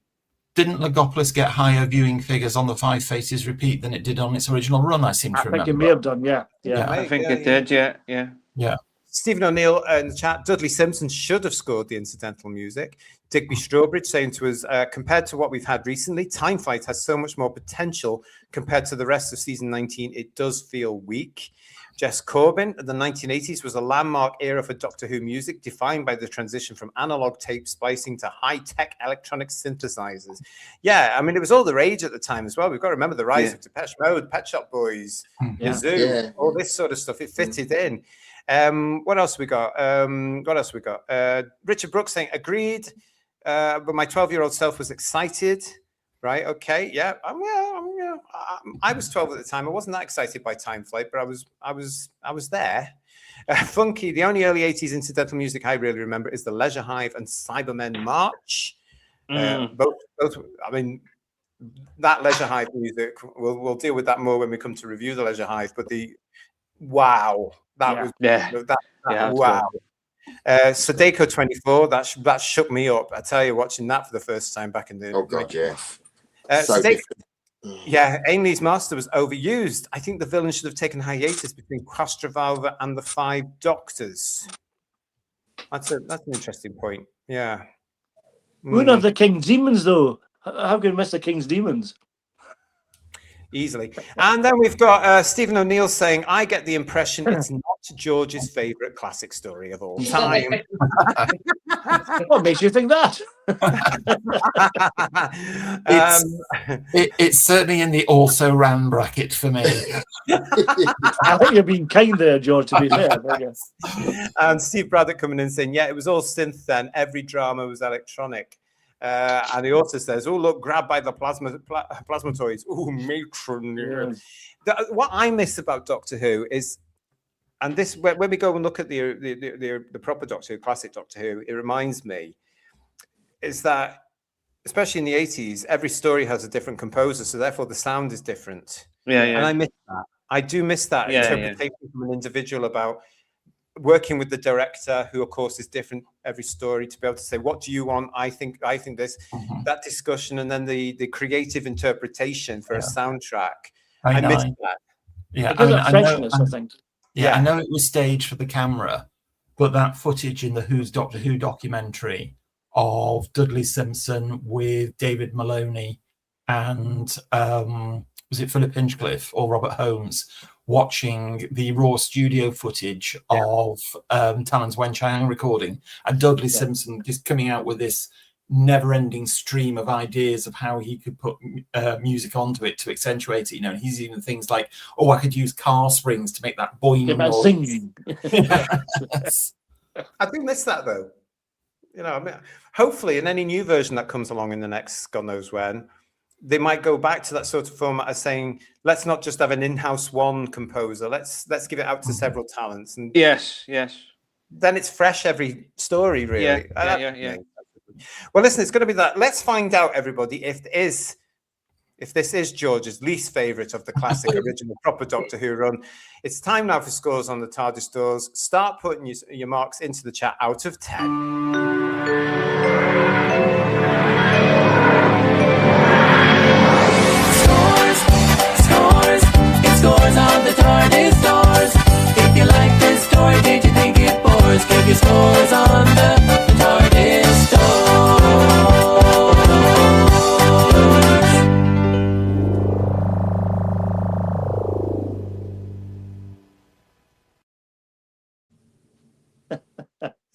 Didn't Logopolis get higher viewing figures on the Five Faces repeat than it did on its original run? I seem to remember. I think it may have done. Yeah. I think it did. Yeah. Stephen O'Neill in the chat, Dudley Simpson should have scored the incidental music. Digby Strawbridge saying to us, compared to what we've had recently, Time Flight has so much more potential compared to the rest of season 19. It does feel weak. Jess Corbin, the 1980s was a landmark era for Doctor Who music, defined by the transition from analog tape splicing to high-tech electronic synthesizers. Yeah, I mean, it was all the rage at the time as well. We've got to remember the rise of Depeche Mode, Pet Shop Boys, Yazoo, all this sort of stuff. It fitted in. What else we got? Richard Brooks saying, agreed, but my 12-year-old self was excited. Right. Okay. Yeah. I was 12 at the time. I wasn't that excited by Time Flight, but I was there. Funky. The only early 80s incidental music I really remember is the Leisure Hive and Cybermen March. Both. I mean, that Leisure Hive music. We'll deal with that more when we come to review the Leisure Hive. But wow. Wow. Sadeko 24. That shook me up. I tell you, watching that for the first time back in the. Oh God, yeah. Ainley's Master was overused. I think the villain should have taken hiatus between Castrovalva and the Five Doctors. That's an interesting point. Yeah. One of the King's Demons, though. How can we miss the King's Demons? Easily. And then we've got Stephen O'Neill saying, I get the impression it's not George's favourite classic story of all time. What makes you think that? It's certainly in the also ran bracket for me. I think you're being kind there, George, to be fair. And Steve Braddock coming in saying, yeah, it was all synth then. Every drama was electronic. And he also says, oh, look, grabbed by the plasmatoids. Oh, matron. What I miss about Doctor Who is, and this, when we go and look at the proper Doctor Who, classic Doctor Who, it reminds me, is that, especially in the 80s, every story has a different composer, so therefore the sound is different. And I miss that. I do miss that interpretation from an individual about working with the director, who of course is different every story, to be able to say, what do you want? I think this, that discussion, and then the creative interpretation for a soundtrack. I miss that. Yeah, I know it was staged for the camera, but that footage in the Who's Doctor Who documentary of Dudley Simpson with David Maloney and was it Philip Hinchcliffe or Robert Holmes watching the raw studio footage of Talon's Wen Chiang recording, and Dudley Simpson just coming out with this never-ending stream of ideas of how he could put music onto it to accentuate it. You know, and he's even things like, oh, I could use car springs to make that boing noise. Singing. I do miss that though. You know, I mean, hopefully in any new version that comes along in the next God knows when, they might go back to that sort of format as saying, let's not just have an in-house one composer. Let's give it out to several talents. And yes. then it's fresh every story, really. Yeah. Well, listen, it's going to be that. Let's find out, everybody, if this is George's least favourite of the classic original proper Doctor Who run. It's time now for scores on the TARDIS doors. Start putting your marks into the chat out of 10. Scores on the TARDIS doors. If you like this story, did you think it bores? Give your scores on the TARDIS doors.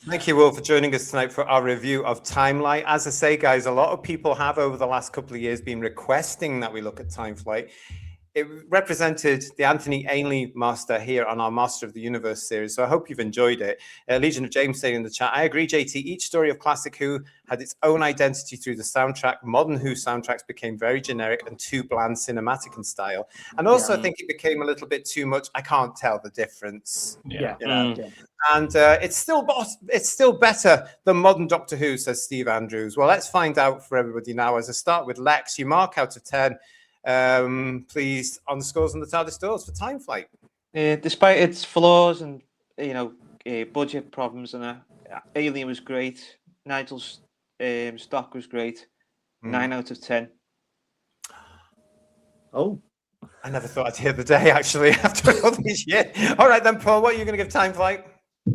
Thank you all for joining us tonight for our review of Time Flight. As I say, guys, a lot of people have over the last couple of years been requesting that we look at Time Flight. It represented the Anthony Ainley Master here on our Master of the Universe series, so I hope you've enjoyed it. Legion of James saying in the chat, I agree, JT, each story of Classic Who had its own identity through the soundtrack. Modern Who soundtracks became very generic and too bland cinematic in style. And also I think it became a little bit too much, I can't tell the difference. Yeah. You know? And it's still better than modern Doctor Who, says Steve Andrews. Well, let's find out for everybody now. As I start with Lex, you mark out of 10. Please, on the scores on the TARDIS doors for Time Flight. Despite its flaws and budget problems, and Alien was great. Nigel's stock was great. 9 out of 10. Oh, I never thought I'd hear the day actually after all these years. All right then, Paul, what are you going to give Time Flight?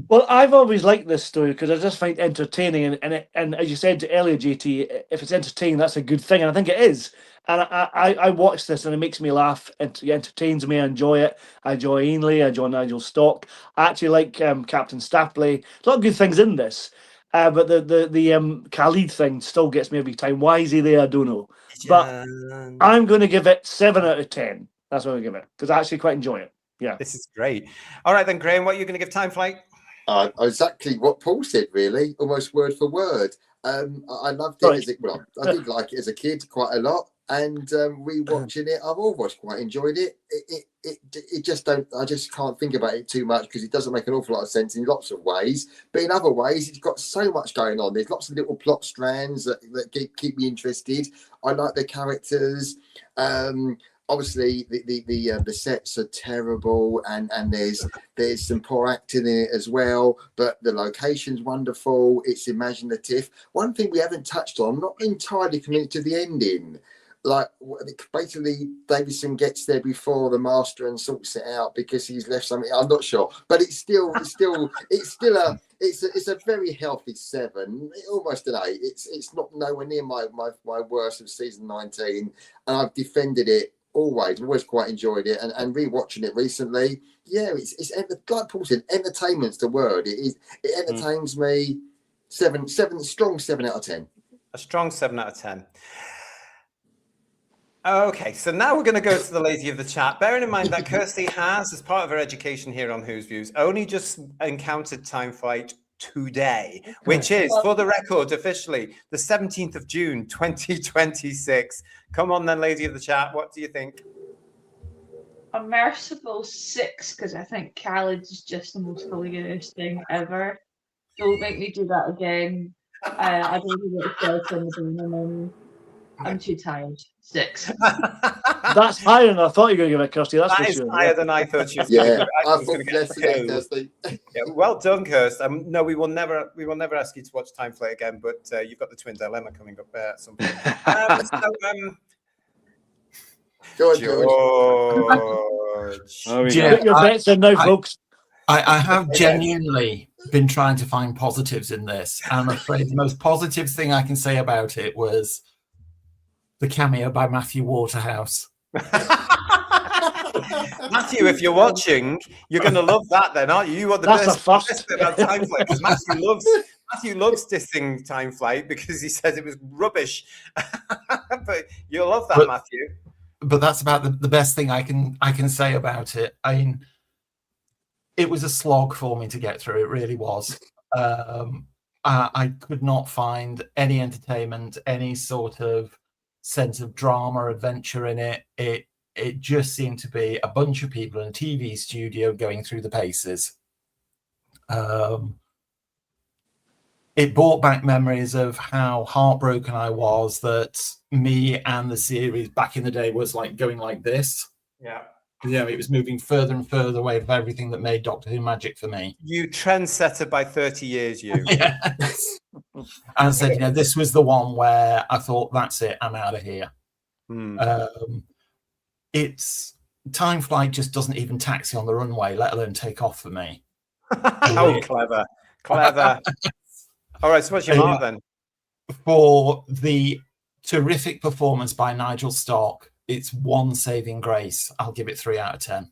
Well, I've always liked this story because I just find it entertaining, and as you said earlier, JT, if it's entertaining, that's a good thing, and I think it is. And I watch this and it makes me laugh. It entertains me. I enjoy it. I enjoy Ainley. I enjoy Nigel Stock. I actually like Captain Stapley. A lot of good things in this, but the Khalid thing still gets me every time. Why is he there? I don't know. But I'm going to give it 7 out of 10. That's what I'm going to give it because I actually quite enjoy it. Yeah, this is great. All right then, Graham, what are you going to give Time Flight? Exactly what Paul said, really, almost word for word. I loved it I did like it as a kid quite a lot. And rewatching it, I've always quite enjoyed it. I just can't think about it too much because it doesn't make an awful lot of sense in lots of ways. But in other ways, it's got so much going on. There's lots of little plot strands that keep me interested. I like the characters. Obviously, the sets are terrible, and there's some poor acting in it as well. But the location's wonderful. It's imaginative. One thing we haven't touched on, I'm not entirely committed to the ending. Like basically, Davison gets there before the Master and sorts it out because he's left something. I'm not sure, but it's a very healthy 7, almost an 8. It's not nowhere near my worst of season 19, and I've defended it always. I've always quite enjoyed it, and rewatching it recently, it's like Paul said, entertainment's the word. It entertains me. 7, strong 7 out of 10. A strong 7 out of 10. Okay, so now we're going to go to the lady of the chat. Bearing in mind that Kirsty has, as part of her education here on Who's Views, only just encountered Time Flight today, which is, for the record, officially the 17th of June, 2026. Come on then, lady of the chat. What do you think? A merciful 6, because I think Khalid is just the most hilarious thing ever. Don't make me do that again. I don't know what it's in the room. I'm too tired. 6. That's higher than I thought you were going to give it, Kirsty. That's that for is sure. higher than I thought you were going to. I thought less than Kirsty. Yeah, well done, Kirsty. No, we will never ask you to watch Time Flight again. But you've got the Twin Dilemma coming up at some point. George. Get your bets in now, folks. I have genuinely been trying to find positives in this. I'm afraid the most positive thing I can say about it was the cameo by Matthew Waterhouse. Matthew, if you're watching, you're going to love that then, aren't you? You want the best bit about Time Flight, because Matthew loves dissing Time Flight because he says it was rubbish. But you'll love that, Matthew. But that's about the best thing I can say about it. I mean, it was a slog for me to get through. It really was. I could not find any entertainment, any sort of sense of drama, adventure in it. It just seemed to be a bunch of people in a TV studio going through the paces. it brought back memories of how heartbroken I was that me and the series back in the day was like going like this. Yeah. It was moving further and further away from everything that made Doctor Who magic for me. You trendsetter by 30 years, you. Yes. And I said, this was the one where I thought, that's it, I'm out of here. It's time flight just doesn't even taxi on the runway, let alone take off for me. Oh, clever. All right, so what's your mark then? For the terrific performance by Nigel Stark, it's one saving grace. I'll give it 3 out of 10.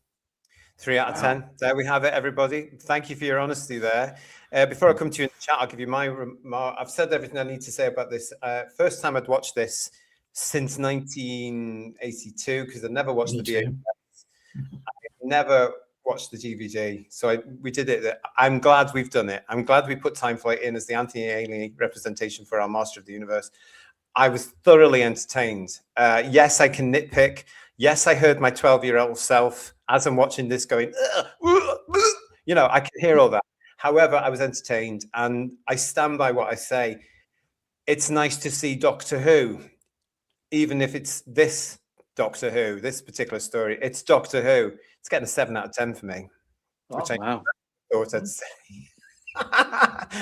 3 out of 10. There we have it, everybody. Thank you for your honesty there. Before I come to you in the chat, I'll give you my remark. I've said everything I need to say about this. First time I'd watched this since 1982, because I'd never watched the VHS. I never watched the DVD. So we did it. I'm glad we've done it. I'm glad we put Time Flight in as the Anthony Ainley representation for our Master of the Universe. I was thoroughly entertained. Yes, I can nitpick. Yes, I heard my 12-year-old self as I'm watching this going, I can hear all that. However, I was entertained, and I stand by what I say. It's nice to see Doctor Who, even if it's this Doctor Who, this particular story. It's Doctor Who. It's getting a 7 out of 10 for me. Which I thought I'd say.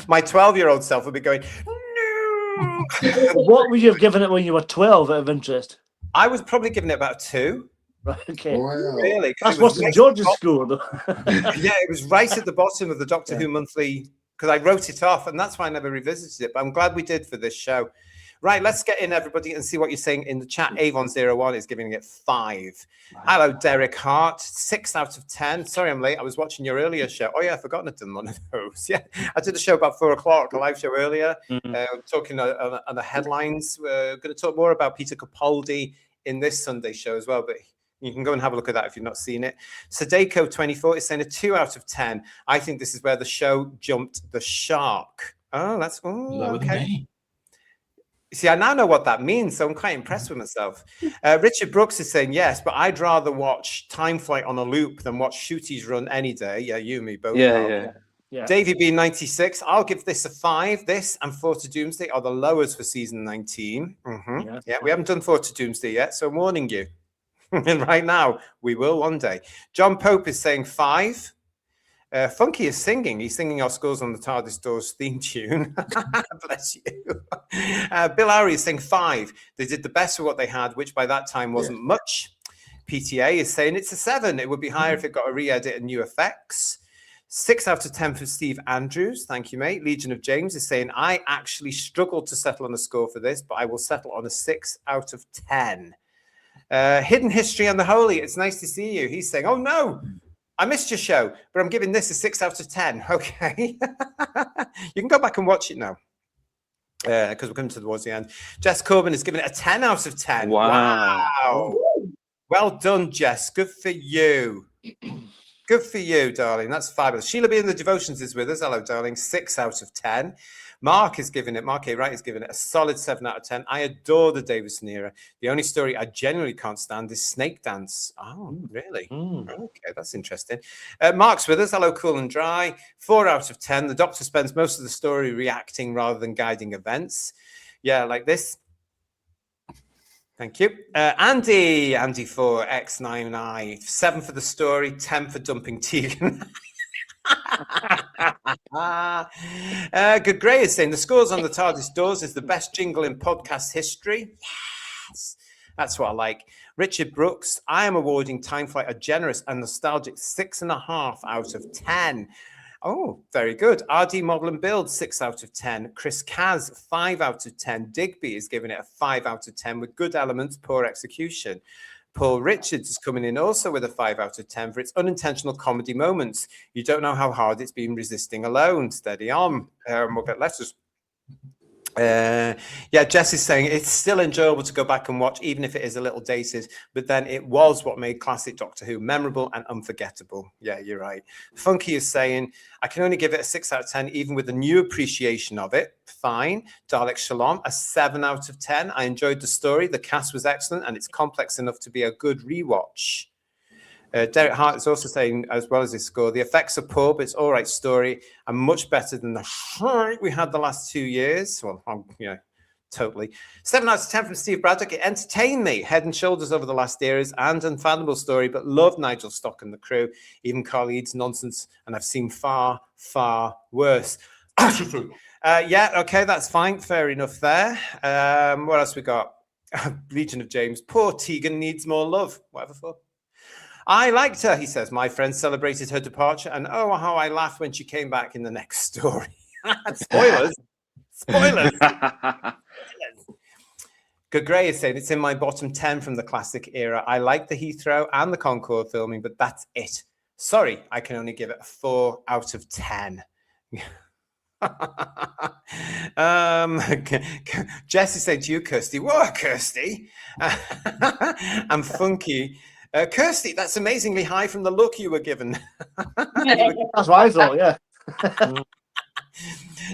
My 12-year-old self would be going, no. What would you have given it when you were 12 out of interest? I was probably giving it about 2. Right, okay. Wow. Really? That's what's in George's score, though. Yeah, it was right at the bottom of the Doctor Who monthly, because I wrote it off, and that's why I never revisited it. But I'm glad we did for this show. Right, let's get in, everybody, and see what you're saying in the chat. Avon01 is giving it 5. Wow. Hello, Derek Hart, 6 out of 10. Sorry, I'm late. I was watching your earlier show. Oh, yeah, I've forgotten I'd done one of those. Yeah, I did a show about 4 o'clock, a live show earlier, talking on the headlines. We're going to talk more about Peter Capaldi in this Sunday show as well, but you can go and have a look at that if you've not seen it. Sadeko24 is saying a 2 out of 10. I think this is where the show jumped the shark. Oh, that's okay. See, I now know what that means, so I'm quite impressed with myself. Richard Brooks is saying yes, but I'd rather watch Time Flight on a loop than watch Shooties run any day. Yeah, you and me both. Yeah. Davey B96, I'll give this a 5. This and 4 to Doomsday are the lowers for season 19. Yeah, we haven't done 4 to Doomsday yet, so I'm warning you. And right now, we will one day. John Pope is saying 5. Funky is singing. He's singing our Scores on the TARDIS Doors theme tune. Bless you. Bill Lowry is saying 5. They did the best of what they had, which by that time wasn't much. PTA is saying it's a 7. It would be higher if it got a re-edit and new effects. 6 out of 10 for Steve Andrews. Thank you, mate. Legion of James is saying, I actually struggled to settle on a score for this, but I will settle on a 6 out of 10. Hidden History and the Holy. It's nice to see you. He's saying, oh, no. I missed your show, but I'm giving this a 6 out of 10. Okay. You can go back and watch it now because we're coming towards the end. Jess Corbin is giving it a 10 out of 10. Wow. Well done, Jess. Good for you. Good for you, darling. That's fabulous. Sheila B in the Devotions is with us. Hello, darling. 6 out of 10. Mark A. Wright is giving it a solid 7 out of 10. I adore the Davison era. The only story I genuinely can't stand is Snake Dance. Oh, really? Okay, that's interesting. Mark's with us. Hello, Cool and Dry. 4 out of 10. The Doctor spends most of the story reacting rather than guiding events. Yeah, like this. Thank you. Andy 4X9I. 7 for the story, 10 for dumping Tegan. Good Gray is saying the Scores on the TARDIS Doors is the best jingle in podcast history. Yes, that's what I like. Richard Brooks, I am awarding Time Flight a generous and nostalgic 6.5 out of 10. Oh, very good. RD Model and Build, 6 out of 10. Chris Kaz, 5 out of 10. Digby is giving it a 5 out of 10 with good elements, poor execution. Paul Richards is coming in also with a 5 out of 10 for its unintentional comedy moments. You don't know how hard it's been resisting alone. Steady on. We'll get letters. Jess is saying it's still enjoyable to go back and watch, even if it is a little dated, but then it was what made classic Doctor Who memorable and unforgettable. Yeah, you're right. Funky is saying I can only give it a 6 out of 10, even with a new appreciation of it. Fine. Dalek Shalom, a 7 out of 10. I enjoyed the story. The cast was excellent, and it's complex enough to be a good rewatch. Derek Hart is also saying, as well as his score, the effects are poor, but it's all right story and much better than the shite we had the last 2 years. Well, totally. 7 out of 10 from Steve Braddock. It entertained me, head and shoulders over the last eras, and unfathomable story, but loved Nigel Stock and the crew, even Carl Eads nonsense, and I've seen far, far worse. Yeah, okay, that's fine. Fair enough there. What else we got? Legion of James. Poor Tegan needs more love. Whatever for. I liked her, he says. My friends celebrated her departure, and oh, how I laughed when she came back in the next story. Spoilers. Spoilers. Good Gray is saying it's in my bottom 10 from the classic era. I like the Heathrow and the Concorde filming, but that's it. Sorry, I can only give it a 4 out of 10. Jess is saying to you, Kirsty, what, Kirsty? I'm funky. Kirsty, that's amazingly high from the look you were given. That's what I thought, yeah.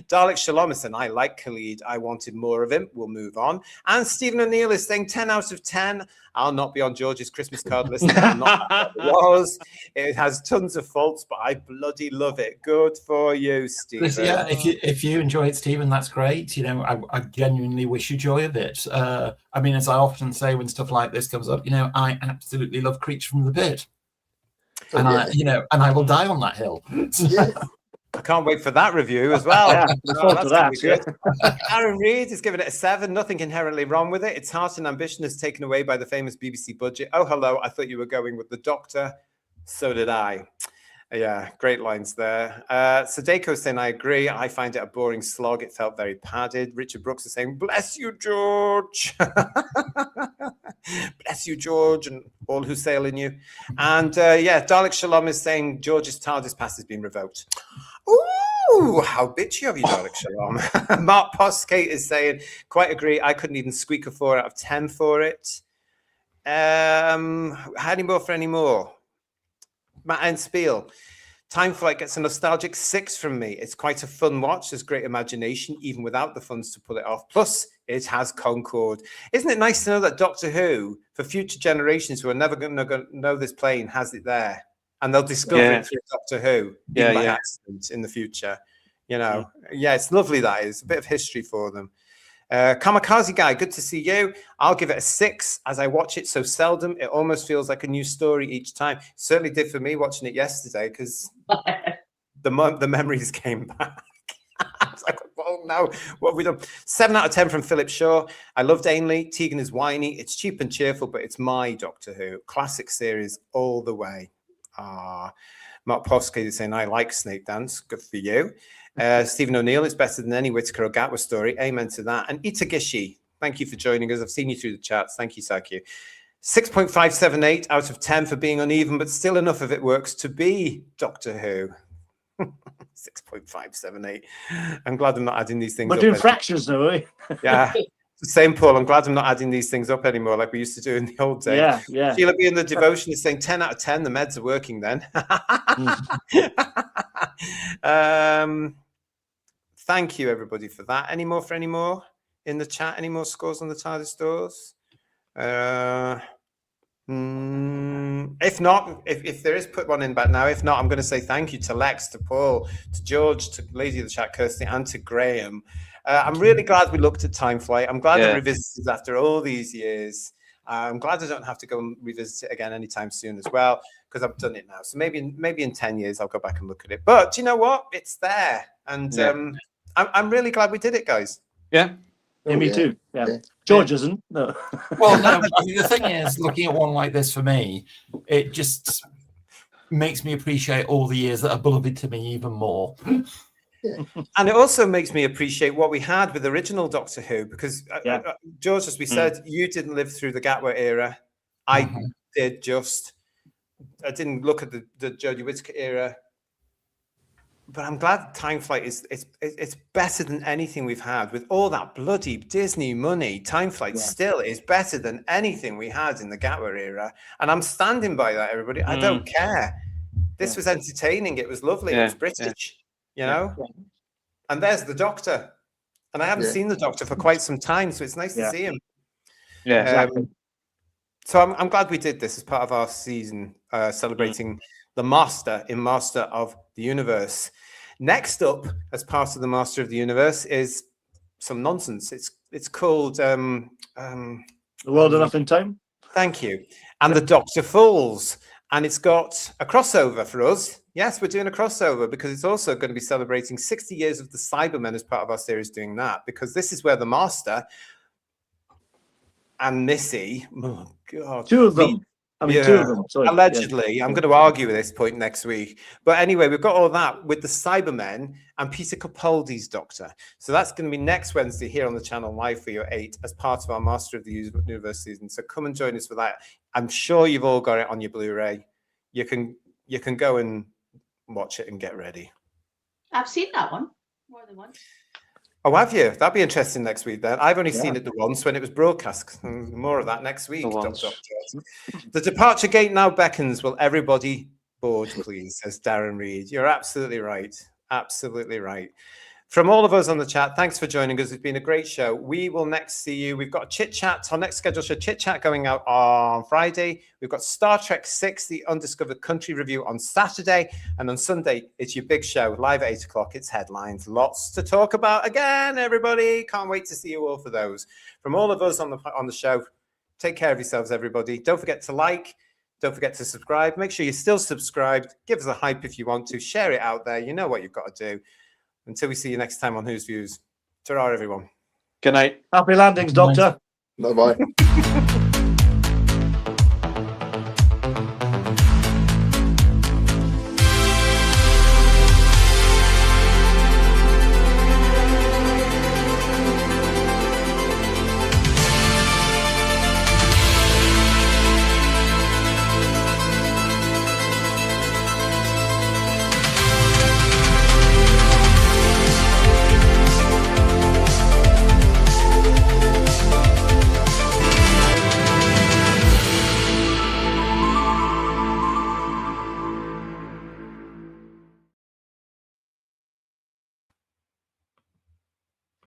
Dalek Shalom is saying, I like Khalid. I wanted more of him. We'll move on. And Stephen O'Neill is saying 10 out of 10. I'll not be on George's Christmas card list. It has tons of faults, but I bloody love it. Good for you, Stephen. Yeah, if you enjoy it, Stephen, that's great. You know, I genuinely wish you joy of it. I mean, as I often say when stuff like this comes up, you know, I absolutely love Creature from the Pit. And I will die on that hill. Yeah. I can't wait for that review as well. Yeah, Aaron Reid is giving it a 7. Nothing inherently wrong with it. Its heart and ambition is taken away by the famous BBC budget. Oh, hello. I thought you were going with the Doctor. So did I. Yeah, great lines there. Sadeko is saying, I agree. I find it a boring slog. It felt very padded. Richard Brooks is saying, bless you, George. Bless you, George, and all who sail in you. And Dalek Shalom is saying, George's TARDIS pass has been revoked. Ooh, how bitchy of you, Dalek Shalom. Mark Poskate is saying, quite agree. I couldn't even squeak a 4 out of 10 for it. Any more? Matt and Spiel. Time Flight gets a nostalgic 6 from me. It's quite a fun watch. There's great imagination, even without the funds to pull it off. Plus, it has Concorde. Isn't it nice to know that Doctor Who, for future generations who are never going to know this plane, has it there? And they'll discover it through Doctor Who by accident in the future. You know, it's lovely, that is. A bit of history for them. Kamikaze Guy, good to see you. I'll give it a 6 as I watch it so seldom. It almost feels like a new story each time. It certainly did for me watching it yesterday because the memories came back. I was like, oh no, what have we done? 7 out of 10 from Philip Shaw. I loved Ainley. Tegan is whiny. It's cheap and cheerful, but it's my Doctor Who. Classic series all the way. Mark Poskey is saying, I like Snake Dance. Good for you. Stephen O'Neill is better than any Whittaker or Gatwa story. Amen to that. And Itagishi, thank you for joining us. I've seen you through the chats. Thank you, Sakyu. 6.578 out of 10 for being uneven, but still enough of it works to be Doctor Who. 6.578. I'm glad I'm not adding these things up. We're doing fractions now, eh? Yeah. Same, Paul. I'm glad I'm not adding these things up anymore like we used to do in the old days. Yeah. Sheila B in the devotion is saying 10 out of 10. The meds are working then. Thank you, everybody, for that. Any more in the chat? Any more scores on the TARDIS stores? If not, if there is, put one in back now. If not, I'm going to say thank you to Lex, to Paul, to George, to Lady of the Chat, Kirsty, and to Graham. I'm really glad we looked at Time Flight. I'm glad I revisited after all these years. I'm glad I don't have to go and revisit it again anytime soon as well, because I've done it now. So maybe in 10 years, I'll go back and look at it. But do you know what? It's there. And I'm really glad we did it, guys. Yeah. Me too. Yeah. George isn't. No. Well, no, I mean, the thing is, looking at one like this for me, it just makes me appreciate all the years that are beloved to me even more. And it also makes me appreciate what we had with the original Doctor Who, because George, as we said, you didn't live through the Gatwa era. I did just. I didn't look at the Jodie Whittaker era. But I'm glad Time Flight it's better than anything we've had. With all that bloody Disney money, Time Flight still is better than anything we had in the Gatwa era. And I'm standing by that, everybody. I don't care. This was entertaining. It was lovely. It was British, you know? Yeah. And there's the Doctor. And I haven't seen the Doctor for quite some time, so it's nice to see him. Yeah, exactly. So I'm glad we did this as part of our season, celebrating the Master in Master of the Universe. Next up, as part of the Master of the Universe, is some nonsense. It's called The World of Nothing Time. Thank you. And the Dr. Fools. And it's got a crossover for us. Yes, we're doing a crossover because it's also going to be celebrating 60 years of the Cybermen as part of our series doing that, because this is where the Master and Missy, oh God. Two of them. Two of them. Sorry. Allegedly. I'm going to argue with this point next week. But anyway, we've got all that with the Cybermen and Peter Capaldi's Doctor. So that's going to be next Wednesday here on the channel live for your 8 as part of our Master of the Universe season. So come and join us for that. I'm sure you've all got it on your Blu-ray. You can go and watch it and get ready. I've seen that one more than once. Oh, have you? That'd be interesting next week then. I've only seen it the once when it was broadcast. More of that next week. The departure gate now beckons. Will everybody board, please, says Darren Reed. You're absolutely right. Absolutely right. From all of us on the chat, thanks for joining us. It's been a great show. We will next see you. We've got a Chit Chat, our next scheduled show, Chit Chat, going out on Friday. We've got Star Trek 6, the Undiscovered Country review on Saturday. And on Sunday, it's your big show, live at 8 o'clock. It's Headlines. Lots to talk about again, everybody. Can't wait to see you all for those. From all of us on the show, take care of yourselves, everybody. Don't forget to like. Don't forget to subscribe. Make sure you're still subscribed. Give us a hype if you want to. Share it out there. You know what you've got to do. Until we see you next time on Who's Views. Ta-ra, everyone. Good night. Happy landings, Doctor. Bye-bye.